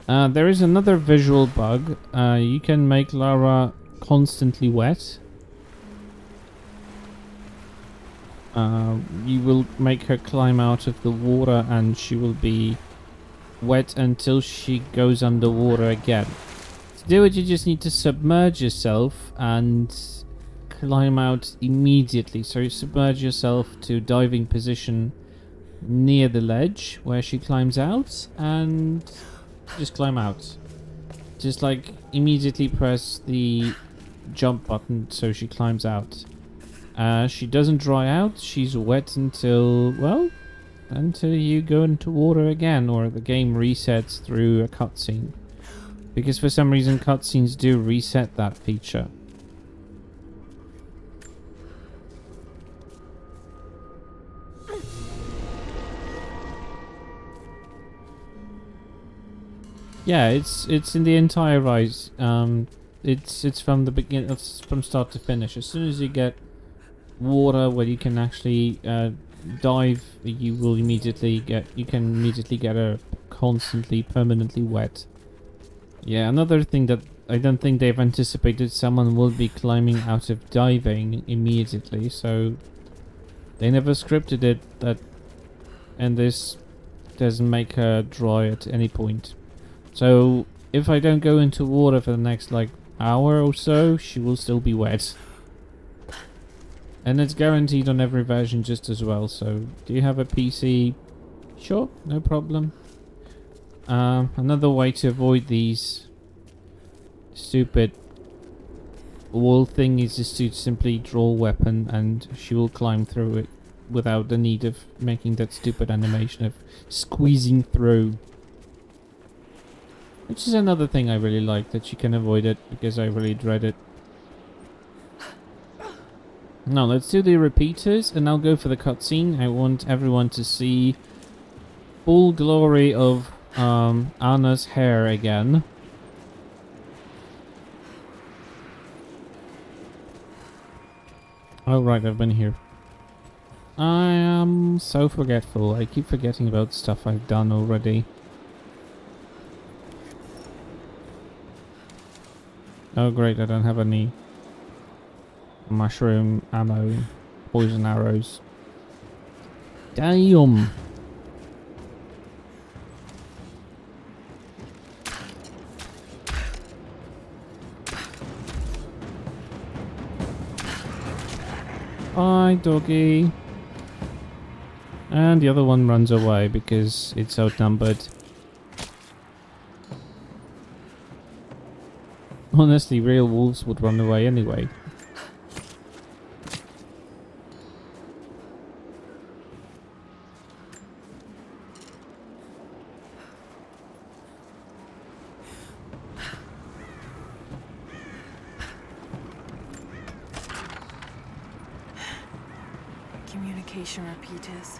There is another visual bug. You can make Lara constantly wet. You will make her climb out of the water and she will be wet until she goes underwater again. To do it, you just need to submerge yourself and climb out immediately. So you submerge yourself to diving position near the ledge where she climbs out and just climb out. Just like immediately press the jump button so she climbs out. She doesn't dry out. She's wet until, well, until you go into water again or the game resets through a cutscene. Because for some reason cutscenes do reset that feature. Yeah, it's in the entire rise. It's from the beginning, it's from start to finish. As soon as you get water where you can actually dive, you can immediately get her constantly, permanently wet. Yeah, another thing that I don't think they've anticipated, someone will be climbing out of diving immediately, so they never scripted it that, and this doesn't make her dry at any point. So if I don't go into water for the next like hour or so, she will still be wet. And it's guaranteed on every version just as well. So do you have a PC? Sure, no problem. Another way to avoid these stupid wall thing is just to simply draw a weapon and she will climb through it without the need of making that stupid animation of squeezing through. Which is another thing I really like, that you can avoid it, because I really dread it. Now, let's do the repeaters, and I'll go for the cutscene. I want everyone to see full glory of Anna's hair again. Oh, right, I've been here. I am so forgetful. I keep forgetting about stuff I've done already. Oh great, I don't have any mushroom ammo, poison arrows. Damn! Bye, doggy. And the other one runs away because it's outnumbered. Honestly, real wolves would run away anyway. Communication repeaters.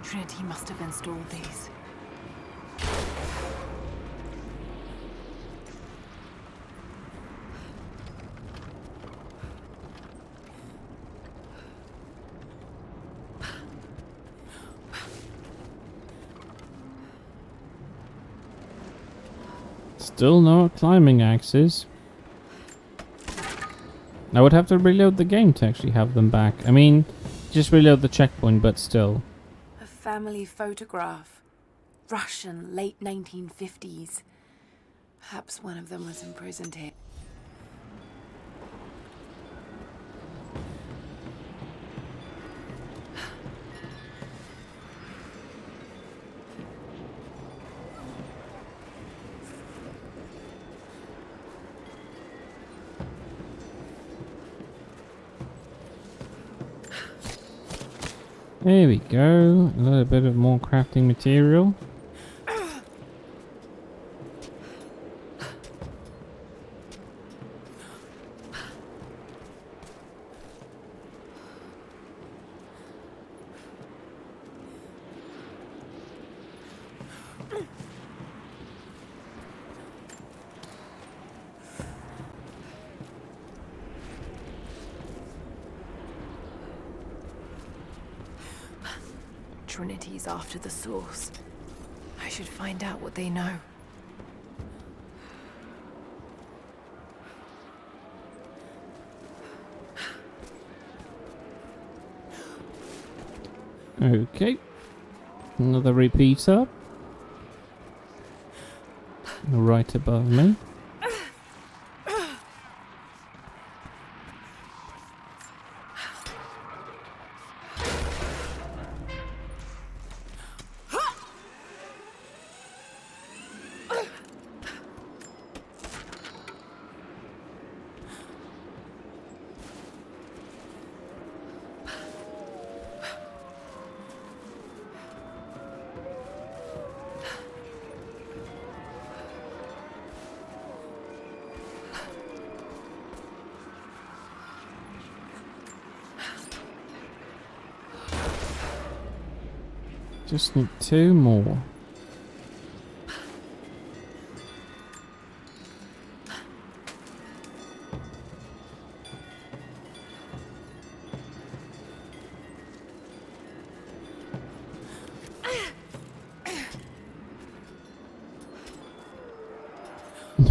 Trinity must have installed these. Still no climbing axes. I would have to reload the game to actually have them back. I mean, just reload the checkpoint, but still. A family photograph. Russian, late 1950s. Perhaps one of them was imprisoned here. There we go. A little bit of more crafting material. Trinity's after the source. I should find out what they know. Okay. Another repeater. Right above me. Just need 2 more.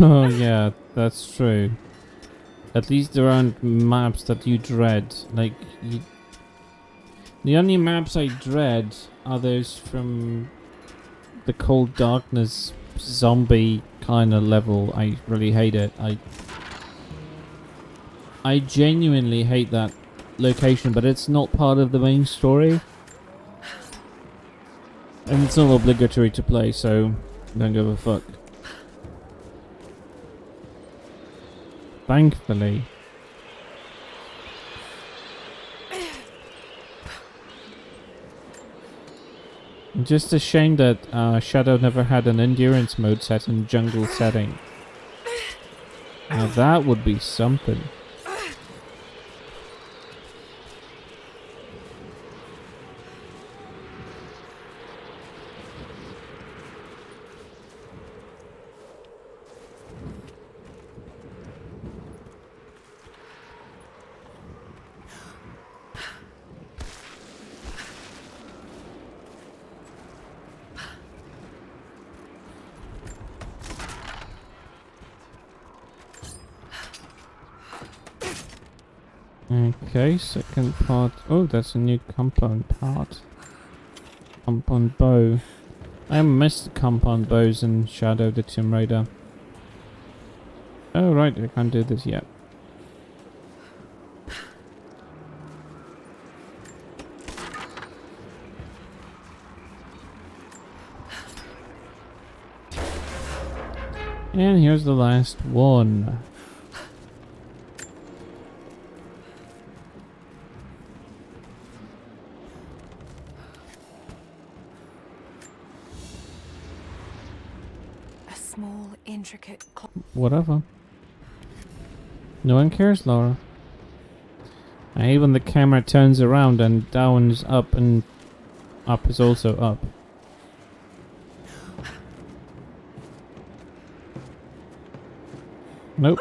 Oh yeah, that's true. At least there aren't maps that you dread. Like, the only maps I dread are those from the Cold Darkness zombie kind of level. I really hate it. I genuinely hate that location, but it's not part of the main story. And it's not obligatory to play, so don't give a fuck. Thankfully. Just a shame that Shadow never had an endurance mode set in jungle setting. Now that would be something. Okay, second part. Oh, that's a new compound part. Compound bow. I missed the compound bows in Shadow the Tomb Raider. Oh right, I can't do this yet. And here's the last one. Small, intricate. Whatever. No one cares, Laura. I hate when the camera turns around and down is up and up is also up. Nope.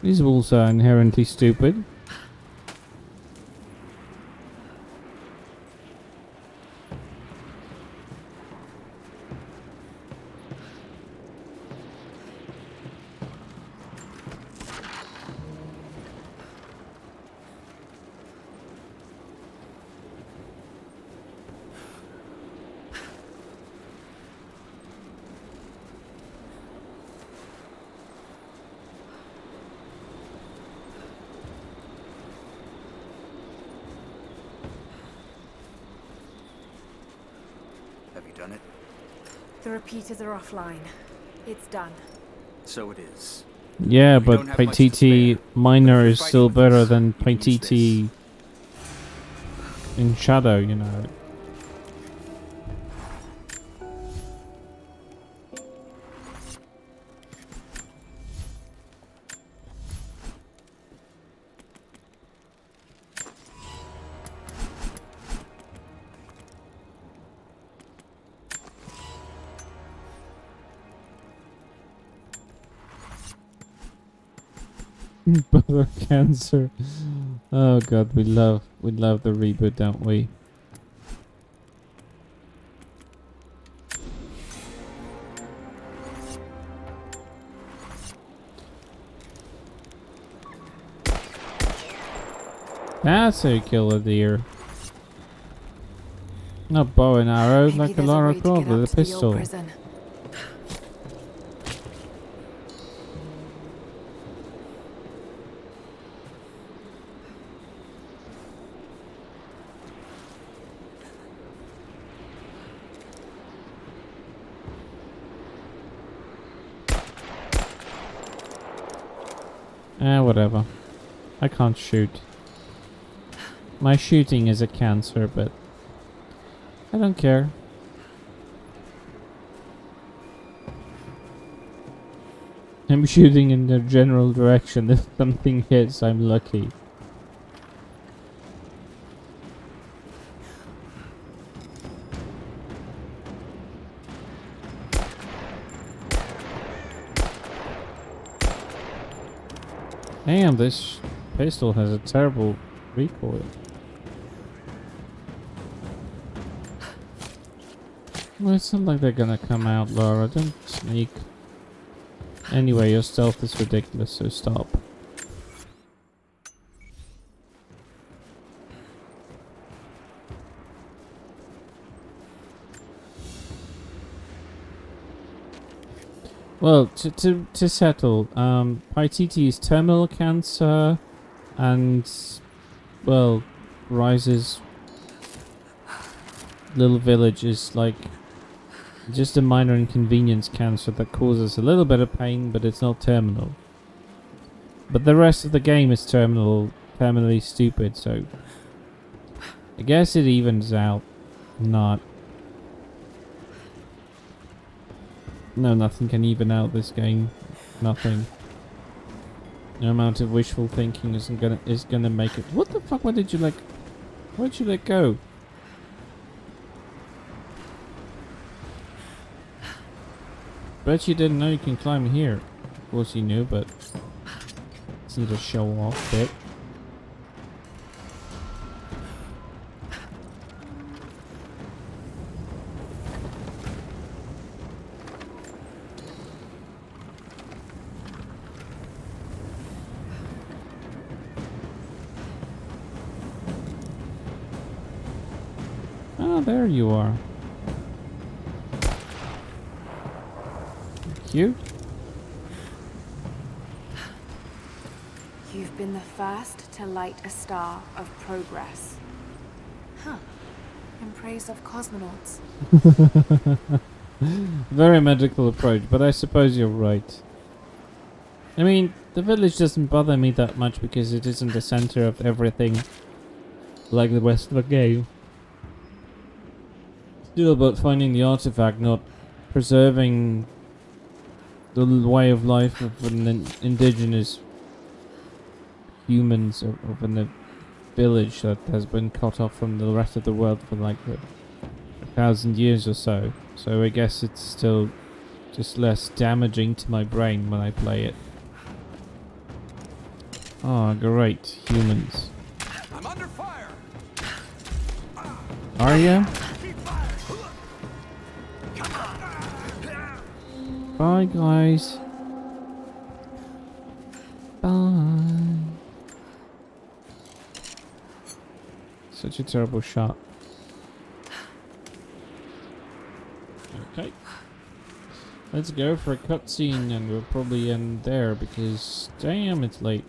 These walls are inherently stupid. Have you done it? The repeaters are offline. It's done. So it is. Yeah, but Paititi Minor is still better than Paititi in Shadow, you know. Brother cancer. Oh god, we love the reboot, don't we? That's how you kill a deer. Not bow and arrow, Maybe like a there's Lara way to Croft get up with a to the old pistol. prison. Whatever. I can't shoot. My shooting is a cancer, but I don't care. I'm shooting in the general direction. If something hits, I'm lucky. Damn, this pistol has a terrible recoil. Well, it's not like they're gonna come out, Laura. Don't sneak. Anyway, your stealth is ridiculous, so stop. Well, to settle, Paititi is terminal cancer, and, well, Rise's little village is like just a minor inconvenience cancer that causes a little bit of pain, but it's not terminal. But the rest of the game is terminally stupid, so I guess it evens out. Not. No, nothing can even out this game. Nothing. No amount of wishful thinking is gonna make it. What the fuck? Why did you why'd you let go? Bet you didn't know you can climb here. Of course you knew, but it's need a show off bit. Ah, there you are. Cute. You've been the first to light a star of progress. Huh. In praise of cosmonauts. Very medical approach, but I suppose you're right. I mean, the village doesn't bother me that much because it isn't the center of everything like the rest of the game. Still about finding the artifact, not preserving the way of life of an indigenous humans of a village that has been cut off from the rest of the world for like 1,000 years or so. So I guess it's still just less damaging to my brain when I play it. Oh, great. Humans. I'm under fire. Are you? Bye, guys. Bye. Such a terrible shot. Okay. Let's go for a cutscene and we'll probably end there because, damn, it's late.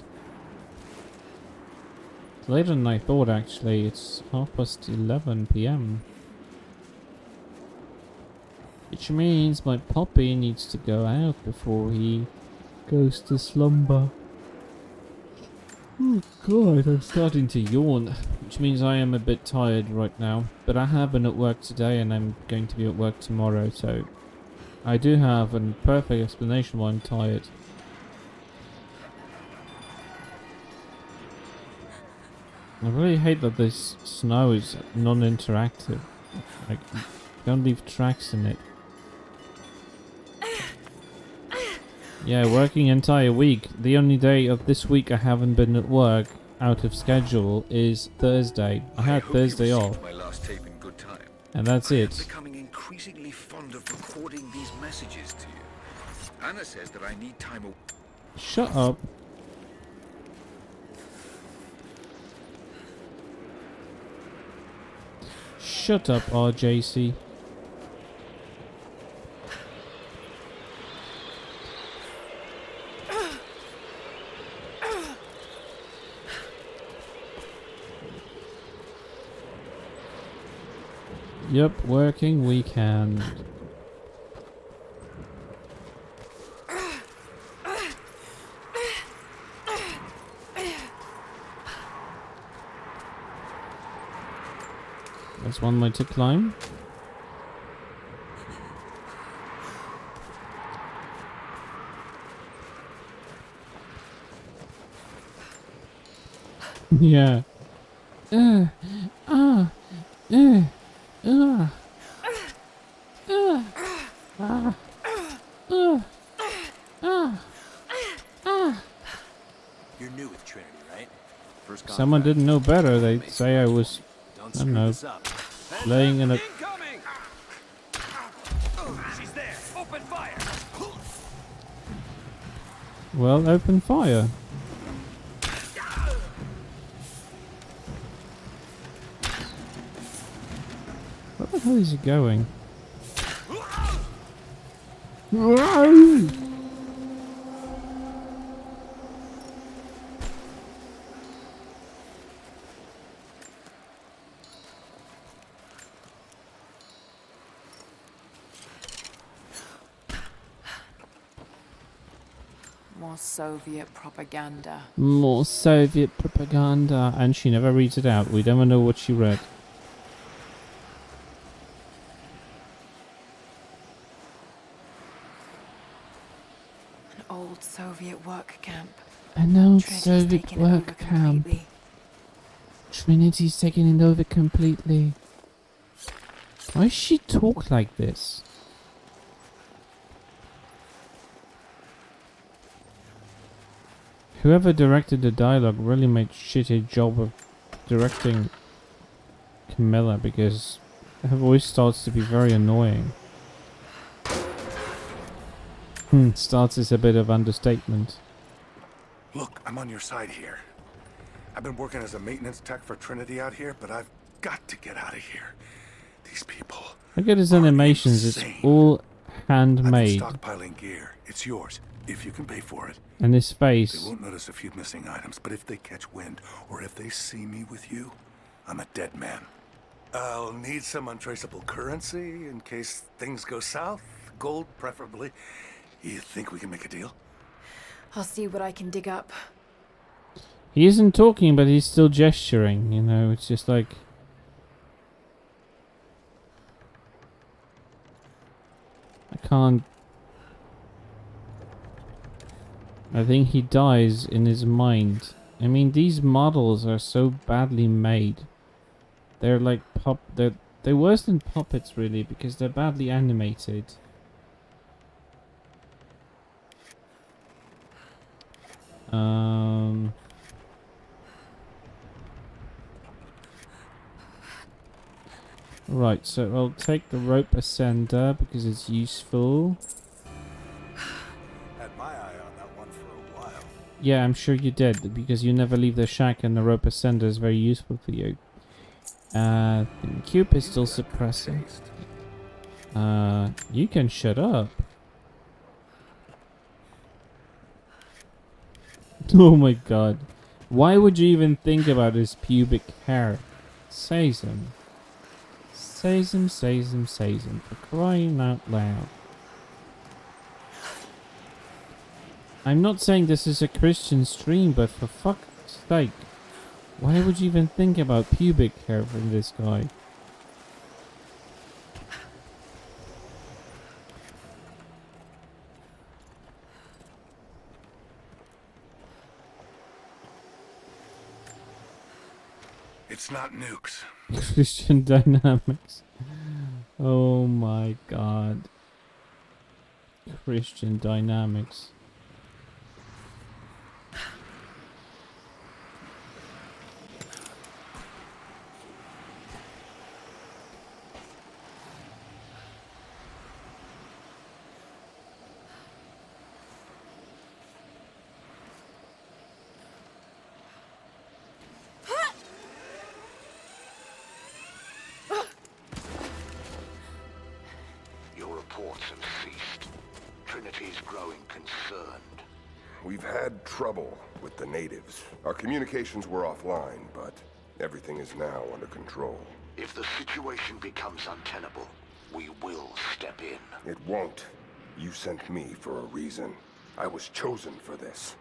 It's later than I thought, actually. It's 11:30 PM. Which means my puppy needs to go out before he goes to slumber. Oh god, I'm starting to yawn. Which means I am a bit tired right now. But I have been at work today and I'm going to be at work tomorrow, so I do have a perfect explanation why I'm tired. I really hate that this snow is non-interactive. Like, don't leave tracks in it. Yeah, working entire week. The only day of this week I haven't been at work out of schedule is Thursday. I had Thursday off. My last tape in good time. And that's it. I'm becoming increasingly fond of recording these messages to you. Anna says that I need time away. Shut up. Shut up, RJC. Yep, working weekend. There's one way to climb. Yeah. You're new with Trinity, right? First Someone didn't know better. They'd say I was, I don't know, playing in a... She's there. Open fire. Well, open fire. Where the hell is he going? More Soviet propaganda. More Soviet propaganda. And she never reads it out. We never know what she read. An old Soviet work camp. An old Trinity's Soviet taken it over work camp. completely. Trinity's taking it over completely. Why does she talk like this? Whoever directed the dialogue really made a shitty job of directing Camilla, because her voice starts to be very annoying. Starts is a bit of understatement. Look, I'm on your side here. I've been working as a maintenance tech for Trinity out here, but I've got to get out of here. These people. Look at his animations, it's all handmade. I've been stockpiling gear. It's yours, if you can pay for it. And his They face. won't notice a few missing items, but if they catch wind, or if they see me with you, I'm a dead man. I'll need some untraceable currency in case things go south. Gold, preferably. You think we can make a deal? I'll see what I can dig up. He isn't talking, but he's still gesturing, you know, it's just like... I can't... I think he dies in his mind. I mean, these models are so badly made. They're like they're worse than puppets, really, because they're badly animated. Right, so I'll take the rope ascender because it's useful. Had my eye on that one for a while. Yeah, I'm sure you did, because you never leave the shack and the rope ascender is very useful for you. Q pistol suppressor. You can shut up. Oh my god. Why would you even think about his pubic hair? Sazem. Sazem, Sazem, Sazem. For crying out loud. I'm not saying this is a Christian stream, but for fuck's sake. Why would you even think about pubic hair from this guy? It's not nukes. Christian dynamics. Oh my god. Christian dynamics. humanity's growing concerned. We've had trouble with the natives. Our communications were offline, but everything is now under control. If the situation becomes untenable, we will step in. It won't. You sent me for a reason. I was chosen for this.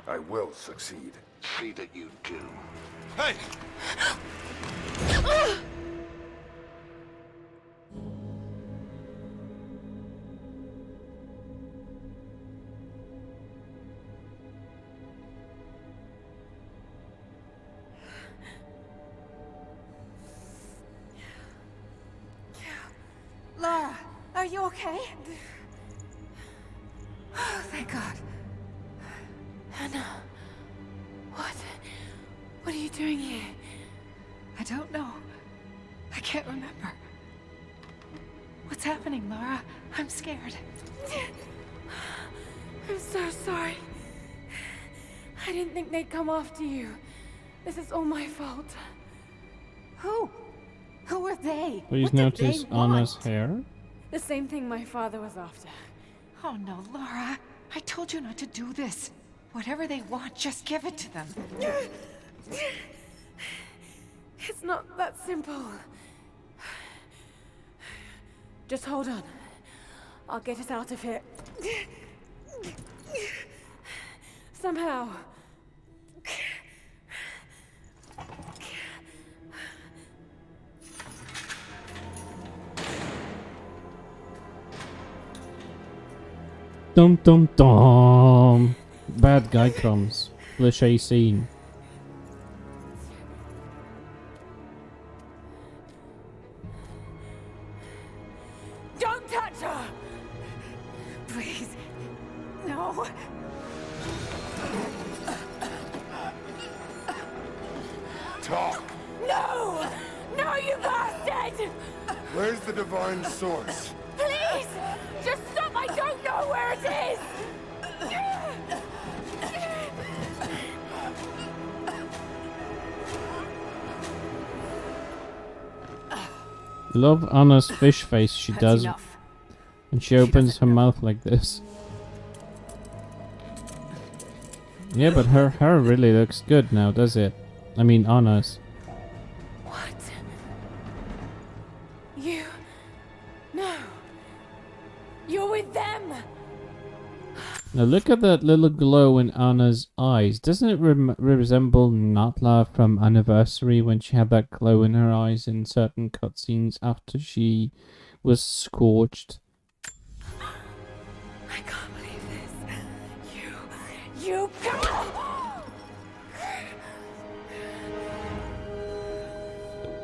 I will succeed. See that you do. Hey! Lara, are you okay? Oh, thank God. Anna, what are you doing here? I don't know. I can't remember. What's happening, Lara? I'm scared. I'm so sorry. I didn't think they'd come after you. This is all my fault. Who? Who are they? Please What did notice they want? Anna's hair. The same thing my father was after. Oh no, Lara. I told you not to do this. Whatever they want, just give it to them. It's not that simple. Just hold on. I'll get us out of here. Somehow. Dum dum dum. Bad guy comes. Cliché scene. Don't touch her! Please. No. Talk! No! No, you bastard! Where's the divine source? Please! Just stop! I don't know where it is! Love Anna's fish face she does. Enough. And she opens her mouth like this. Yeah, but her hair really looks good now, does it? I mean, Anna's. What? You... No. You're with them! Now look at that little glow in Anna's eyes. Doesn't it resemble Natla from Anniversary when she had that glow in her eyes in certain cutscenes after she was scorched? I can't believe this. You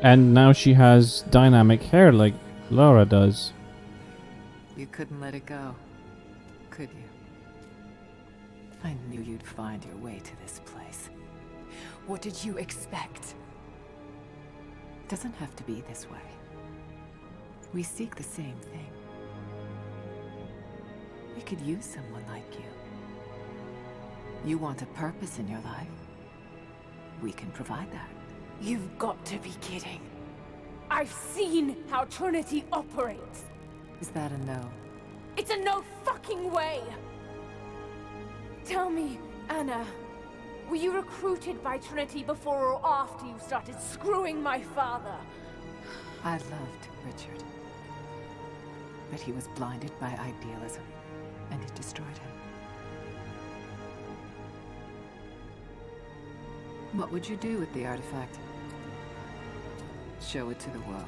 And now she has dynamic hair like Laura does. You couldn't let it go, could you? I knew you'd find your way to this place. What did you expect? It doesn't have to be this way. We seek the same thing. We could use someone like you. You want a purpose in your life? We can provide that. You've got to be kidding. I've seen how Trinity operates. Is that a no? It's a no fucking way! Tell me, Anna, were you recruited by Trinity before or after you started screwing my father? I loved Richard. But he was blinded by idealism, and it destroyed him. What would you do with the artifact? Show it to the world.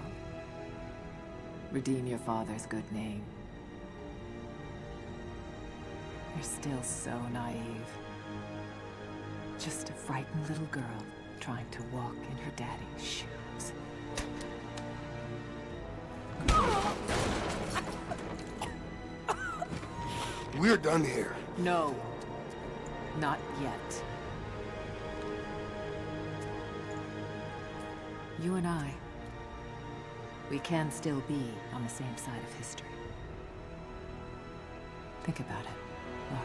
Redeem your father's good name. You're still so naive. Just a frightened little girl trying to walk in her daddy's shoes. We're done here. No. Not yet. You and I, we can still be on the same side of history. Think about it, Laura.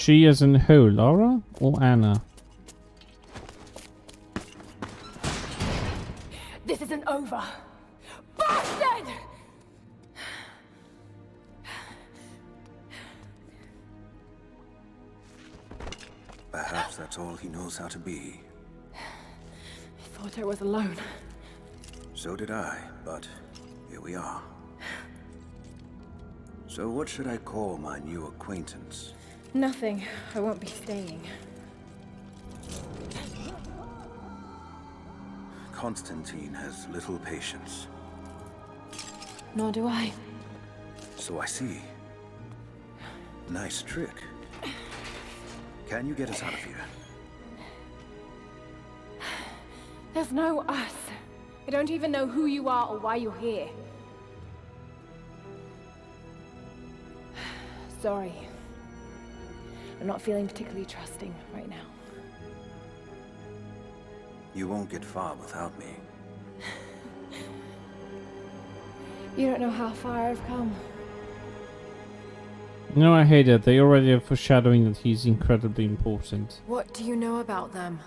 She as in who? Laura or Anna? This isn't over. Bastard! Perhaps that's all he knows how to be. I thought I was alone. So did I, but here we are. So what should I call my new acquaintance? Nothing. I won't be staying. Constantine has little patience. Nor do I. So I see. Nice trick. Can you get us out of here? There's no us. I don't even know who you are or why you're here. Sorry. I'm not feeling particularly trusting right now. You won't get far without me. You don't know how far I've come. No, I hate it. They already are foreshadowing that he's incredibly important. What do you know about them?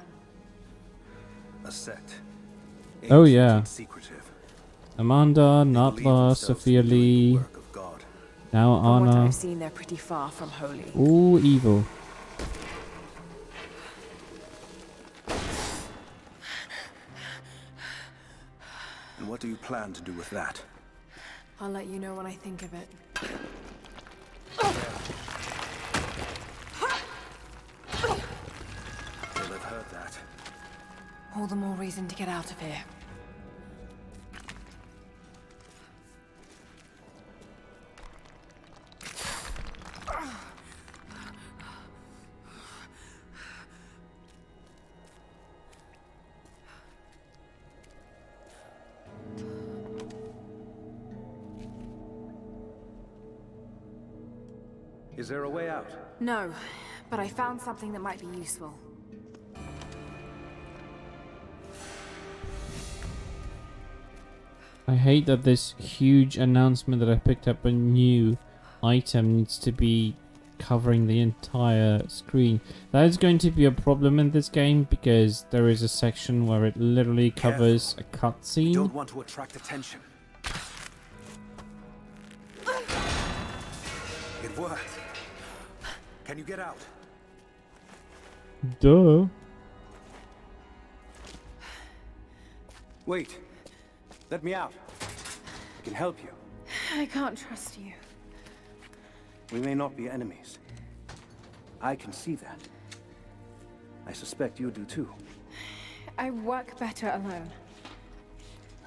A sect. Oh Ancient yeah. and secretive. Amanda, Natla, Sophia Lee. Now From what Anna. I've seen, they're pretty far from holy. Ooh, evil. And what do you plan to do with that? I'll let you know when I think of it. They'll have heard that. All the more reason to get out of here. Is there a way out? No, but I found something that might be useful. I hate that this huge announcement that I picked up a new item needs to be covering the entire screen. That is going to be a problem in this game because there is a section where it literally covers a cutscene. Don't want to attract attention. It worked. Can you get out? Duh. Wait. Let me out. I can help you. I can't trust you. We may not be enemies. I can see that. I suspect you do too. I work better alone.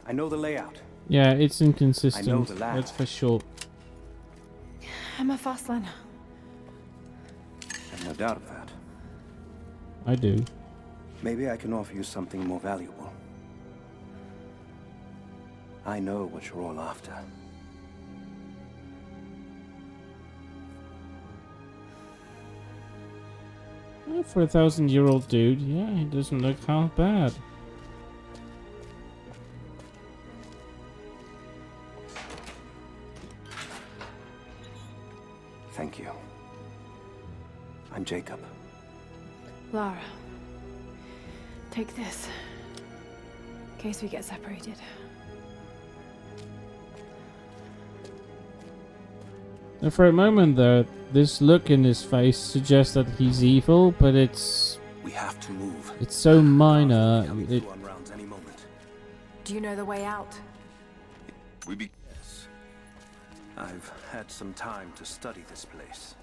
I know the layout. Yeah, it's inconsistent. I know the lab. That's for sure. I'm a fast learner. I've no doubt of that. I do. Maybe I can offer you something more valuable. I know what you're all after. Well, for a 1,000-year-old dude, yeah, he doesn't look half bad. Thank you. I'm Jacob. Lara, take this. In case we get separated. And for a moment there, this look in his face suggests that he's evil, but it's... We have to move. It's so minor. It, Any moment. Do you know the way out? Yes. I've had some time to study this place.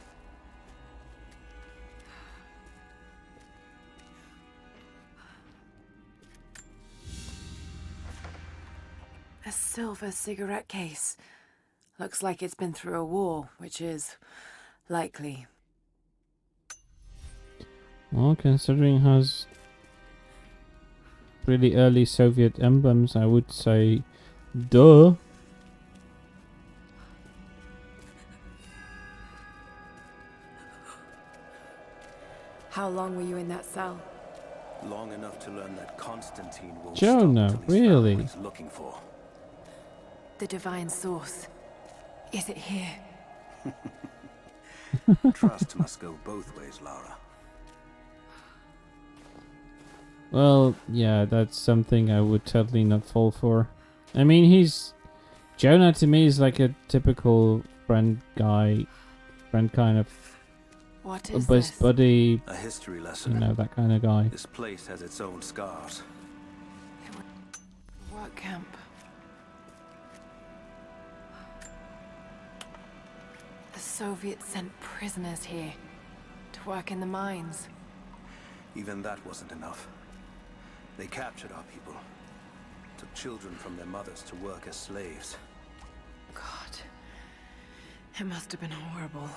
A silver cigarette case. Looks like it's been through a war, which is likely. well, considering it has really early Soviet emblems, I would say, duh. How long were you in that cell? Long enough to learn that Constantine will Jonah, stop till he's found really? what he's looking for. The divine source. Is it here? Trust must go both ways, Lara. Well, yeah, that's something I would totally not fall for. I mean, Jonah to me is like a typical friend guy, friend kind of What a is best this? buddy, A history lesson. you know, that kind of guy. This place has its own scars. Work camp. The Soviets sent prisoners here to work in the mines. Even that wasn't enough. They captured our people, took children from their mothers to work as slaves. God, it must have been horrible.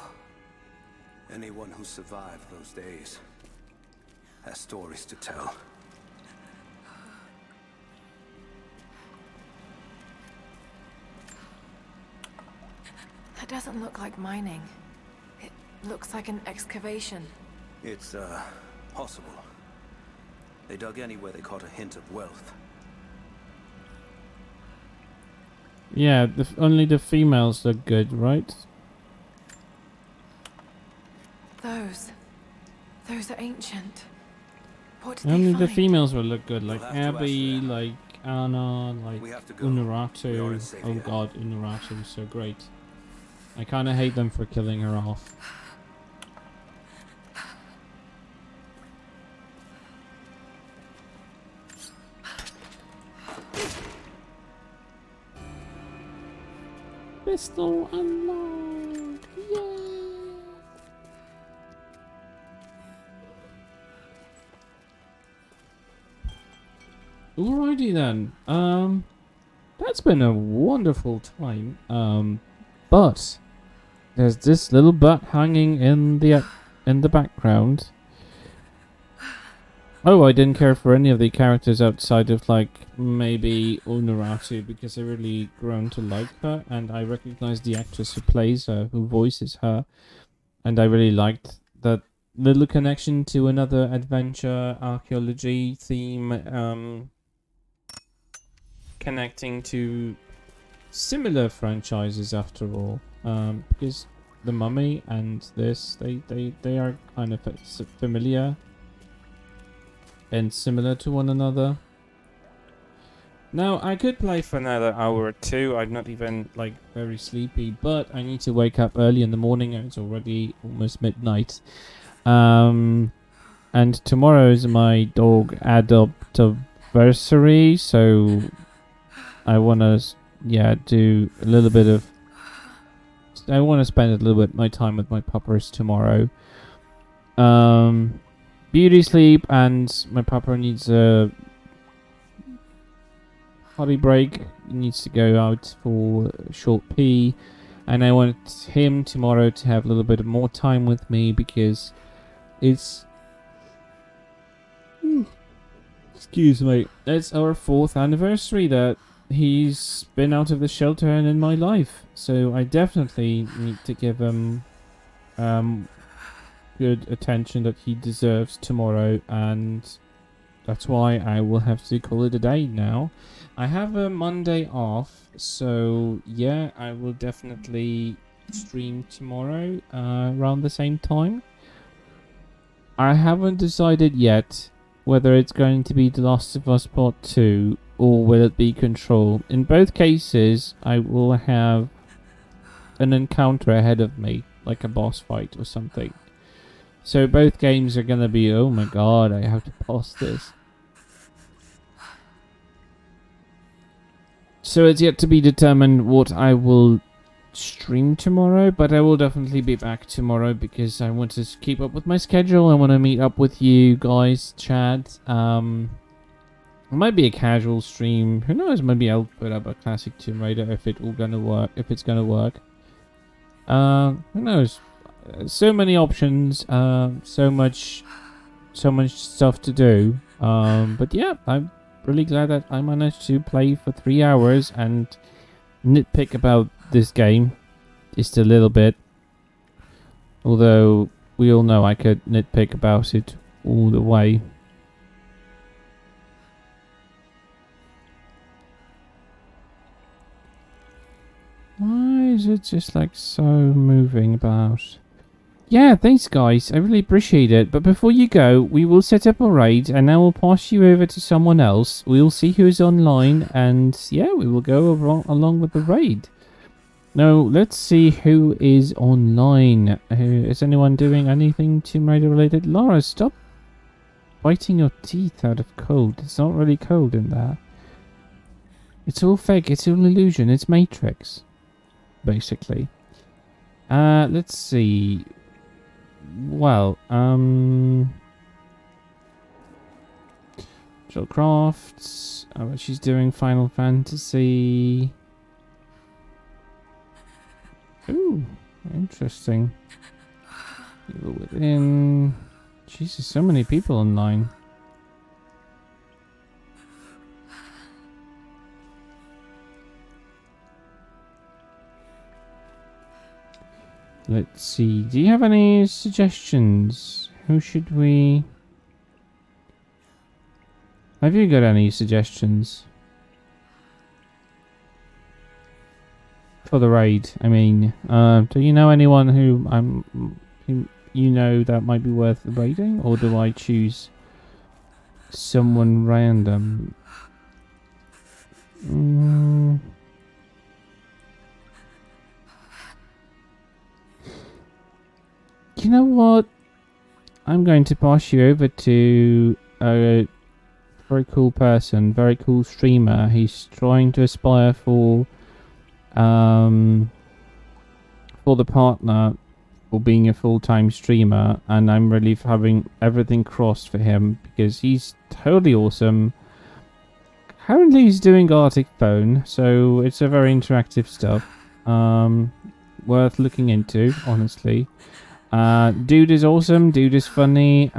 Anyone who survived those days has stories to tell. That doesn't look like mining. It looks like an excavation. It's, possible. They dug anywhere they caught a hint of wealth. Yeah, only the females look good, right? Those are ancient. What did Only they the find? females will look good, like You'll have to Abby, ask them. like Anna, like We have to go. We are Unuratu. in safe Oh here. god, Unuratu is so great. I kind of hate them for killing her off. Pistol unlocked! Yay! Alrighty then. That's been a wonderful time. But there's this little butt hanging in the background. Oh, I didn't care for any of the characters outside of, like, maybe Unuratu, because I really grown to like her, and I recognize the actress who plays her, who voices her, and I really liked that little connection to another adventure archaeology theme, connecting to similar franchises after all, because The Mummy and this, they are kind of familiar and similar to one another. Now, I could play for another hour or two. I'm not even, like, very sleepy, but I need to wake up early in the morning. It's already almost midnight. And tomorrow is my dog adoptiversary, so I want to, do a little bit of... I want to spend a little bit of my time with my puppers tomorrow. Beauty sleep, and my pupper needs a potty break. He needs to go out for a short pee, and I want him tomorrow to have a little bit more time with me because it's excuse me, it's our 4th anniversary that he's been out of the shelter and in my life, so I definitely need to give him good attention that he deserves tomorrow, and that's why I will have to call it a day now. I have a Monday off, so yeah, I will definitely stream tomorrow around the same time. I haven't decided yet whether it's going to be The Last of Us Part 2 or will it be Control. In both cases, I will have an encounter ahead of me, like a boss fight or something. So both games are gonna be, oh my god, I have to pause this. So it's yet to be determined what I will stream tomorrow, but I will definitely be back tomorrow because I want to keep up with my schedule. I want to meet up with you guys, chat. It might be a casual stream. Who knows? Maybe I'll put up a classic Tomb Raider if it's gonna work. Who knows? So many options, so much stuff to do. But yeah, I'm really glad that I managed to play for 3 hours and nitpick about this game just a little bit. Although we all know I could nitpick about it all the way. Why is it just like so moving about? Yeah, thanks guys. I really appreciate it. But before you go, we will set up a raid and then we'll pass you over to someone else. We'll see who's online and yeah, we will go along with the raid. Now, let's see who is online. Is anyone doing anything Tomb Raider related? Laura, stop biting your teeth out of cold. It's not really cold in there. It's all fake. It's all illusion. It's Matrix, basically. Let's see. Well, Jill Crafts. She's doing Final Fantasy. Ooh, interesting. Evil Within. Jesus, so many people online. Let's see. Do you have any suggestions? Who should we... Have you got any suggestions? For the raid, I mean. Do you know anyone who you know that might be worth raiding? Or do I choose someone random? You know what? I'm going to pass you over to a very cool person, very cool streamer. He's trying to aspire for the partner for being a full-time streamer, and I'm really having everything crossed for him because he's totally awesome. Currently he's doing Arctic Phone, so it's a very interactive stuff. Worth looking into, honestly. Dude is awesome, dude is funny,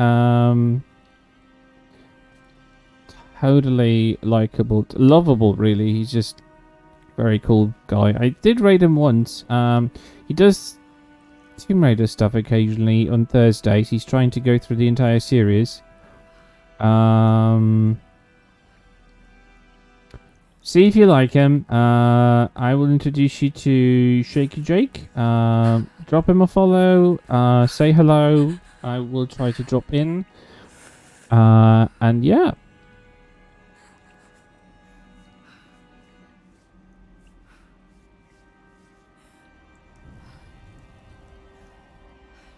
totally likable, lovable really. He's just very cool guy. I did raid him once. He does Tomb Raider stuff occasionally on Thursdays. He's trying to go through the entire series. See if you like him. I will introduce you to Shaky Jake. Drop him a follow. Say hello. I will try to drop in. And yeah.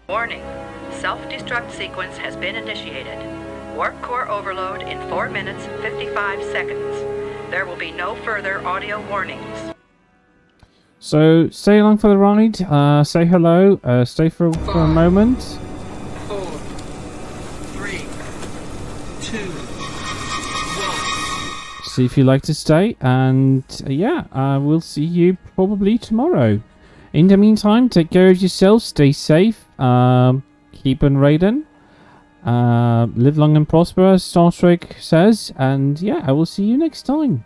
Warning. Self-destruct sequence has been initiated. Warp core overload in 4 minutes, 55 seconds. There will be no further audio warnings. So, stay along for the ride. Say hello. Stay for a moment. 4, 3, 2, 1. See if you like to stay. And yeah, we'll see you probably tomorrow. In the meantime, take care of yourself. Stay safe. Keep on raiding. Live long and prosper, as Star Trek says. And yeah, I will see you next time.